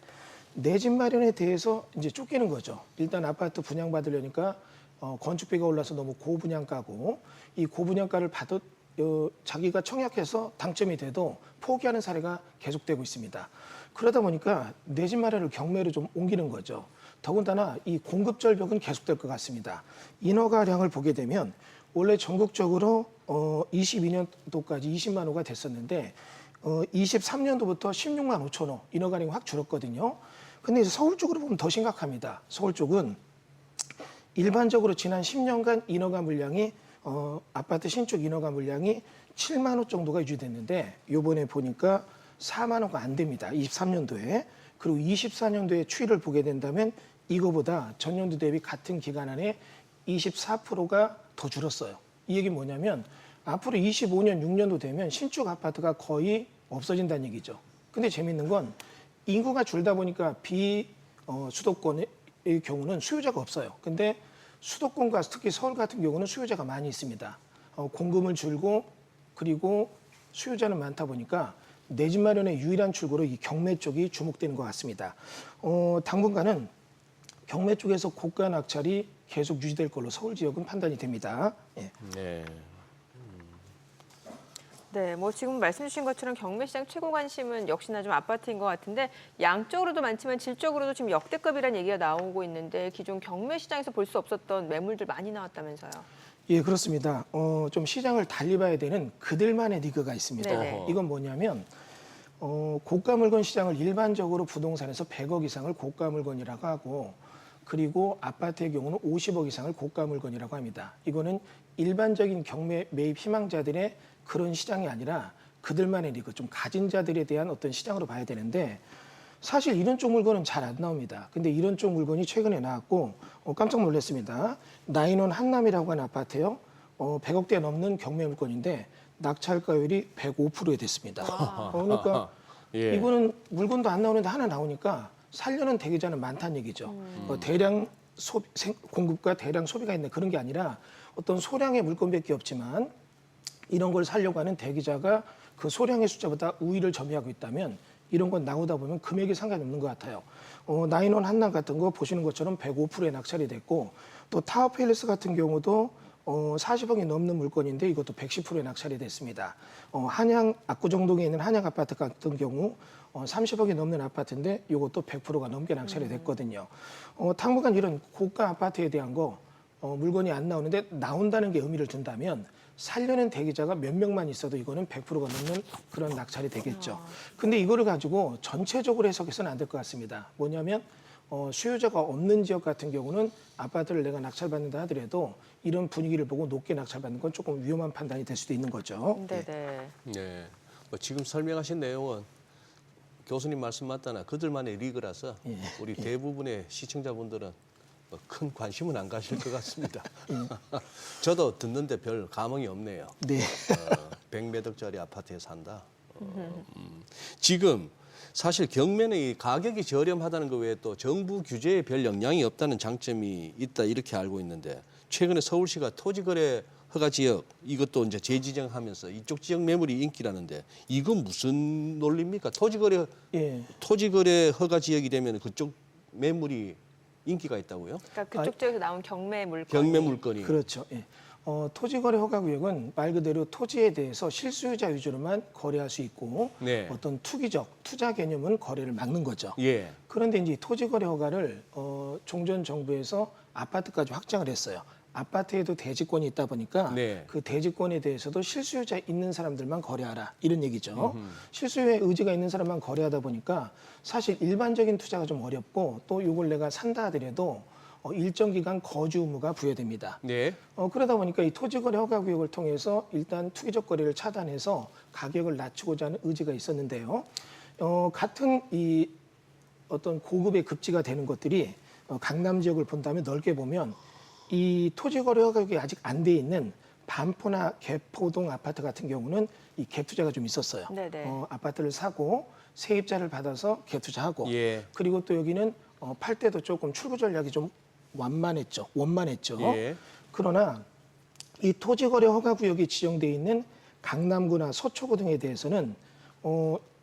내 집 마련에 대해서 이제 쫓기는 거죠. 일단 아파트 분양받으려니까 건축비가 올라서 너무 고분양가고 이 고분양가를 자기가 청약해서 당첨이 돼도 포기하는 사례가 계속되고 있습니다. 그러다 보니까 내 집 마련을 경매로 좀 옮기는 거죠. 더군다나 이 공급 절벽은 계속될 것 같습니다. 인허가량을 보게 되면 원래 전국적으로 22년도까지 20만 호가 됐었는데 23년도부터 16만 5천 호 인허가량이 확 줄었거든요. 근데 이제 서울 쪽으로 보면 더 심각합니다. 서울 쪽은 일반적으로 지난 10년간 인허가 물량이 아파트 신축 인허가 물량이 7만 호 정도가 유지됐는데 이번에 보니까 4만 호가 안 됩니다. 23년도에. 그리고 24년도에 추이를 보게 된다면 이거보다 전년도 대비 같은 기간 안에 24%가 더 줄었어요. 이 얘기는 뭐냐면 앞으로 25년, 6년도 되면 신축 아파트가 거의 없어진다는 얘기죠. 근데 재밌는 건 인구가 줄다 보니까 수도권의 경우는 수요자가 없어요. 근데 수도권과 특히 서울 같은 경우는 수요자가 많이 있습니다. 공급을 줄고 그리고 수요자는 많다 보니까 내 집 마련의 유일한 출구로 이 경매 쪽이 주목되는 것 같습니다. 당분간은 경매 쪽에서 고가 낙찰이 계속 유지될 걸로 서울 지역은 판단이 됩니다. 예. 네. 네, 뭐 지금 말씀 주신 것처럼 경매 시장 최고 관심은 역시나 좀 아파트인 것 같은데 양적으로도 많지만 질적으로도 지금 역대급이라는 얘기가 나오고 있는데 기존 경매 시장에서 볼 수 없었던 매물들 많이 나왔다면서요. 예, 그렇습니다. 좀 시장을 달리 봐야 되는 그들만의 리그가 있습니다. 네네. 이건 뭐냐면 고가 물건 시장을 일반적으로 부동산에서 100억 이상을 고가 물건이라고 하고 그리고 아파트의 경우는 50억 이상을 고가 물건이라고 합니다. 이거는 일반적인 경매 매입 희망자들의 그런 시장이 아니라 그들만의 리그, 좀 가진 자들에 대한 어떤 시장으로 봐야 되는데 사실 이런 쪽 물건은 잘 안 나옵니다. 근데 이런 쪽 물건이 최근에 나왔고 깜짝 놀랐습니다. 나인원 한남이라고 하는 아파트요. 100억대 넘는 경매 물건인데 낙찰가율이 105%에 됐습니다. 그러니까 예. 이거는 물건도 안 나오는데 하나 나오니까 살려는 대기자는 많다는 얘기죠. 대량 공급과 대량 소비가 있는 그런 게 아니라 어떤 소량의 물건밖에 없지만 이런 걸 살려고 하는 대기자가 그 소량의 숫자보다 우위를 점유하고 있다면 이런 건 나오다 보면 금액이 상관이 없는 것 같아요. 나인원 한남 같은 거 보시는 것처럼 105%에 낙찰이 됐고 또 타워팰리스 같은 경우도 40억이 넘는 물건인데 이것도 110%에 낙찰이 됐습니다. 한양 압구정동에 있는 한양 아파트 같은 경우 30억이 넘는 아파트인데 이것도 100%가 넘게 낙찰이 됐거든요. 당분간 이런 고가 아파트에 대한 거 물건이 안 나오는데 나온다는 게 의미를 둔다면 살려는 대기자가 몇 명만 있어도 이거는 100%가 넘는 그런 낙찰이 되겠죠. 근데 이거를 가지고 전체적으로 해석해서는 안 될 것 같습니다. 뭐냐면 수요자가 없는 지역 같은 경우는 아파트를 내가 낙찰받는다 하더라도 이런 분위기를 보고 높게 낙찰받는 건 조금 위험한 판단이 될 수도 있는 거죠. 네네. 네. 뭐 지금 설명하신 내용은 교수님 말씀 맞다나 그들만의 리그라서 우리 대부분의 시청자분들은 뭐큰 관심은 안 가실 것 같습니다. 저도 듣는데 별 감흥이 없네요. 네. 100매덕짜리 아파트에 산다. 지금 사실 경매는 이 가격이 저렴하다는 것 외에 또 정부 규제에 별 영향이 없다는 장점이 있다 이렇게 알고 있는데 최근에 서울시가 토지거래 허가 지역 이것도 이제 재지정하면서 이쪽 지역 매물이 인기라는데 이건 무슨 논리입니까? 토지거래 허가 지역이 되면 그쪽 매물이 인기가 있다고요? 그러니까 그쪽 지역에서 나온 경매 물건. 경매 물건이. 그렇죠. 예. 토지거래 허가구역은 말 그대로 토지에 대해서 실수요자 위주로만 거래할 수 있고 네. 어떤 투기적 투자 개념은 거래를 막는 거죠. 예. 그런데 이제 토지거래 허가를 종전 정부에서 아파트까지 확장을 했어요. 아파트에도 대지권이 있다 보니까 네. 그 대지권에 대해서도 실수요자 있는 사람들만 거래하라 이런 얘기죠. 실수요의 의지가 있는 사람만 거래하다 보니까 사실 일반적인 투자가 좀 어렵고 또 이걸 내가 산다 하더라도 일정 기간 거주 의무가 부여됩니다. 네. 그러다 보니까 이 토지거래 허가구역을 통해서 일단 투기적 거래를 차단해서 가격을 낮추고자 하는 의지가 있었는데요. 같은 이 어떤 고급의 급지가 되는 것들이 강남 지역을 본다면 넓게 보면 이 토지거래 허가구역이 아직 안 돼 있는 반포나 개포동 아파트 같은 경우는 이 갭 투자가 좀 있었어요. 네네. 아파트를 사고 세입자를 받아서 갭 투자하고 예. 그리고 또 여기는 팔 때도 조금 출구 전략이 좀 원만했죠. 예. 그러나 이 토지거래 허가구역이 지정돼 있는 강남구나 서초구 등에 대해서는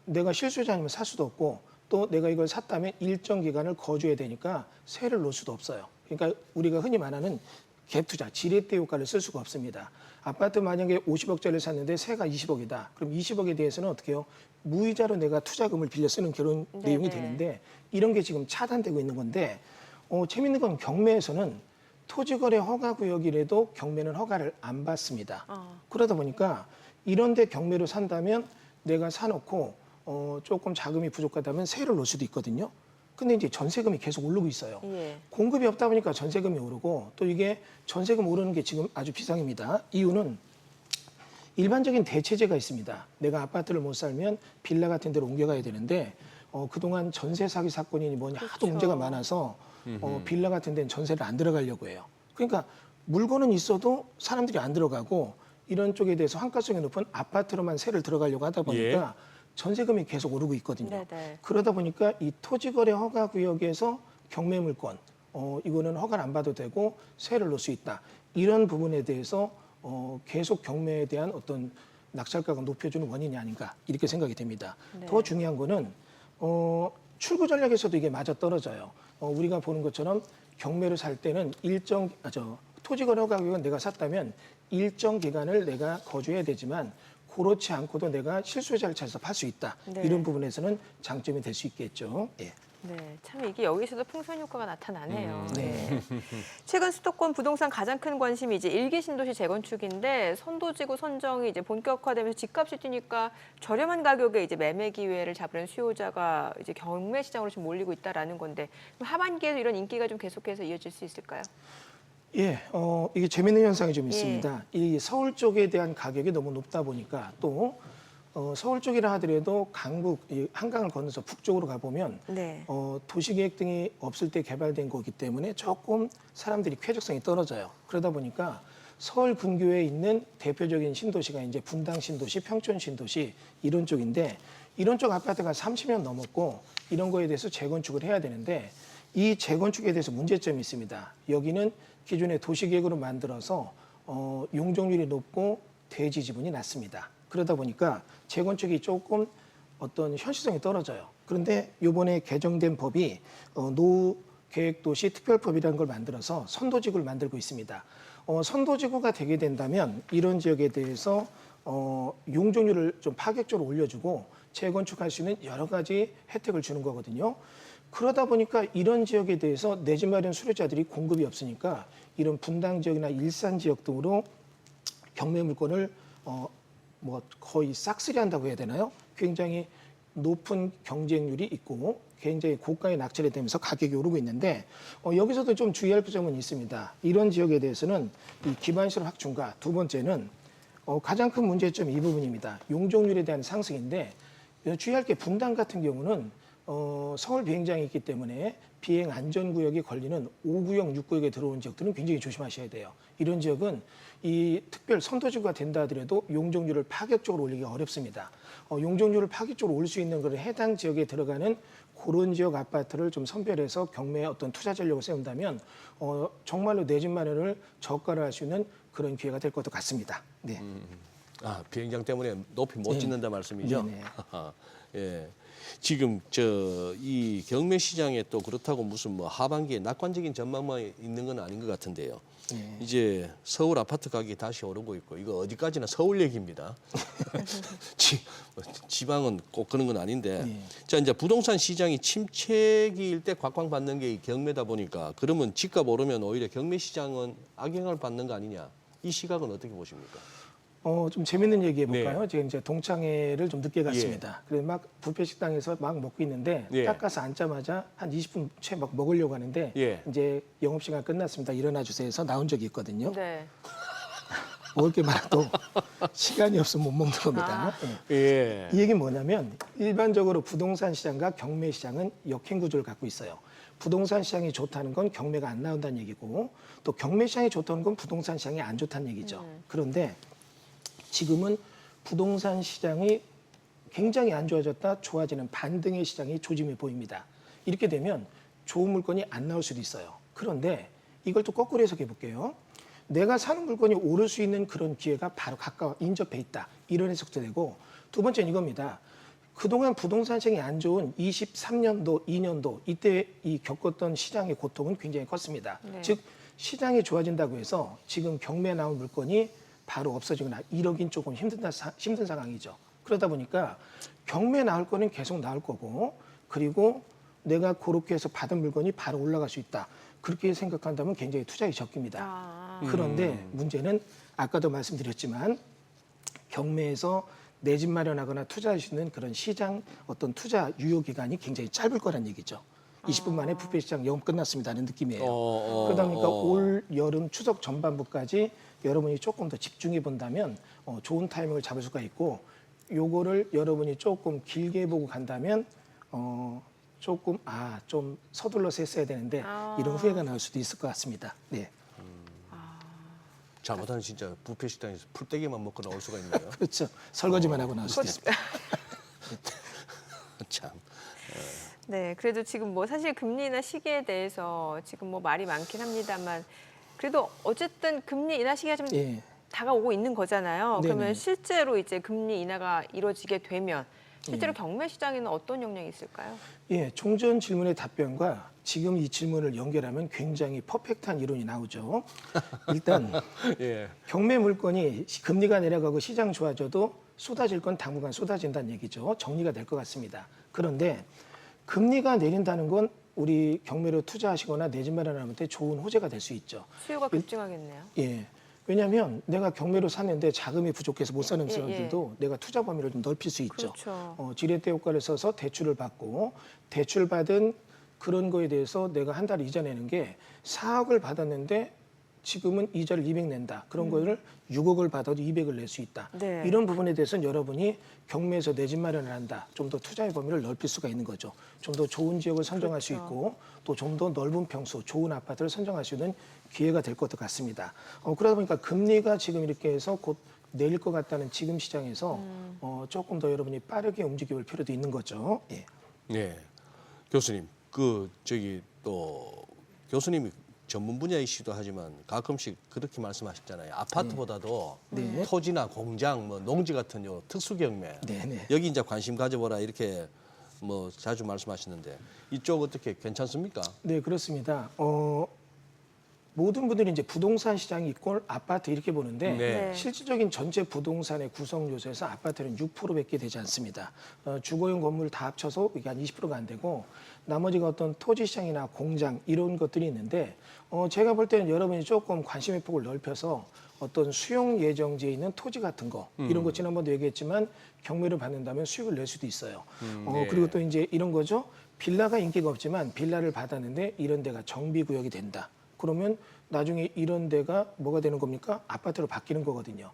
내가 실수요자 아니면 살 수도 없고 또 내가 이걸 샀다면 일정 기간을 거주해야 되니까 세를 놓을 수도 없어요. 그러니까 우리가 흔히 말하는 갭 투자, 지렛대 효과를 쓸 수가 없습니다. 아파트 만약에 50억짜리를 샀는데 세가 20억이다. 그럼 20억에 대해서는 어떻게 해요? 무이자로 내가 투자금을 빌려 쓰는 그런 내용이 되는데 이런 게 지금 차단되고 있는 건데 재밌는 건 경매에서는 토지거래 허가구역이라도 경매는 허가를 안 받습니다. 그러다 보니까 이런 데 경매로 산다면 내가 사놓고 조금 자금이 부족하다면 세를 놓을 수도 있거든요. 근데 이제 전세금이 계속 오르고 있어요. 예. 공급이 없다 보니까 전세금이 오르고 또 이게 전세금 오르는 게 지금 아주 비상입니다. 이유는 일반적인 대체제가 있습니다. 내가 아파트를 못 살면 빌라 같은 데로 옮겨가야 되는데 그동안 전세 사기 사건이니 뭐니 하도 문제가 많아서 빌라 같은 데는 전세를 안 들어가려고 해요. 그러니까 물건은 있어도 사람들이 안 들어가고 이런 쪽에 대해서 환가성이 높은 아파트로만 세를 들어가려고 하다 보니까 전세금이 계속 오르고 있거든요. 네네. 그러다 보니까 이 토지거래 허가구역에서 경매물건 이거는 허가를 안 받아도 되고 세를 놓을 수 있다. 이런 부분에 대해서 계속 경매에 대한 어떤 낙찰가가 높여주는 원인이 아닌가 이렇게 생각이 됩니다. 네. 더 중요한 거는 출구 전략에서도 이게 맞아 떨어져요. 우리가 보는 것처럼 경매를 살 때는 토지거래 허가구역은 내가 샀다면 일정 기간을 내가 거주해야 되지만 그렇지 않고도 내가 실수요자를 찾아서 팔 수 있다. 네. 이런 부분에서는 장점이 될 수 있겠죠. 예. 네, 참 이게 여기서도 풍선 효과가 나타나네요. 네. 최근 수도권 부동산 가장 큰 관심이 이제 일기 신도시 재건축인데 선도지구 선정이 이제 본격화되면서 집값이 뛰니까 저렴한 가격에 이제 매매 기회를 잡으려는 수요자가 이제 경매 시장으로 좀 몰리고 있다라는 건데 그럼 하반기에도 이런 인기가 좀 계속해서 이어질 수 있을까요? 예, 이게 재밌는 현상이 좀 있습니다. 이 서울 쪽에 대한 가격이 너무 높다 보니까 또 서울 쪽이라 하더라도 강북, 한강을 건너서 북쪽으로 가보면 네. 도시계획 등이 없을 때 개발된 거기 때문에 조금 사람들이 쾌적성이 떨어져요. 그러다 보니까 서울 근교에 있는 대표적인 신도시가 이제 분당 신도시, 평촌 신도시 이런 쪽인데 이런 쪽 아파트가 30년 넘었고 이런 거에 대해서 재건축을 해야 되는데 이 재건축에 대해서 문제점이 있습니다. 여기는 기존의 도시계획으로 만들어서 용적률이 높고 대지 지분이 낮습니다. 그러다 보니까 재건축이 조금 어떤 현실성이 떨어져요. 그런데 이번에 개정된 법이 노계획도시 특별법이라는 걸 만들어서 선도지구를 만들고 있습니다. 선도지구가 되게 된다면 이런 지역에 대해서 용적률을 좀 파격적으로 올려주고 재건축할 수 있는 여러 가지 혜택을 주는 거거든요. 그러다 보니까 이런 지역에 대해서 내 집 마련 수요자들이 공급이 없으니까 이런 분당 지역이나 일산 지역 등으로 경매 물건을 뭐 거의 싹쓸이 한다고 해야 되나요? 굉장히 높은 경쟁률이 있고 굉장히 고가에 낙찰이 되면서 가격이 오르고 있는데 여기서도 좀 주의할 점은 있습니다. 이런 지역에 대해서는 이 기반시설 확충과 두 번째는 가장 큰 문제점이 이 부분입니다. 용적률에 대한 상승인데 주의할 게 분당 같은 경우는 서울 비행장이 있기 때문에 비행 안전구역에 걸리는 5구역, 6구역에 들어온 지역들은 굉장히 조심하셔야 돼요. 이런 지역은 이 특별 선도지구가 된다 하더라도 용적률을 파격적으로 올리기가 어렵습니다. 용적률을 파격적으로 올 수 있는 그런 해당 지역에 들어가는 그런 지역 아파트를 좀 선별해서 경매에 어떤 투자 전략을 세운다면 정말로 내 집 마련을 저가로 할 수 있는 그런 기회가 될 것도 같습니다. 네. 아, 비행장 때문에 높이 못 네. 짓는다 말씀이죠? 네네. 예. 지금 이 경매 시장에 또 그렇다고 무슨 뭐 하반기에 낙관적인 전망만 있는 건 아닌 것 같은데요. 네. 이제 서울 아파트 가격이 다시 오르고 있고 이거 어디까지나 서울 얘기입니다. 지방은 꼭 그런 건 아닌데. 네. 자, 이제 부동산 시장이 침체기일 때 곽광받는 게 이 경매다 보니까 그러면 집값 오르면 오히려 경매 시장은 악영향을 받는 거 아니냐. 이 시각은 어떻게 보십니까? 좀 재밌는 얘기 해볼까요? 네. 제가 이제 동창회를 좀 늦게 갔습니다. 그래서 막 뷔페 식당에서 막 먹고 있는데 예. 딱 가서 앉자마자 한 20분 채 막 먹으려고 하는데 예. 이제 영업 시간 끝났습니다. 일어나 주세요 해서 나온 적이 있거든요. 네. 먹을 게 많아도 시간이 없으면 못 먹는 겁니다. 예. 예. 이 얘기는 뭐냐면 일반적으로 부동산 시장과 경매 시장은 역행 구조를 갖고 있어요. 부동산 시장이 좋다는 건 경매가 안 나온다는 얘기고 또 경매 시장이 좋다는 건 부동산 시장이 안 좋다는 얘기죠. 그런데 지금은 부동산 시장이 굉장히 안 좋아졌다 좋아지는 반등의 시장이 조짐이 보입니다. 이렇게 되면 좋은 물건이 안 나올 수도 있어요. 그런데 이걸 또 거꾸로 해석해 볼게요. 내가 사는 물건이 오를 수 있는 그런 기회가 바로 가까워 인접해 있다. 이런 해석도 되고 두 번째는 이겁니다. 그동안 부동산 시장이 안 좋은 23년도, 2년도 이때 이 겪었던 시장의 고통은 굉장히 컸습니다. 네. 즉 시장이 좋아진다고 해서 지금 경매에 나온 물건이 바로 없어지거나 이러긴 조금 힘든 상황이죠. 그러다 보니까 경매에 나올 거는 계속 나올 거고 그리고 내가 그렇게 해서 받은 물건이 바로 올라갈 수 있다. 그렇게 생각한다면 굉장히 투자에 적깁니다. 그런데 문제는 아까도 말씀드렸지만 경매에서 내 집 마련하거나 투자할 수 있는 그런 시장 어떤 투자 유효 기간이 굉장히 짧을 거란 얘기죠. 20분 만에 부패 시장 영업 끝났습니다는 느낌이에요. 그러다 보니까 올 여름 추석 전반부까지 여러분이 조금 더 집중해 본다면 좋은 타이밍을 잡을 수가 있고 요거를 여러분이 조금 길게 보고 간다면 조금 좀 서둘러서 했어야 되는데 이런 후회가 나올 수도 있을 것 같습니다. 네. 잘못하면 진짜 뷔페 식당에서 풀떼기만 먹고 나올 수가 있네요. 그렇죠. 설거지만 하고 나올 수도 있습니다. 참. 네, 그래도 지금 뭐 사실 금리나 시기에 대해서 지금 뭐 말이 많긴 합니다만 그래도 어쨌든 금리 인하 시기가 좀 예. 다가오고 있는 거잖아요. 네네. 그러면 실제로 이제 금리 인하가 이루어지게 되면 실제로 경매 시장에는 어떤 영향이 있을까요? 예, 종전 질문의 답변과 지금 이 질문을 연결하면 굉장히 퍼펙트한 이론이 나오죠. 일단 예. 경매 물건이 금리가 내려가고 시장 좋아져도 쏟아질 건 당분간 쏟아진다는 얘기죠. 정리가 될 것 같습니다. 그런데 금리가 내린다는 건 우리 경매로 투자하시거나 내 집 마련하는데 좋은 호재가 될 수 있죠. 수요가 급증하겠네요. 예. 왜냐하면 내가 경매로 샀는데 자금이 부족해서 못 사는 예, 사람들도 내가 투자 범위를 좀 넓힐 수 있죠. 그렇죠. 지렛대 효과를 써서 대출을 받고 대출 받은 그런 거에 대해서 내가 한 달 이자 내는 게 4억을 받았는데 지금은 이자를 200 낸다. 그런 거를 6억을 받아도 200을 낼 수 있다. 네. 이런 부분에 대해서는 여러분이 경매에서 내 집 마련을 한다. 좀 더 투자의 범위를 넓힐 수가 있는 거죠. 좀 더 좋은 지역을 선정할 수 있고 또 좀 더 넓은 평수, 좋은 아파트를 선정할 수 있는 기회가 될 것 같습니다. 그러다 보니까 금리가 지금 이렇게 해서 곧 내릴 것 같다는 지금 시장에서 조금 더 여러분이 빠르게 움직여 볼 필요도 있는 거죠. 예. 네. 교수님, 또 교수님이 전문 분야이시기도 하지만 가끔씩 그렇게 말씀하셨잖아요. 아파트보다도 네. 토지나 공장, 뭐 농지 같은 요 특수 경매 네. 여기 이제 관심 가져보라 이렇게 뭐 자주 말씀하시는데 이쪽 어떻게 괜찮습니까? 네, 그렇습니다. 모든 분들이 이제 부동산 시장이 이꼴 아파트 이렇게 보는데 네. 실질적인 전체 부동산의 구성 요소에서 아파트는 6%밖에 되지 않습니다. 주거용 건물 다 합쳐서 이게 한 20%가 안 되고 나머지가 어떤 토지 시장이나 공장 이런 것들이 있는데 제가 볼 때는 여러분이 조금 관심의 폭을 넓혀서 어떤 수용 예정지에 있는 토지 같은 거 이런 거 지난번도 얘기했지만 경매를 받는다면 수익을 낼 수도 있어요. 네. 그리고 또 이제 이런 거죠. 빌라가 인기가 없지만 빌라를 받았는데 이런 데가 정비구역이 된다. 그러면 나중에 이런 데가 뭐가 되는 겁니까? 아파트로 바뀌는 거거든요.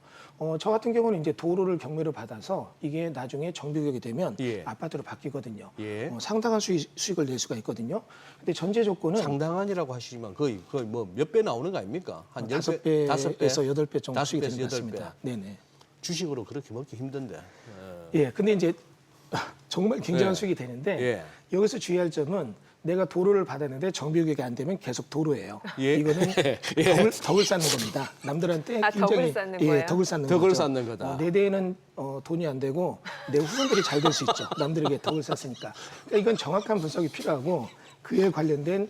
저 같은 경우는 이제 도로를 경매를 받아서 이게 나중에 정비구역이 되면 예. 아파트로 바뀌거든요. 예. 상당한 수익을 낼 수가 있거든요. 근데 전제 조건은 상당한이라고 하시지만 거의 뭐 몇 배 나오는 거 아닙니까? 한 10배, 5배에서 8배 정도 다섯 수익이 배에서 되는 것 여덟 배. 같습니다. 네네. 주식으로 그렇게 먹기 힘든데. 예, 근데 이제 정말 굉장한 예. 수익이 되는데 예. 여기서 주의할 점은 내가 도로를 받았는데 정비구역이 안 되면 계속 도로예요. 예. 이거는 덕을 쌓는 겁니다. 남들한테 아, 굉장히 덕을 쌓는 거예요? 덕을 쌓는 덕을 거죠. 쌓는 거다. 내 대에는 돈이 안 되고 내 후손들이 잘 될 수 있죠. 남들에게 덕을 쌓으니까. 그러니까 이건 정확한 분석이 필요하고 그에 관련된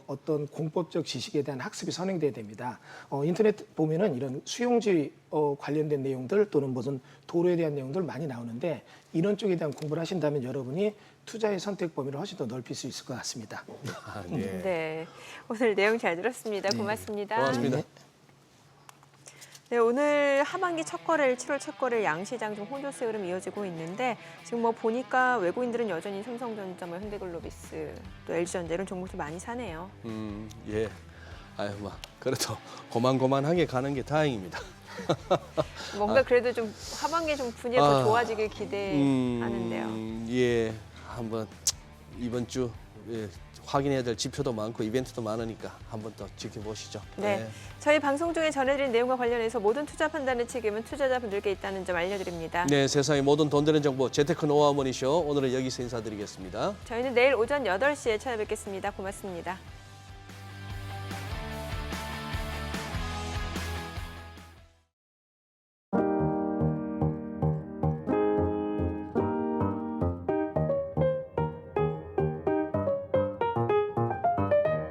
어떤 공법적 지식에 대한 학습이 선행돼야 됩니다. 인터넷 보면은 이런 수용지 관련된 내용들 또는 무슨 도로에 대한 내용들 많이 나오는데 이런 쪽에 대한 공부를 하신다면 여러분이 투자의 선택 범위를 훨씬 더 넓힐 수 있을 것 같습니다. 아, 네. 네. 오늘 내용 잘 들었습니다. 고맙습니다. 고맙습니다. 네, 오늘 하반기 첫 거래일, 7월 첫 거래일 양시장 좀 혼조세 흐름 이어지고 있는데 지금 뭐 보니까 외국인들은 여전히 삼성전자, 뭐 현대글로비스, 또 LG전자 이런 종목들 많이 사네요. 예. 아유, 뭐 그래도 고만고만하게 가는 게 다행입니다. 뭔가 그래도 좀 하반기에 좀 분위기가 더 좋아지길 기대하는데요. 예, 한번 이번 주 예, 확인해야 될 지표도 많고 이벤트도 많으니까 한번 더 지켜보시죠. 네. 저희 방송 중에 전해드린 내용과 관련해서 모든 투자 판단의 책임은 투자자분들께 있다는 점 알려드립니다. 네, 세상의 모든 돈 되는 정보 재테크 노하우 머니쇼 오늘은 여기서 인사드리겠습니다. 저희는 내일 오전 8시에 찾아뵙겠습니다. 고맙습니다.